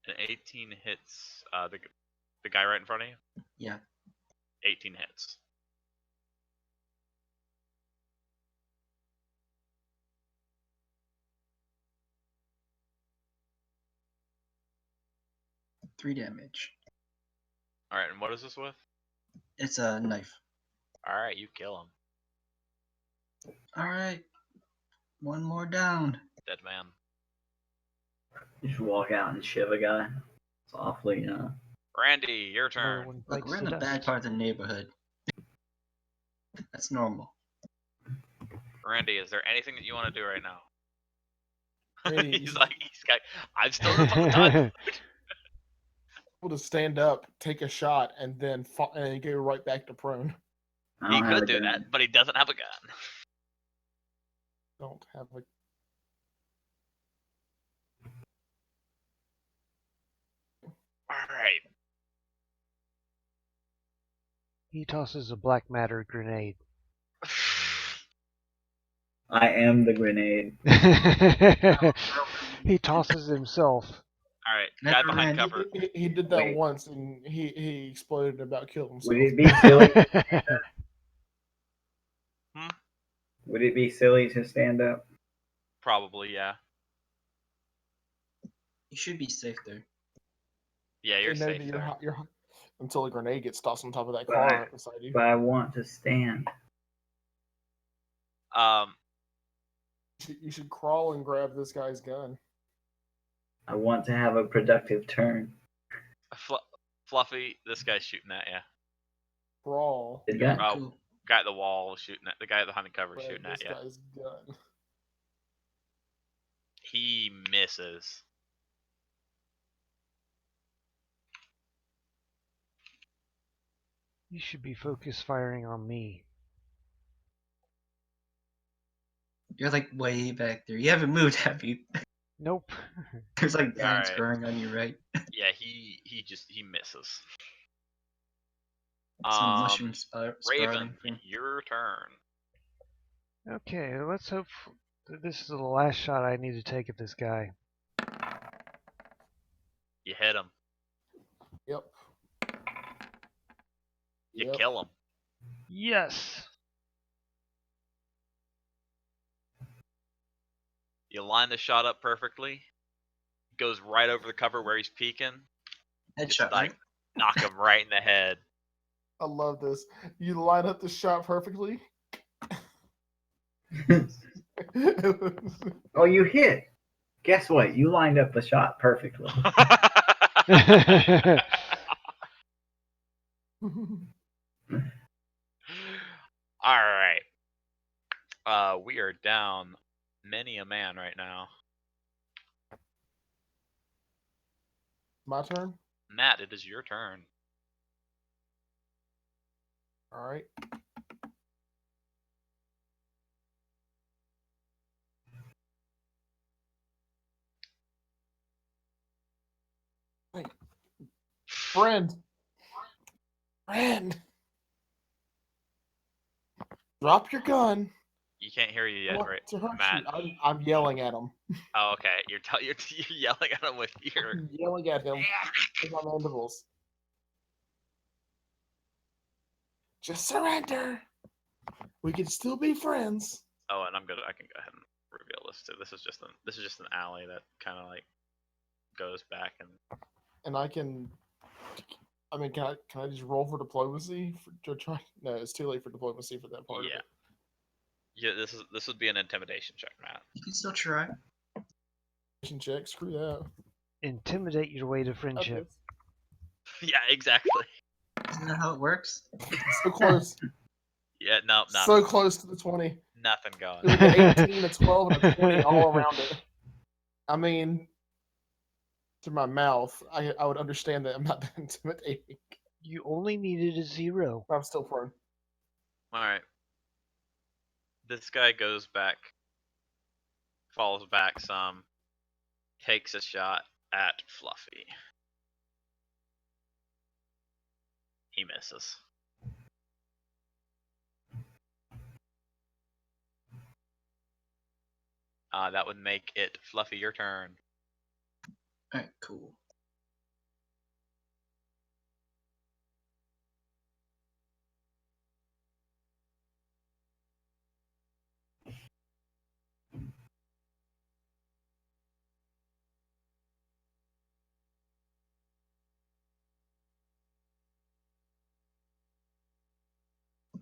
An 18 hits the guy right in front of you. Yeah. 18 hits. Three damage. All right, and what is this with? It's a knife. All right, you kill him. All right. One more down. Dead man. You should walk out and shiv a guy. It's awfully, Randy, your turn. Another one Look, bites we're in the the bad dust. part of the neighborhood. That's normal. Randy, is there anything that you want to do right now? Randy, He's I'm still in the time. Able to stand up, take a shot, and then go right back to prone. I He don't have could a do gun. that, but he doesn't have a gun. Don't have a. All right. He tosses a black matter grenade. I am the grenade. He tosses himself. All right. Never Guy behind mind. cover. He did that Wait. once, and he exploded and about killed himself. Would it be silly? Hmm? Would it be silly to stand up? Probably, yeah. You should be safe there. Yeah, you're You know safe that there. you're until a grenade gets tossed on top of that But car beside you. But I want to stand. You should crawl and grab this guy's gun. I want to have a productive turn. Fluffy, this guy's shooting at you. Crawl. The guy? Oh, Cool. guy at the wall shooting at the guy behind the cover Grab shooting at this you. guy's gun. He misses. You should be focus firing on me. You're like way back there. You haven't moved, have you? Nope. There's like ants Alright. growing on you, right? Yeah, he misses. Some mushrooms Raven, sprouting. your turn. Okay, let's hope this is the last shot I need to take at this guy. You hit him. Yep. You Yep. kill him. Yes. You line the shot up perfectly. Goes right over the cover where he's peeking. Just Headshot, like knock him right in the head. I love this. You line up the shot perfectly. Oh, you hit. Guess what? You lined up the shot perfectly. Right? Alright. We are down many a man right now. My turn. Matt, it is your turn. All right. Hey. Friend. Drop your gun. You can't hear you I yet, want right, to hurt Matt? you. I'm yelling at him. Oh, okay. You're yelling at him with your. I'm yelling at him with my mandibles. Just surrender. We can still be friends. Oh, and I can go ahead and reveal this too. This is just an alley that kind of like goes back And I can. I mean, can I just roll for diplomacy to try? No, it's too late for diplomacy for that part. Yeah. Of it. Yeah, this would be an intimidation check, Matt. You can still try. Check. Screw that. Intimidate your way to friendship. Yeah, exactly. Isn't that how it works? So close. Yeah, no, nothing. So close to the 20. Nothing going. It was an 18, a 12, and a 20 all around it. I mean, to my mouth, I would understand that I'm not that intimidating. You only needed a 0. I'm still prone. All right. This guy goes back, falls back some, takes a shot at Fluffy. He misses. That would make it Fluffy, your turn. Alright, cool.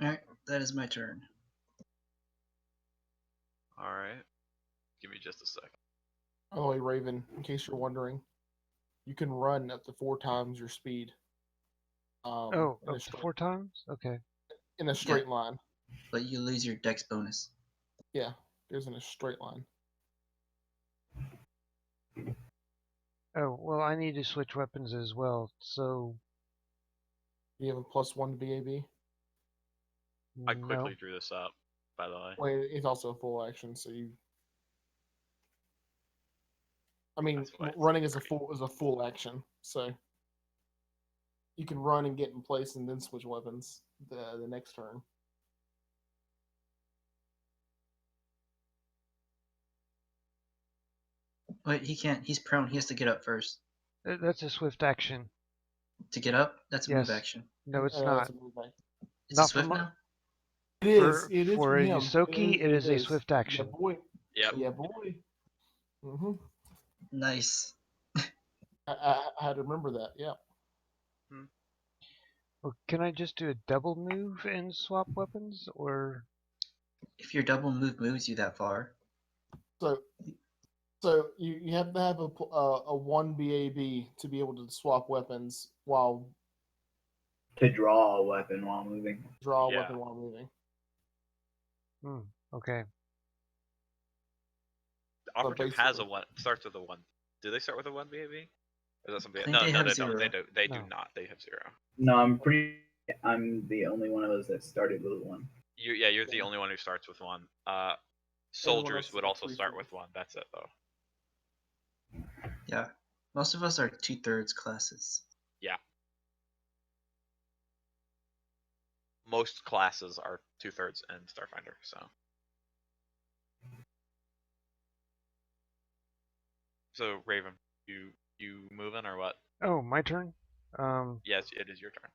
Alright, that is my turn. All right. Give me just a second. By the way, Raven, in case you're wondering, you can run up to 4 times your speed. Oh, in a up to straight, 4 times? Okay. in a straight line. But you lose your dex bonus. Yeah, goes in a straight line. Oh, well, I need to switch weapons as well, so You have a +1 to BAB. I no. quickly drew this up, by the way. Wait, it's also a full action, so you. I mean, That's why it's running is a great. full action, so you can run and get in place and then switch weapons the next turn. Wait, he can't. He's prone. He has to get up first. That's a swift action. To get up, that's a move Yes. action. No, it's That's not. a move back. It's Not a swift for now? It is. For, It is for for a him. Yusoki, it is a is. swift Yeah, action. boy. Yep. Yeah, boy. Mm-hmm. Nice. I had to remember that. Yeah. Well, can I just do a double move and swap weapons, or? If your double move moves you that far. So you have to have a 1 BAB to be able to swap weapons while To draw a weapon while moving. draw a Yeah. weapon while moving. Okay. The operative has basically- a 1. Starts with a 1. Do they start with a 1 BAB? Or is that something? I think No, they no, have they 0. don't. They do No. not. They have 0. No, I'm the only one of those that started with one. You're the only one who starts with 1. else Soldiers would is also free start for- with 1. That's it though. Yeah. Most of us are 2/3 classes. Most classes are 2/3 in Starfinder, so. So Raven, you moving or what? Oh, my turn. Yes, it is your turn.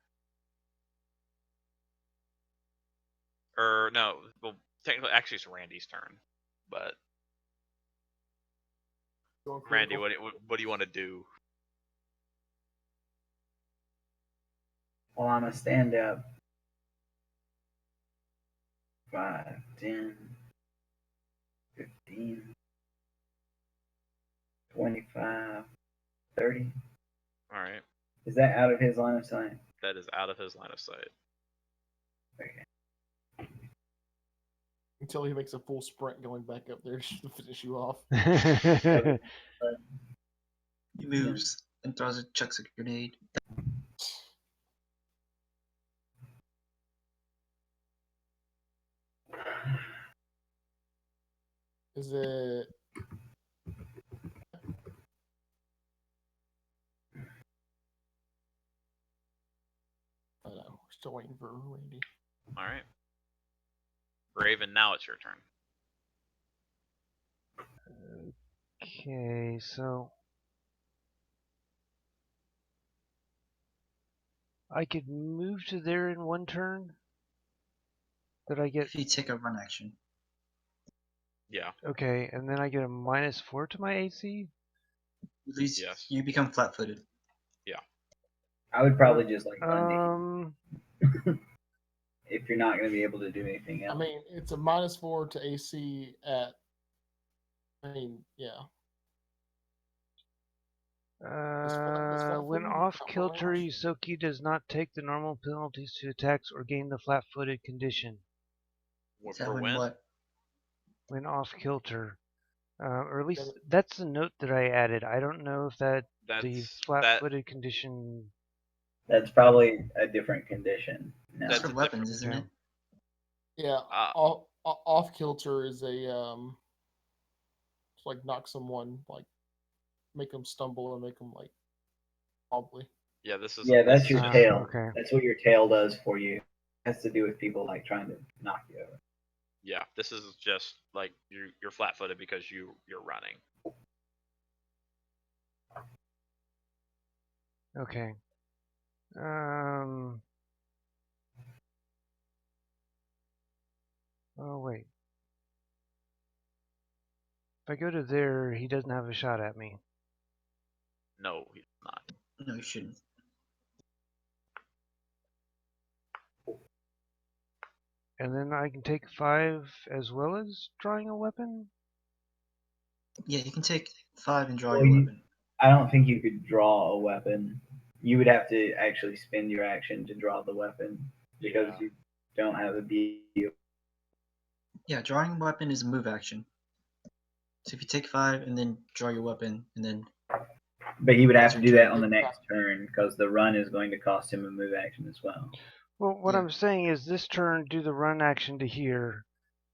Or no, well, technically, actually, it's Randy's turn. But Going Randy, critical. what do you want to do? Well, I'm a stand up. 5, 10, 15, 25, 30. All right, Is that out of his line of sight? that is out of his line of sight. Okay. Until he makes a full sprint going back up there to finish you off. He moves and chucks a grenade. Is it? I don't know. We're still waiting for Randy. All right, Raven, now it's your turn. Okay, so I could move to there in one turn. Did I get If you take a run action. Yeah. okay? And then I get a -4 to my AC. At least Yes. you become flat-footed. I would probably just like run to Um. if you're not going to be able to do anything I else. mean, it's a -4 to AC at. I mean, yeah. When flat-footed off count for kilter, range? Yusoki does not take the normal penalties to attacks or gain the flat-footed condition. Is that For when when? what? When off kilter, or at least Get it. that's the note that I added. I don't know if the That's flat-footed condition. That's probably a different condition. No. It's That's for a weapons, different- isn't it? Yeah. Off kilter is a it's like knock someone, like make them stumble and make them like wobbly. Yeah, this is. Yeah, this that's is your just- tail. Okay. That's what your tail does for you. It has to do with people like trying to knock you over. Yeah, this is just like you're flat-footed because you're running. Okay. Oh wait. If I go to there, he doesn't have a shot at me. No, he's not. No, you shouldn't. And then I can take 5 as well as drawing a weapon. Yeah, you can take 5 and draw Well, your you- weapon. I don't think you could draw a weapon. You would have to actually spend your action to draw the weapon because Yeah. you don't have a B. Yeah, drawing a weapon is a move action. So if you take 5 and then draw your weapon, and then But he would have That's to your do that turn. on the next turn because the run is going to cost him a move action as well. Well, what Yeah. I'm saying is this turn do the run action to here,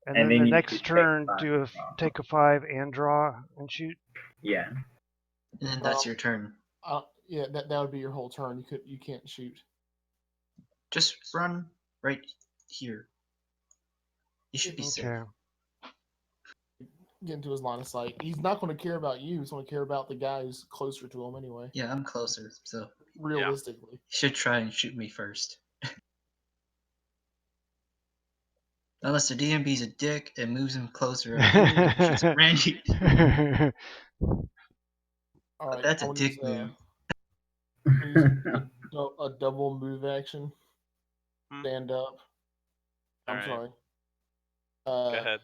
and And then then the you next could take turn 5 do and draw. take a 5 and draw and shoot. Yeah. and then that's your turn. Yeah, that would be your whole turn. You can't shoot. Just run right here. You should be safe. Okay. Get into his line of sight. He's not going to care about you. He's going to care about the guy who's closer to him anyway. Yeah, I'm closer, so you Realistically. should try and shoot me first. Unless the DMB's a dick and moves him closer up here and shoots at Randy. All right. That's I a wanna dick use, move. use a double move action. Hmm. Stand up. I'm Alright. sorry. Go ahead.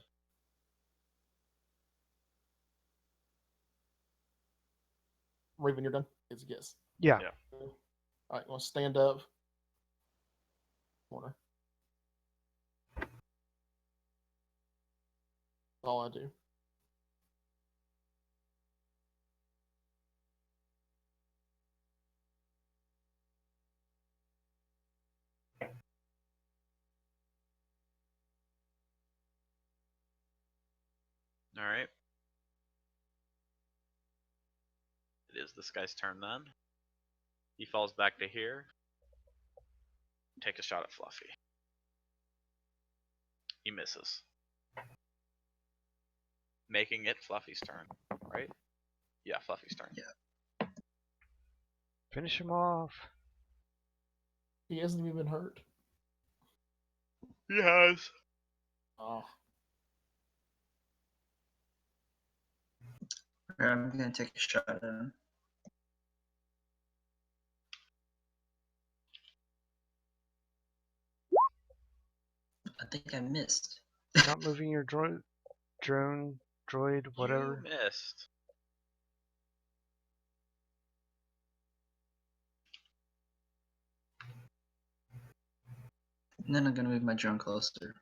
Raven, you're done? It's a guess. Yeah. Yeah. All right, you want to stand up? Corner. That's all I do. All right. It is this guy's turn then. He falls back to here. Take a shot at Fluffy. He misses. Making it Fluffy's turn, right? Yeah, Fluffy's turn. Yeah. Finish him off. He hasn't even been hurt. He has. Oh. I'm gonna take a shot at him. I think I missed. Not moving your drone, droid, whatever. You missed. And then I'm gonna move my drone closer.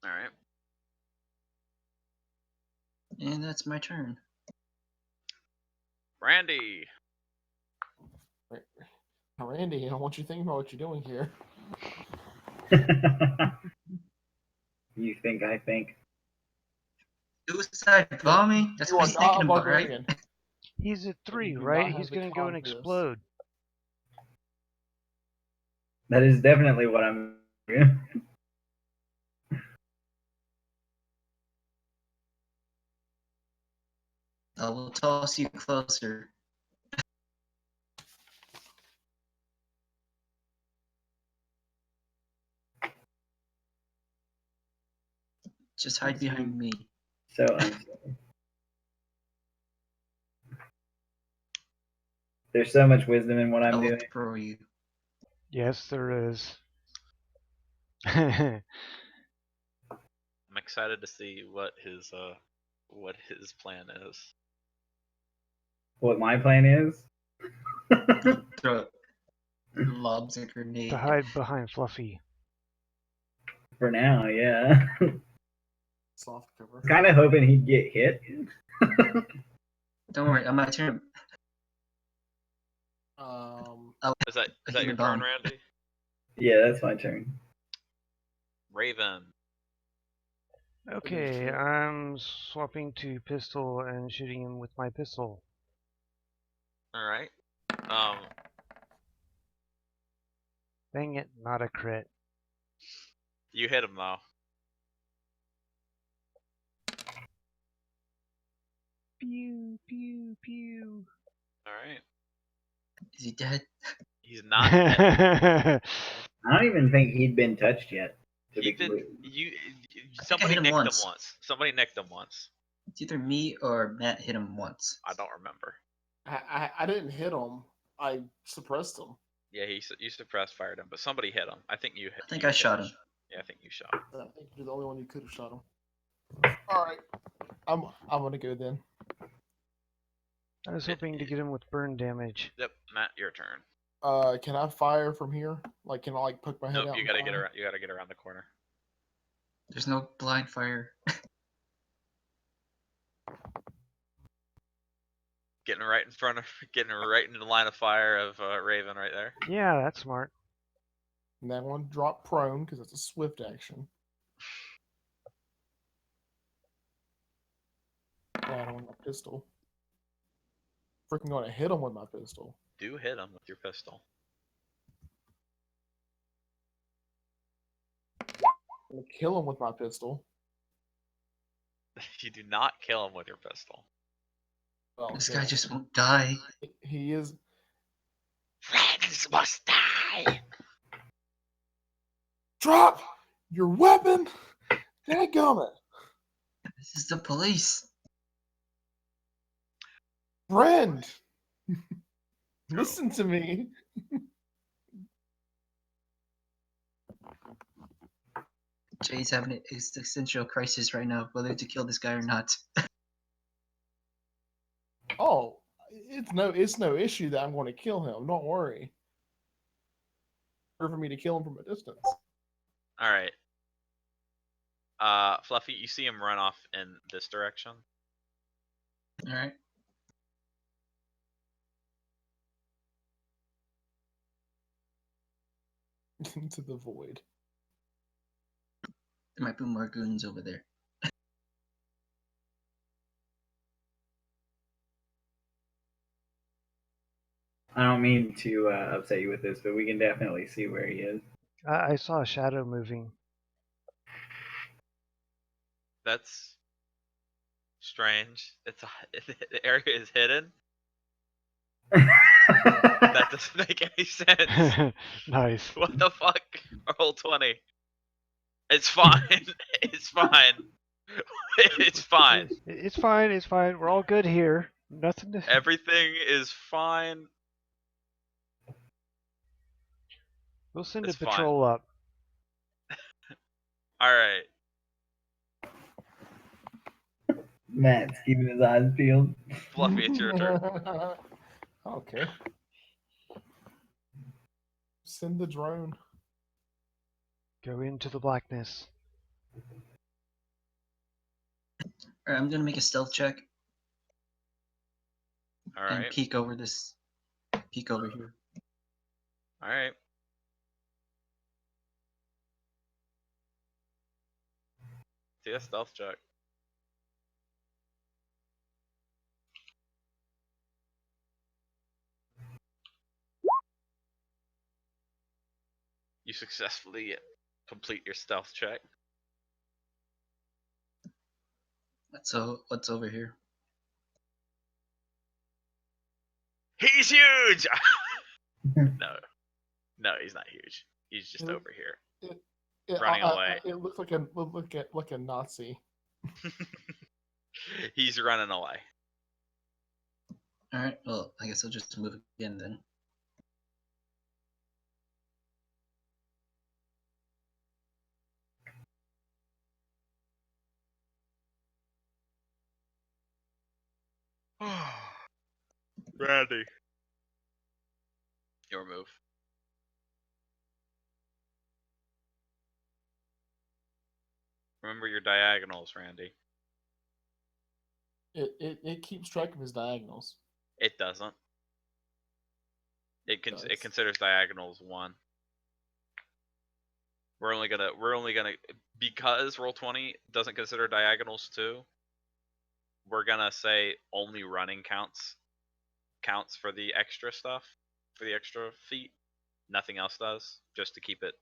Alright. And that's my turn. Randy. Now, Randy, I want you to think about what you're doing here. You think I think? Suicide bombing? That's You what are he's not thinking a about, right? barbarian. He's at 3, do not right? have He's the gonna go and confidence. explode. That is definitely what I'm doing. I will toss you closer. Just hide behind me. So unsilly. There's so much wisdom in what I I'm will doing. throw you. Yes, there is. I'm excited to see what his plan is. What my plan is? Throw it. Lobs a grenade. To hide behind Fluffy. For now, yeah. Soft cover. Kind of hoping he'd get hit. Don't worry, on my turn. Is that hit your a turn, bomb. Randy? Yeah, that's my turn. Raven. Okay, I'm swapping to pistol and shooting him with my pistol. Alright. Dang it, not a crit. You hit him though. Pew, pew, pew. Alright. Is he dead? He's not dead. I don't even think he'd been touched yet. To be He'd been completely- somebody hit him nicked once. him once. Somebody nicked him once. It's either me or Matt hit him once. I don't remember. I didn't hit him. I suppressed him. Yeah, you suppressed fired him, but somebody hit him. I think you hit. I think you I hit shot him. Yeah, I think you shot him. I think you're the only one who could have shot him. All right, I'm gonna go then. I was hoping to get him with burn damage. Yep, Matt, your turn. Can I fire from here? Like, can I like poke my head Nope, out? you and gotta get fire? around. You gotta get around the corner. There's no blind fire. Getting right in front of, getting right into the line of fire of Raven right there. Yeah, that's smart. And that one drop prone because it's a swift action. Yeah, I don't want my pistol. Freaking going to hit him with my pistol. Do hit him with your pistol. I'm gonna kill him with my pistol. You do not kill him with your pistol. Well, This you guy know, just won't die. he is. Friends must die. Drop your weapon. Dadgummit. This is the police. Friend. Listen to me. Jay's having an existential crisis right now, whether to kill this guy or not. Oh, it's no issue that I'm going to kill him. Don't worry. For me to kill him from a distance. All right. Fluffy, you see him run off in this direction. All right. Into the void. There might be more goons over there. I don't mean to upset you with this, but we can definitely see where he is. I saw a shadow moving. That's strange. The area is hidden. That doesn't make any sense. Nice. What the fuck? Roll 20. It's fine. It's fine. It's fine. It's fine. It's fine. We're all good here. Nothing to. Everything is fine. We'll send a It's fine. patrol up. Alright. Matt's keeping his eyes peeled. Fluffy, it's your turn. Okay. Send the drone. Go into the blackness. Alright, I'm gonna make a stealth check and Alright. peek over this. Peek over here. Alright. See a stealth check. You successfully complete your stealth check. So what's over here? He's huge! No, he's not huge. He's just over here. Running away. It looks like a Nazi. He's running away. Alright, well, I guess I'll just move again then. Randy. Your move. Remember your diagonals, Randy. It keeps track of his diagonals. It doesn't. It Does. considers diagonals 1. We're only gonna because Roll20 doesn't consider diagonals 2. We're gonna say only running counts for the extra stuff, for the extra feet. Nothing else does, just to keep it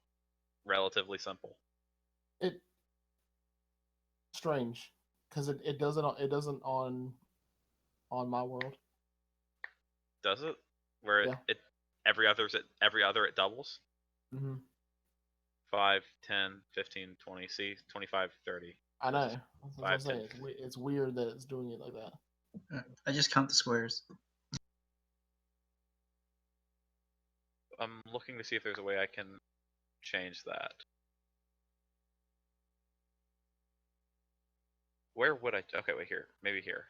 relatively simple. Strange, because it doesn't on my world. Does it? Where Yeah. it every other it doubles? Mm-hmm. 5, 10, 15, 20, see, 25, 30. I know. That's what I'm 5, saying. 10. It's weird that it's doing it like that. I just count the squares. I'm looking to see if there's a way I can change that. Where would I? Okay, wait, here. Maybe here.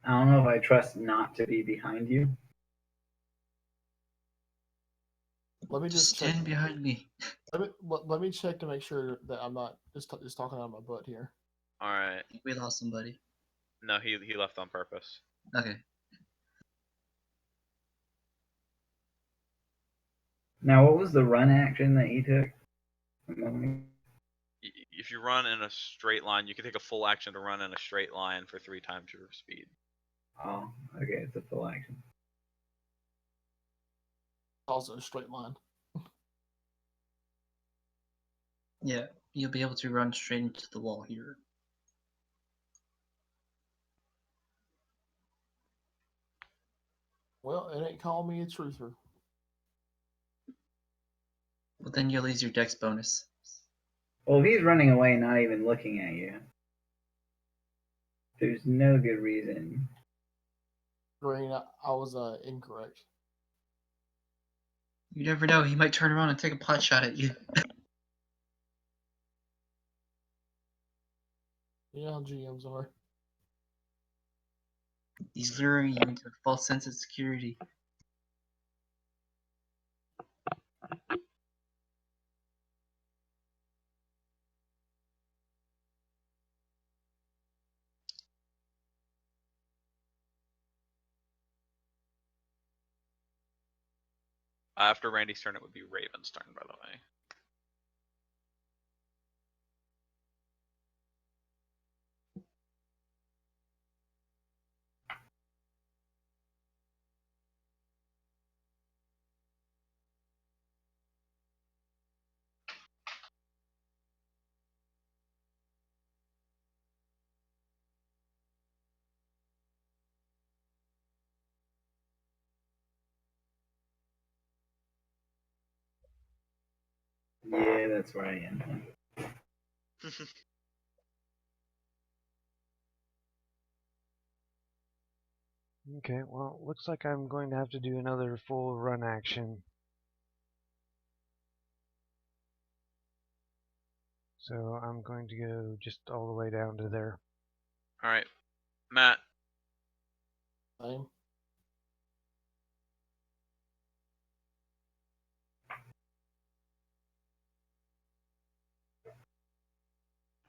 I don't know if I trust not to be behind you. Let me just check. Stand behind me. Let me check to make sure that I'm not just talking out of my butt here. All right. We lost somebody. No, he left on purpose. Okay. Now, what was the run action that he took? If you run in a straight line, you can take a full action to run in a straight line for 3 times your speed. Oh, okay, it's a full action. Also a straight line. Yeah, you'll be able to run straight into the wall here. Well, it ain't calling me a truther. But then you'll lose your dex bonus. Well, if he's running away, not even looking at you, there's no good reason. Green, I was incorrect. You never know, he might turn around and take a pot shot at you. You know how GMs are. He's luring you into a false sense of security. After Randy's turn, it would be Raven's turn, by the way. that's where I am. Okay, well, looks like I'm going to have to do another full run action. So I'm going to go just all the way down to there. All right, Matt. Same.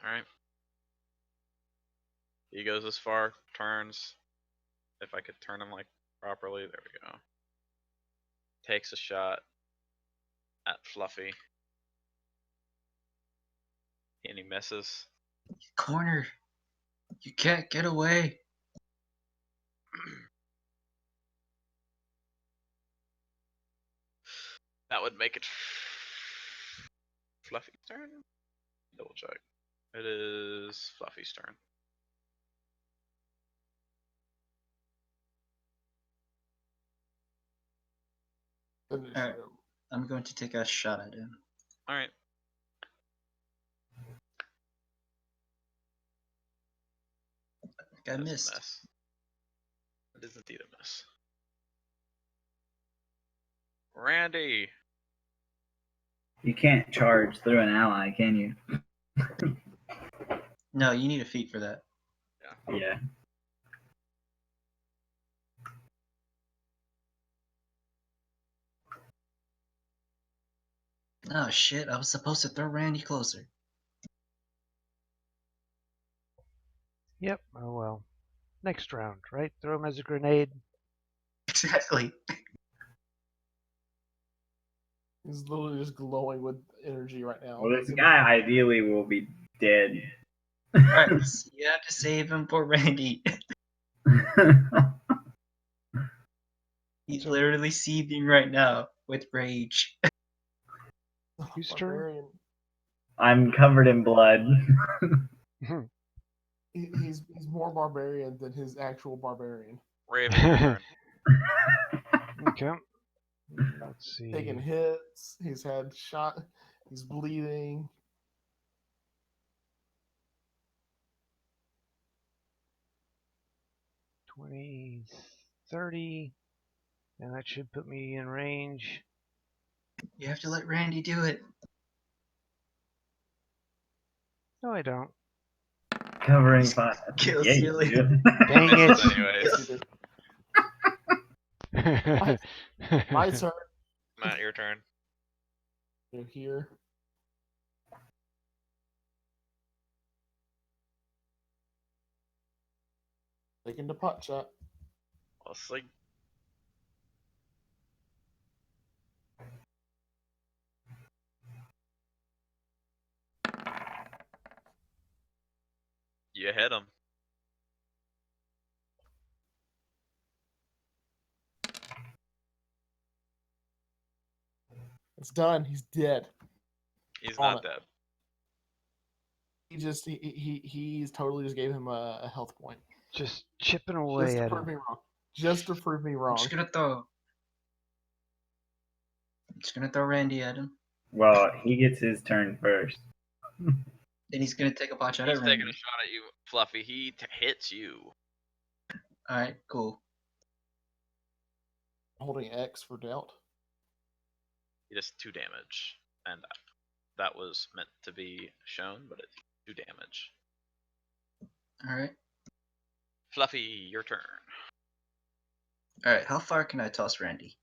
All right. He goes this far, turns. If I could turn him like properly, there we go. Takes a shot at Fluffy. And he misses. Corner. You can't get away. That would make it Fluffy's turn? Double check. It is Fluffy's turn. Finish Alright. him. I'm going to take a shot at him. Alright. I That's missed. a miss. It is indeed a miss. Randy! You can't charge through an ally, can you? No, you need a feat for that. Yeah. Oh shit, I was supposed to throw Randy closer. Yep, oh well. Next round, right? Throw him as a grenade. Exactly. He's literally just glowing with energy right now. Well, this guy ideally will be dead. Alright, so you have to save him for Randy. He's literally seething right now with rage. Whose turn? Barbarian. I'm covered in blood. He's more barbarian than his actual barbarian. Raven, your turn. Okay. Let's see. Taking hits. He's had shot. He's bleeding. $20, $30, and that should put me in range. You have to let Randy do it. No, I don't. Covering fire. Kill Yeah, you Celia. do. Dang Anyways. Yes, you do. My turn. Matt, your turn. You're here. Taking the pot shot. I'll see. You hit him. It's done. He's dead. He's On not it. dead. He's totally just gave him a health point. Just chipping Just away to at prove him. me wrong. Just to prove me I'm wrong. just gonna throw Randy at him. Well, he gets his turn first. Then he's gonna take a pot shot He's at taking Randy. a shot at you, Fluffy. He hits you. Alright, cool. Holding X for doubt. He does 2 damage. And that was meant to be shown, but it's 2 damage. Alright. Fluffy, your turn. Alright, how far can I toss Randy?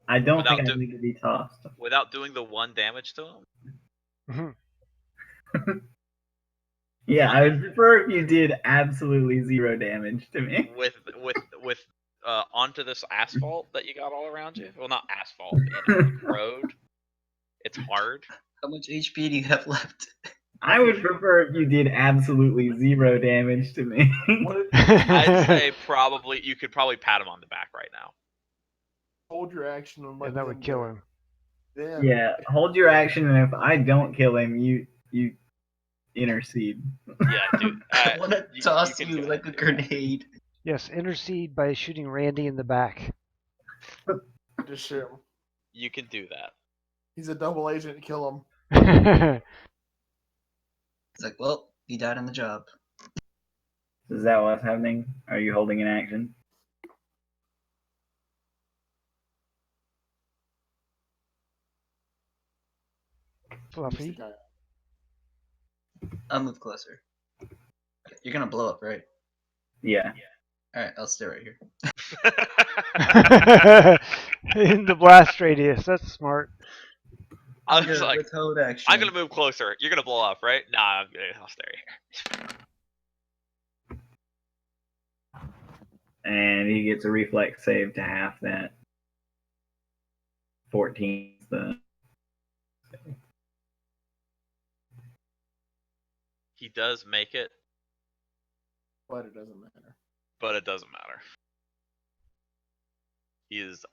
I don't Without think I do- need to be tossed. Without doing the 1 damage to him? Yeah, I would prefer if you did absolutely 0 damage to me. With onto this asphalt that you got all around you. Well, not asphalt, road. It's hard. How much HP do you have left? I would prefer if you did absolutely 0 damage to me. I'd say probably you could probably pat him on the back right now. Hold your action and let And that would kill do it. him. Then Yeah, hold your action, and if I don't kill him, you intercede. Yeah, dude. I wanna toss can you go like ahead a and do that. grenade. Yes, intercede by shooting Randy in the back. just shoot him. You can do that. He's a double agent. Kill him. It's like, well, he died on the job. Is that what's happening? Are you holding an action? He's the Fluffy. guy. I'll move closer. You're gonna blow up, right? Yeah. Alright, I'll stay right here. In the blast radius. That's smart. I I'm was gonna like, withhold action. I'm gonna move closer. You're gonna blow up, right? Nah, I'll stay here. And he gets a reflex save to half that. 14 is the. He does make it, But it doesn't matter. but it doesn't matter. He is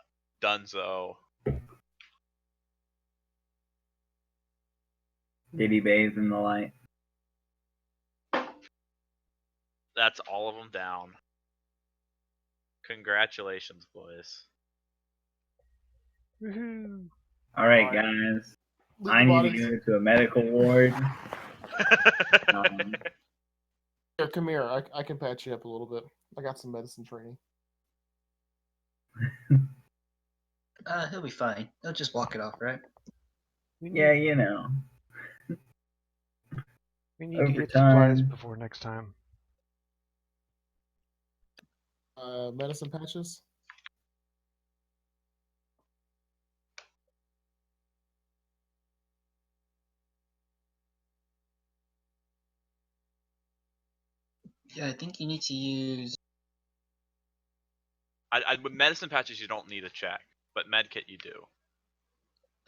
donezo. Did he bathe in the light? That's all of them down. Congratulations, boys. Woohoo. All right, Alright. guys. Loot I the need to bodies. go to a medical ward. Here, come here. I can patch you up a little bit. I got some medicine training. He'll be fine. He'll just walk it off, right? Yeah, you know. We need to Over get supplies time. before next time. Medicine patches. Yeah, I think you need to use. With medicine patches, you don't need a check, but medkit you do.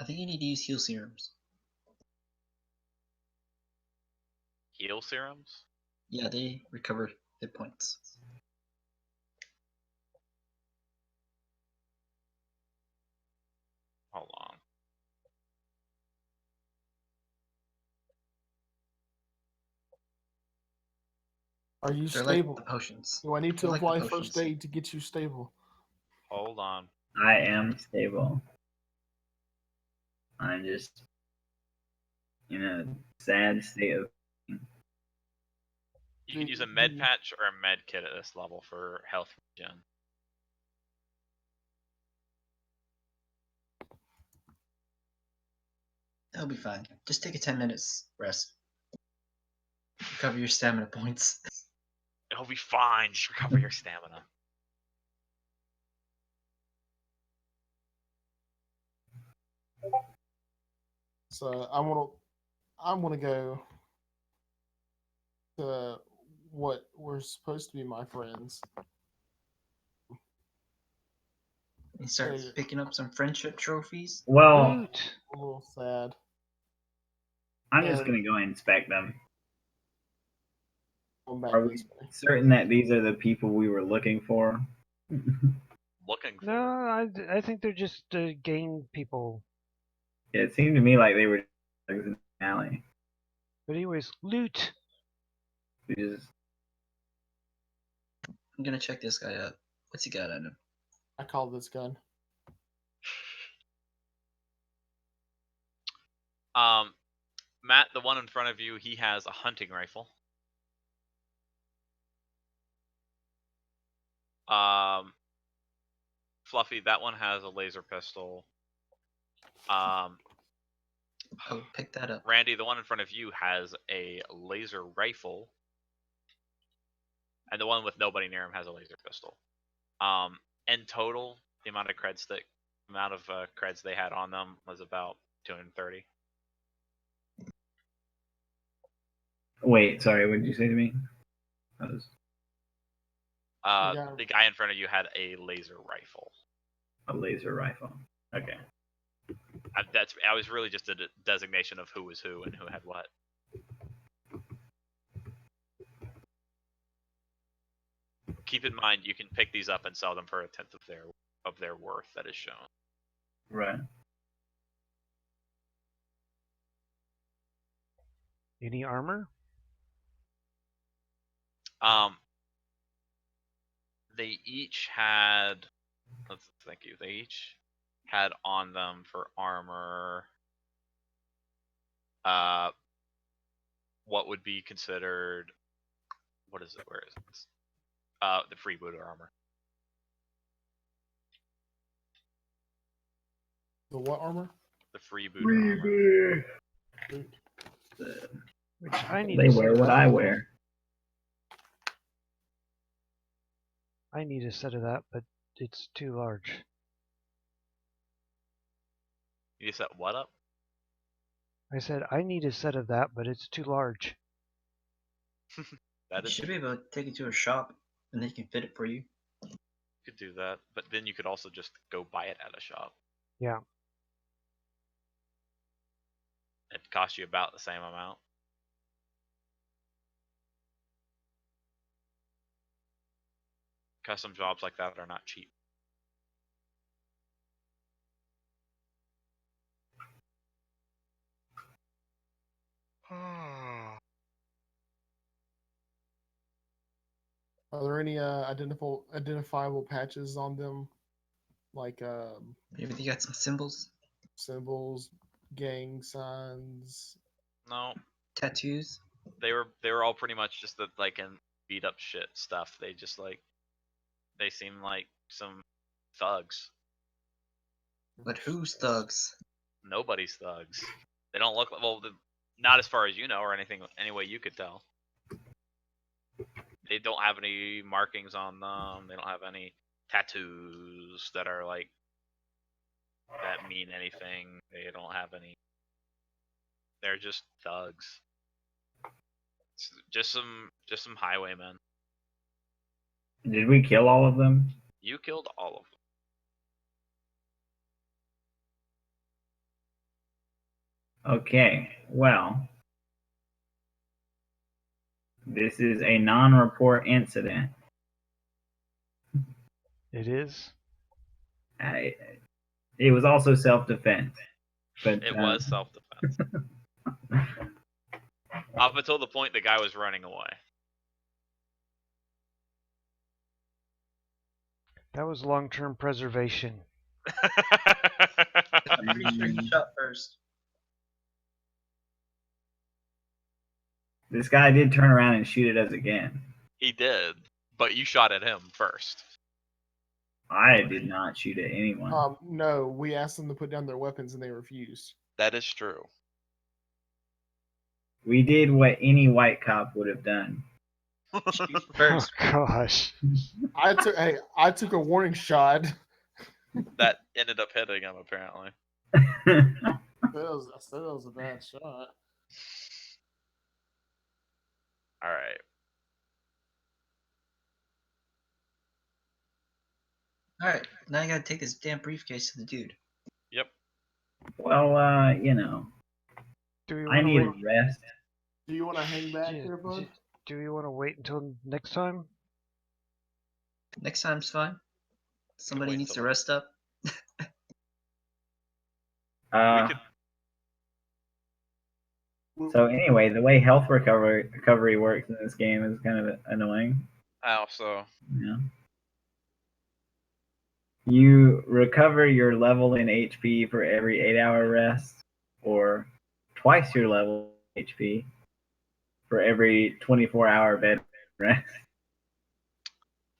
I think you need to use heal serums. Heal serums? Yeah, they recover hit points. Hold on. Are you They're stable? like the potions. Do I need to They're like the apply potions. first aid to get you stable? Hold on. I am stable. I'm just in a sad state of. You can use a med patch or a med kit at this level for health regen. That'll be fine. Just take a 10 minutes rest. Recover your stamina points. It'll be fine. Just recover your stamina. So I'm gonna go to what were supposed to be my friends. And start Hey. picking up some friendship trophies. Well, Loot. A little sad. I'm just And gonna go inspect them. going back Are this we way. certain that these are the people we were looking for? Looking for. No, I think they're just gang people. Yeah, it seemed to me like they were in the alley. But anyways, loot. We just I'm gonna check this guy out. What's he got on him? I call this gun. Matt, the one in front of you, he has a hunting rifle. Fluffy, that one has a laser pistol. Oh, pick that up. Randy, the one in front of you has a laser rifle. And the one with nobody near him has a laser pistol. In total, the amount of creds they had on them was about 230. wait. Sorry, what did you say to me? That was Yeah. The guy in front of you had a laser rifle. a laser rifle. Okay. I was really just a designation of who was who and who had what. Keep in mind, you can pick these up and sell them for a tenth of their worth that is shown. Right. Any armor? They each had. Thank you. They each had on them for armor what would be considered, what is it? Where is it? The freebooter armor. The what armor? The freebooter armor. Which I need They a set wear of what that. I wear. I need a set of that, but it's too large. You set what up? I said I need a set of that, but it's too large. That You is should be able to take it to a shop and they can fit it for you. You could do that, but then you could also just go buy it at a shop. Yeah. It'd cost you about the same amount. Custom jobs like that are not cheap. Are there any identifiable patches on them, like Maybe they got some symbols, symbols, gang signs? No, tattoos. they were all pretty much just like in beat up shit stuff. They just like they seem like some thugs. But who's thugs? Nobody's thugs. They don't look not as far as you know or anything. Any way you could tell. They don't have any markings on them. They don't have any tattoos that are like that mean anything. They don't have any. They're just thugs. It's just some highwaymen. Did we kill all of them? You killed all of them. Okay, well, this is a non-report incident. It is. It was also self-defense, but It was self-defense. Up until the point the guy was running away. That was long-term preservation. I'm pretty sure he shot first. This guy did turn around and shoot at us again. He did, but you shot at him first. I did not shoot at anyone. No, we asked them to put down their weapons and they refused. That is true. We did what any white cop would have done. Shoot Oh first. gosh. I took a warning shot. That ended up hitting him apparently. I said it was a bad shot. All right. Alright, now I gotta take this damn briefcase to the dude. Yep. Well, you know, Do we I want to need a wait? rest. Do you want to hang back Yeah, here, bud? do we want to wait until next time? Next time's fine. Somebody wait needs to till- rest up. We could. So anyway, the way health recovery works in this game is kind of annoying. How so? Yeah. You recover your level in HP for every 8-hour rest, or twice your level in HP for every 24-hour bed rest.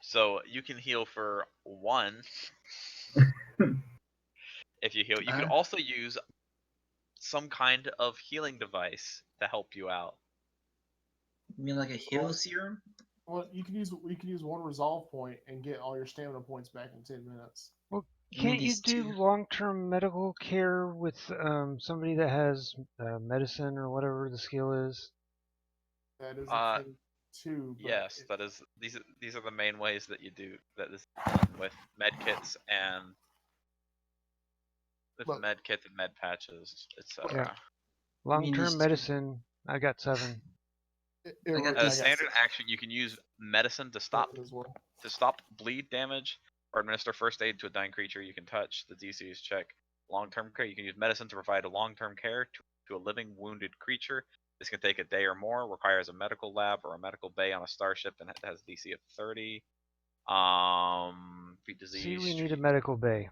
So you can heal for 1 if you heal. You could also use some kind of healing device to help you out. You mean like a heal serum? Well, you can use 1 resolve point and get all your stamina points back in 10 minutes. Well, You mean can't you these do two? long-term medical care with somebody that has medicine or whatever the skill is? That is a thing too. But Yes, that is. These are the main ways that you do that is done with med kits and med patches, etc. Yeah. these Long-term two? medicine. I got 7. I got As this. standard action, you can use medicine to stop as well. bleed damage or administer first aid to a dying creature you can touch. The DC is check. Long-term care, you can use medicine to provide a long-term care to a living wounded creature. This can take a day or more, requires a medical lab or a medical bay on a starship, and it has DC of 30. Feed disease. See, we need a medical bay.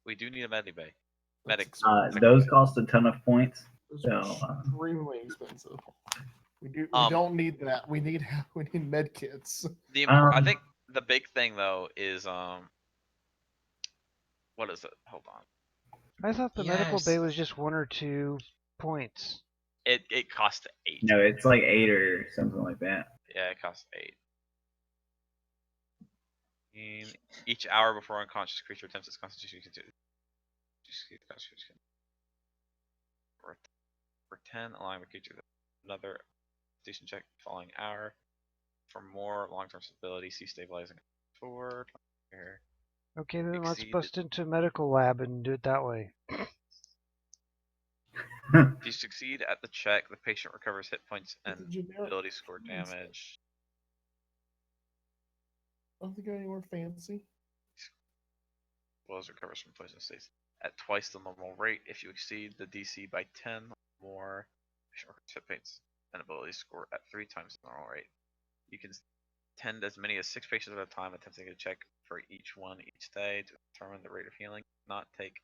We do need a medibay. That's Those cost a ton of points. Those So, are extremely expensive. We Um, don't need that. We need med kits. I think the big thing though is what is it? Hold on. I thought the medical bay Yes. was just 1 or 2 points. It costs 8. no, it's like 8 or something like that. Yeah, it costs 8. Each hour before unconscious creature attempts its constitution for 10, allowing the creature to another constitution check the following hour. For more long-term stability, see stabilizing 4. Here. Okay, then let's Exceed bust into medical lab and do it that way. If you succeed at the check, the patient recovers hit points and It's a generic ability score fancy. damage. Don't think anywhere fancy. As well as recovers from poison states at twice the normal rate. If you exceed the DC by 10 or more, patient recovers hit points and ability score at 3 times the normal rate. You can tend as many as 6 patients at a time, attempting a check for each one each day to determine the rate of healing. Not take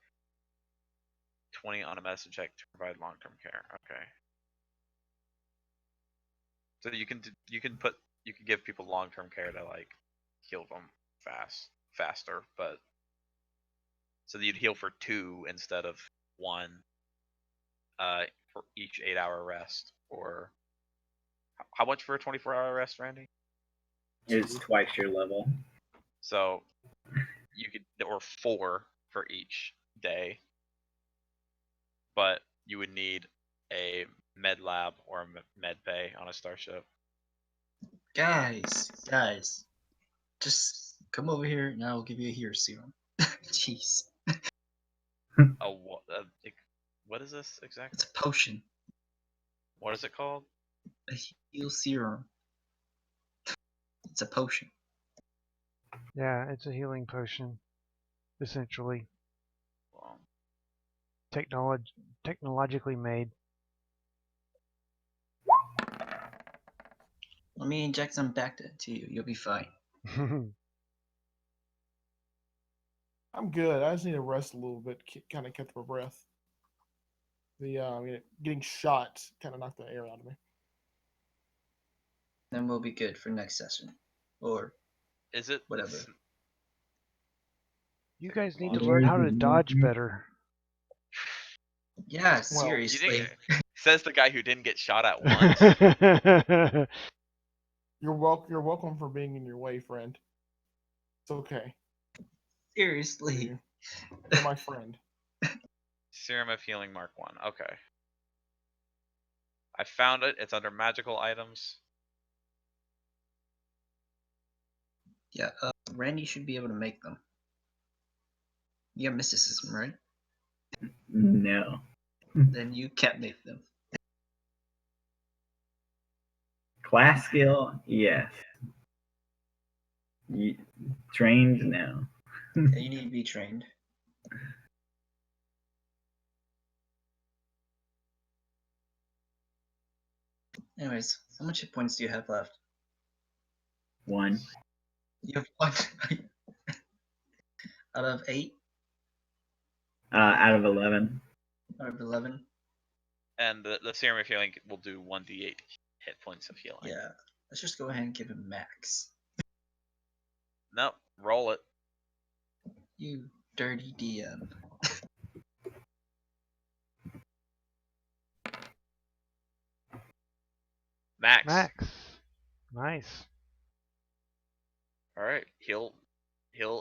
20 on a medicine check to provide long-term care. Okay. So you can give people long-term care to like heal them faster, but so you'd heal for 2 instead of 1 for each 8-hour rest. Or how much for a 24-hour rest, Randy? It's twice your level. So you could, or 4 for each day, but you would need a med lab or a med bay on a starship. Guys, just come over here and I'll give you a hero serum. Jeez. What is this exactly? It's a potion. What is it called? A heal serum. It's a potion. Yeah, it's a healing potion, essentially. Well, Technologically made. Let me inject some back to you. You'll be fine. I'm good. I just need to rest a little bit, kind of catch my breath. Getting shot kind of knocked the air out of me. Then we'll be good for next session. Or is it whatever. You guys need to learn how to dodge better. Yeah, Well, seriously. Says the guy who didn't get shot at once. You're welcome for being in your way, friend. It's okay. Seriously. You're my friend. Serum of Healing Mark 1. Okay. I found it. It's under magical items. Yeah, Randy should be able to make them. You have mysticism, right? No. Then you can't make them. Class skill, yes. Trained, no. Yeah, you need to be trained. Anyways, how much hit points do you have left? 1. You have 1 out of 8? Out of 11. Out of 11? And the Serum of Healing will do 1d8 hit points of healing. Yeah. Let's just go ahead and give him max. Nope. Roll it. You dirty DM. Max. Nice. Alright. Heal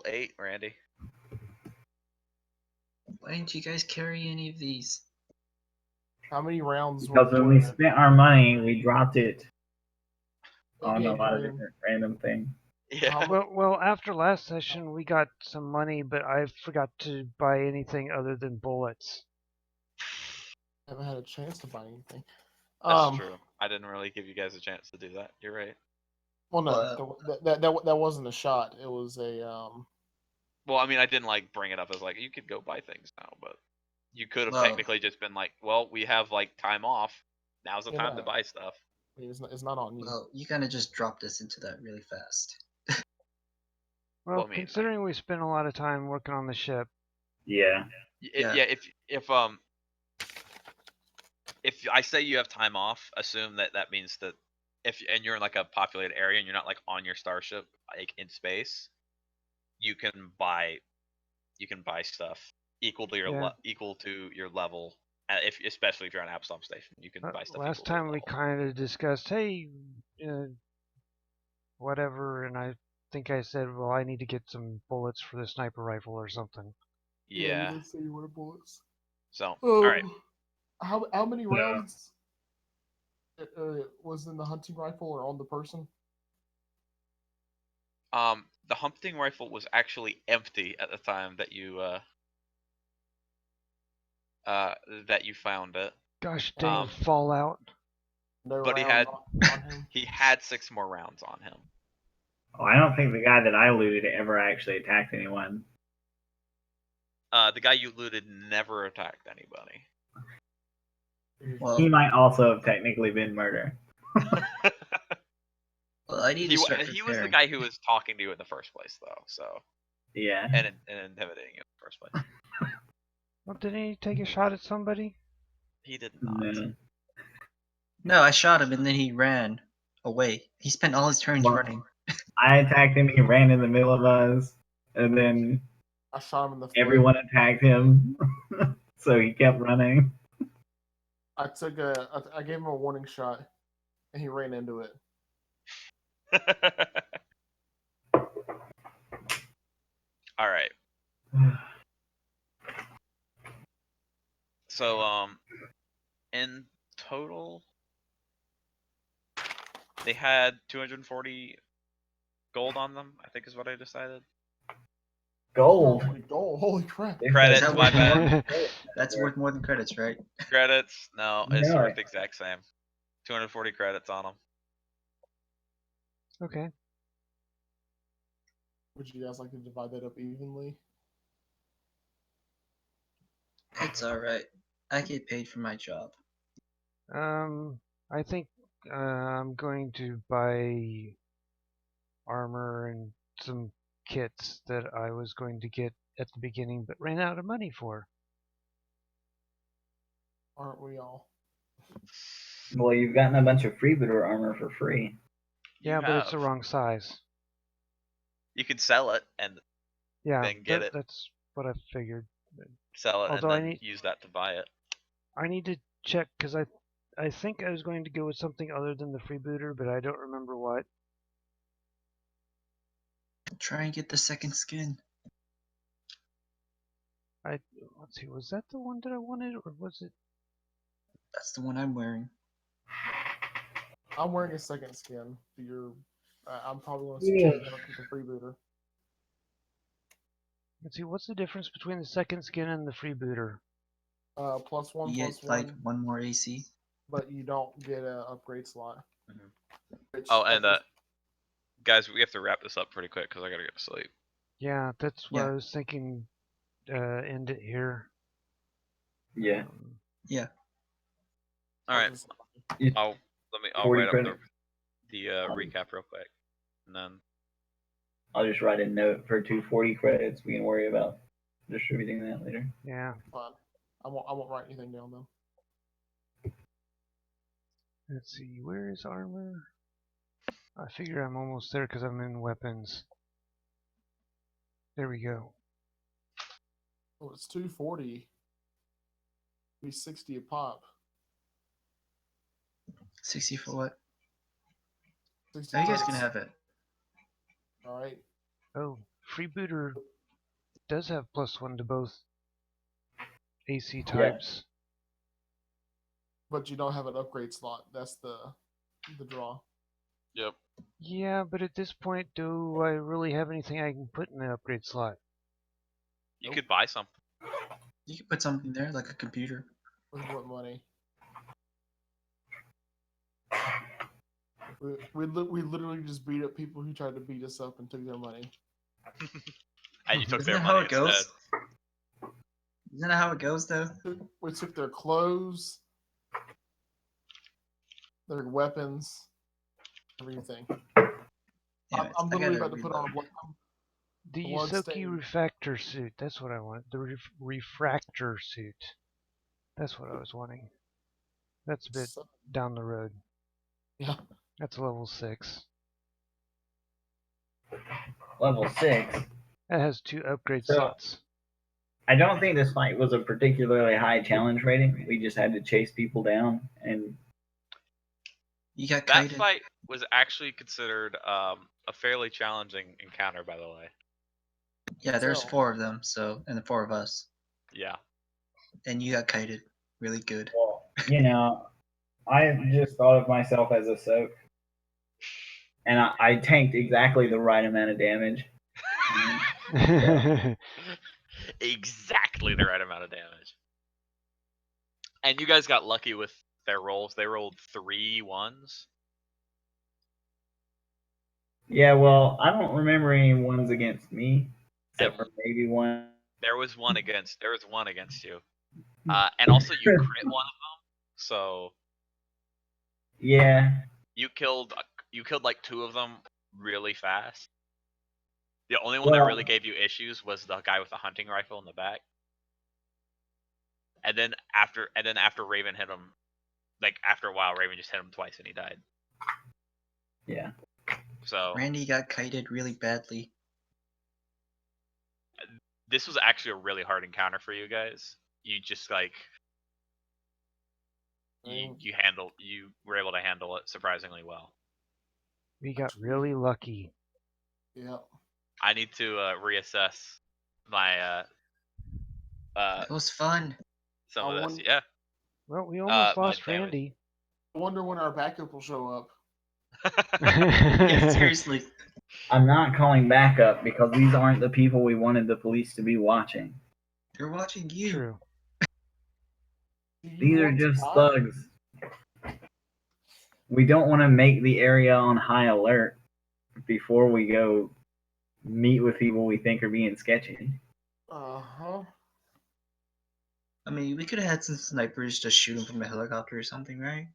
8, Randy. Why didn't you guys carry any of these? How many rounds? Because when we spent our money, we dropped it on Okay, a lot of Graham. different random things. Yeah. Well, after last session, we got some money, but I forgot to buy anything other than bullets. I haven't had a chance to buy anything. That's true. I didn't really give you guys a chance to do that. You're right. Well, no, that wasn't a shot. It was a Well, I mean, I didn't like bring it up as like you could go buy things now, but you could have Well- technically just been like, well, we have like time off. Now's the Yeah, time no. to buy stuff. It's not on you. Well, you kind of just dropped us into that really fast. Well, Well, I mean, considering we spent a lot of time working on the ship. Yeah. Yeah. If if I say you have time off, assume that that means that and you're in like a populated area and you're not like on your starship like in space, you can buy stuff equal to your Yeah. equal to your level. If especially if you're on Absalom Station, you can buy stuff. Last equal to your time we level. kind of discussed, hey, whatever, and I think I said, well, I need to get some bullets for the sniper rifle or something. You Yeah. did say you wanted bullets. So all right. How many rounds was in the hunting rifle or on the person? The hunting rifle was actually empty at the time that you found it. Gosh dang, Fallout. No But rounds on him. he had 6 more rounds on him. Oh, I don't think the guy that I looted ever actually attacked anyone. The guy you looted never attacked anybody. Well, He might also have technically been murder. well, I need to start He was the preparing. guy who was talking to you in the first place, though. So Yeah. and intimidating you in the first place. Well, didn't he take a shot at somebody? He did not. No. No, I shot him and then he ran away. He spent all his turns Well, running. I attacked him. He ran in the middle of us, and then I shot him in the foot. everyone attacked him, so he kept running. I gave him a warning shot, and he ran into it. All right. So in total, they had 240 gold on them. I think is what I decided. Gold. Gold. Holy crap! Credits, Is that my worth bad. more? That's worth more than credits, right? Credits, no, it's No. worth the exact same. 240 credits on them. Okay. Would you guys like to divide that up evenly? It's alright. I get paid for my job. I think I'm going to buy armor and some kits that I was going to get at the beginning, but ran out of money for. Aren't we all? Well, you've gotten a bunch of freebooter armor for free. Yeah, You but it's the have. wrong size. You could sell it and Yeah, then get it. that's what I figured. Sell it Although and then use that to buy it. I need to check because I think I was going to go with something other than the freebooter, but I don't remember what. Try and get the second skin. Let's see, was that the one that I wanted, or was it? That's the one I'm wearing. I'm wearing a second skin. I'm probably going to suggest that with the freebooter. Let's see, what's the difference between the second skin and the freebooter? Plus one, You plus get like one, one more AC. but you don't get an upgrade slot. Mhm. Which Oh, and that's guys, we have to wrap this up pretty quick because I gotta get to sleep. Yeah, that's what Yeah. I was thinking. End it here. Yeah. Yeah. All right, just- I'll 40 write up credits. the recap real quick, and then I'll just write a note for 240 credits. We can worry about distributing that later. Yeah. fine. I won't write anything down though. Let's see, where is armor? I figure I'm almost there because I'm in weapons. There we go. Oh, it's 240. Be 60 a pop. 60 for what? 60 Now you guys can credits. have it. All right. Oh, freebooter does have +1 to both AC types. But you don't have an upgrade slot. That's the draw. yep. Yeah, but at this point, do I really have anything I can put in the upgrade slot? You could buy something. You can put something there, like a computer. With what money? We literally just beat up people who tried to beat us up and took their money. And you took Isn't their that how money it goes? instead. Isn't that how it goes, though? We took their clothes, their weapons, everything. Anyways, I'm I literally gotta about to put on a reload. The Bloodstain. Yosoki refractor suit. That's what I want. The refractor suit. That's what I was wanting. That's a bit So, down the road. yeah. That's level 6. Level 6. That has 2 upgrade So- slots. I don't think this fight was a particularly high challenge rating. We just had to chase people down, and You got That kited. fight was actually considered a fairly challenging encounter, by the way. Yeah, there's So- 4 of them, so and the 4 of us, Yeah. and you got kited. Really good. well, I just thought of myself as a soak, and I tanked exactly the right amount of damage. Exactly the right amount of damage. And you guys got lucky with their rolls. They rolled 3 1s. Yeah, well, I don't remember any ones against me, except And for maybe one. there was one against you. And also you crit one of them. So Yeah, you killed like 2 of them really fast. The only one that Well- really gave you issues was the guy with the hunting rifle in the back. And then after Raven hit him, like after a while, Raven just hit him twice and he died. yeah. So Randy got kited really badly. this was actually a really hard encounter for you guys. You just like you were able to handle it surprisingly well. We got really lucky. Yeah. I need to reassess my It was fun. some I of this. wonder- Yeah. Well, we almost my lost damage. Randy. I wonder when our backup will show up. Yeah, seriously. I'm not calling backup because these aren't the people we wanted the police to be watching. They're watching you. True. Do you These are want to just die? thugs. We don't want to make the area on high alert before we go meet with people we think are being sketchy. Uh-huh. I mean, we could have had some snipers just shoot him from a helicopter or something, right?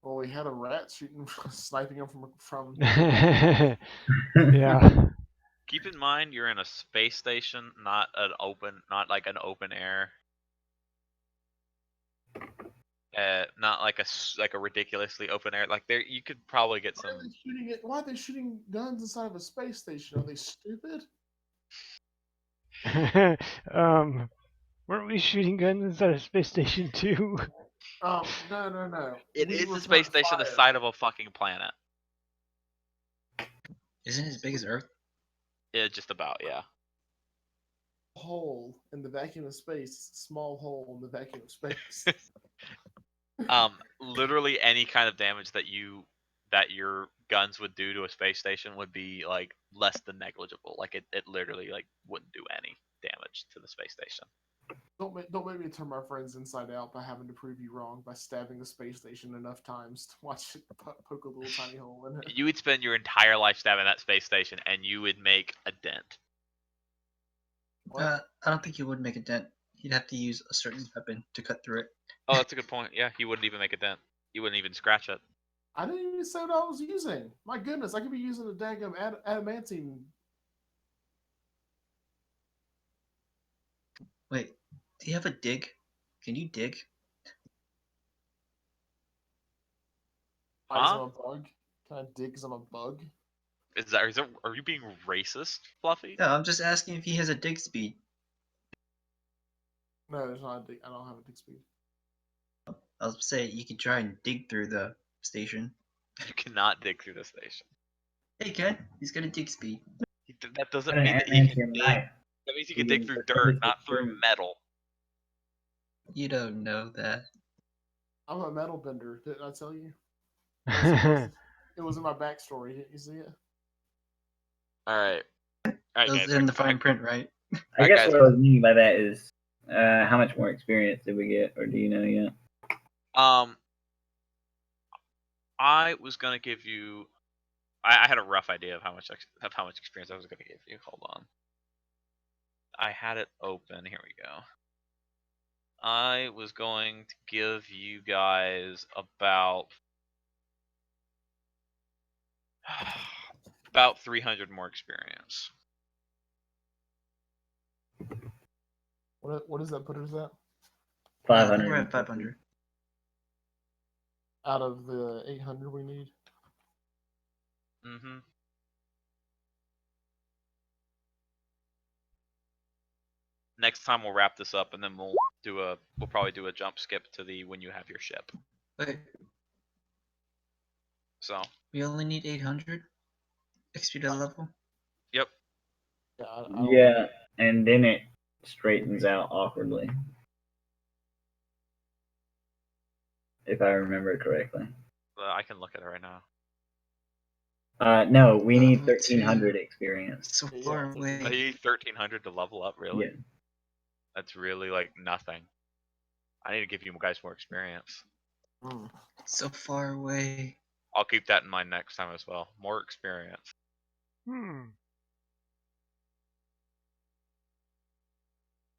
Well, we had a rat shooting, sniping him from. Yeah. Keep in mind you're in a space station, not like an open air. Not like a ridiculously open air. Like there, you could probably get Why some. are they shooting it? Why are they shooting guns inside of a space station? Are they stupid? Weren't we shooting guns inside a space station too? No. It We is were a space putting station the fire. side of a fucking planet. Isn't it as big as Earth? Yeah, just about. Yeah. Hole in the vacuum of space. Small hole in the vacuum of space. Literally any kind of damage that your guns would do to a space station would be like less than negligible. Like it literally like wouldn't do any damage to the space station. Don't make me turn my friends inside out by having to prove you wrong by stabbing the space station enough times to watch it poke a little tiny hole in it. You would spend your entire life stabbing that space station and you would make a dent. What? I don't think you would make a dent. You'd have to use a certain weapon to cut through it. Oh, that's a good point. Yeah, he wouldn't even make a dent. You wouldn't even scratch it. I didn't even say what I was using. My goodness, I could be using a daggum adamantine. Wait, do you have a dig? Can you dig? Because Huh? I'm a bug. Can I dig because I'm a bug? Are you being racist, Fluffy? No, I'm just asking if he has a dig speed. No, there's not a dig. I don't have a dig speed. I was saying you could try and dig through the station. You cannot dig through the station. Hey, Ken, he's got a dig speed. That doesn't An mean that he can adamantium dig. knife. That means he can dig through dirt, not through metal. You don't know that. I'm a metal bender. Didn't I tell you? It was in my backstory. Didn't you see it? All right. All right, It was guys. in the fine print, right? I guess guys. what I was meaning by that is how much more experience did we get, or do you know yet? I was gonna give you. I had a rough idea of how much experience I was gonna give you. Hold on. I had it open. Here we go. I was going to give you guys about 300 more experience. What does that put us at? 500. We're at 500. Out of the 800 we need. Mm-hmm. Next time we'll wrap this up, and then we'll probably do a jump skip to the when you have your ship. Wait, So we only need 800 XP to level. yep. Yeah, I don't Yeah, and then it straightens out awkwardly. If I remember it correctly. I can look at it right now. No, we need Level 1300 2. experience. So Yeah, far it's I away. need 1300 to level up. Really? Yeah. That's really like nothing. I need to give you guys more experience. So far away. I'll keep that in mind next time as well. More experience.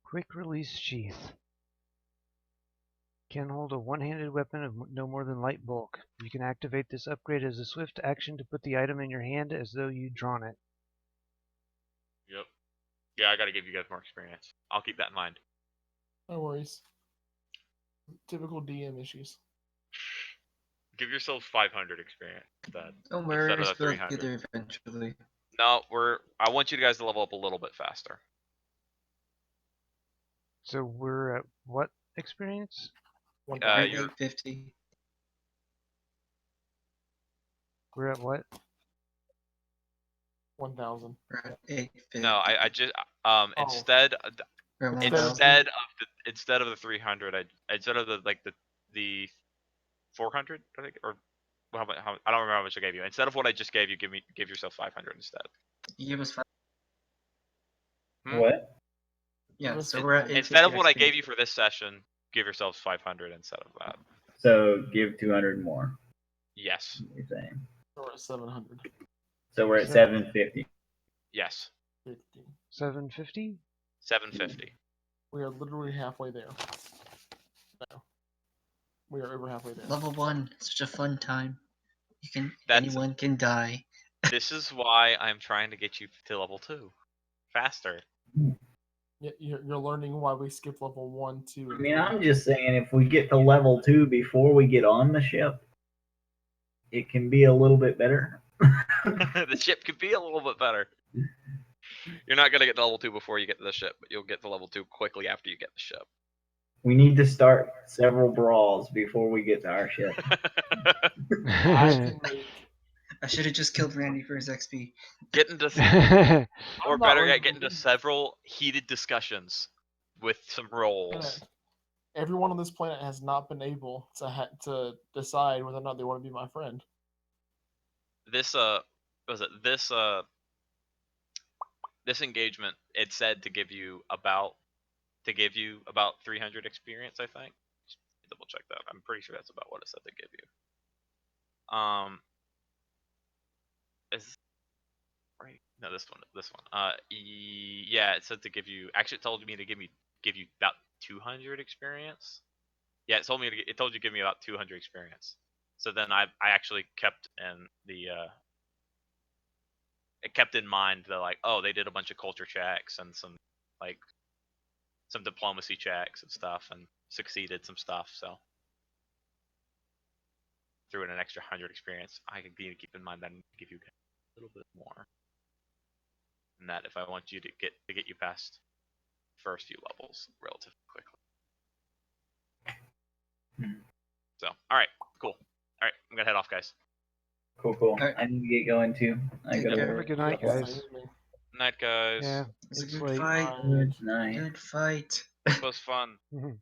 Quick release sheath. Can hold a one-handed weapon of no more than light bulk. You can activate this upgrade as a swift action to put the item in your hand as though you'd drawn it. Yep. Yeah, I gotta give you guys more experience. I'll keep that in mind. No worries. Typical DM issues. Give yourselves 500 experience instead. Don't worry, Instead of the we'll 300. get there eventually. No, I want you guys to level up a little bit faster. So we're at what experience? We're 1,000. at you're- 850. We're at what? 1,000. We're at 850. No, I just Oh. instead We're at Instead 1000. instead of the 300, instead of the 400, I think, or I don't remember how much I gave you. Instead of what I just gave you, give yourself 500 instead. You give us 5. What? Yeah, Just- so we're at 850 Instead of what I XP. gave you for this session, give yourselves 500 instead of that. So give 200 more. Yes. You're saying. We're at 700. So we're at So- 750. Yes. 50. 750? 750. We are literally halfway there. No. We are over halfway there. Level 1, such a fun time. That's- Anyone can die. This is why I'm trying to get you to level 2 faster. Yeah, you're learning why we skip level 1, 2, I and mean, 3. I'm just saying if we get to level 2 before we get on the ship, it can be a little bit better. The ship could be a little bit better. You're not gonna get to level 2 before you get to the ship, but you'll get to level 2 quickly after you get the ship. We need to start several brawls before we get to our ship. I can make. I should have just killed Randy for his XP. Get into, or I'm not better ready yet, get to into do- several heated discussions with some roles. Everyone on this planet has not been able to decide whether or not they want to be my friend. This this engagement, it said to give you about 300 experience, I think. Just double check that. I'm pretty sure that's about what it said to give you. Is right? No, this one. Yeah, it said to give you. Actually, it told me to give you about 200 experience. Yeah, it told you to give me about 200 experience. So then I actually kept in it kept in mind that, like, oh, they did a bunch of culture checks and some diplomacy checks and stuff, and succeeded some stuff. So threw in an extra 100 experience. I need to keep in mind that I need to give you a little bit more. And that if I want you to get you past the first few levels relatively quickly. So, all right, cool. All right, I'm gonna head off, guys. Cool. Alright. I need to get going too. I Take gotta care. Have a work. good night, Yeah, guys. same with me. Night, guys. Yeah, It was a it's good late. fight. Good night. Good fight. It was fun. Mhm.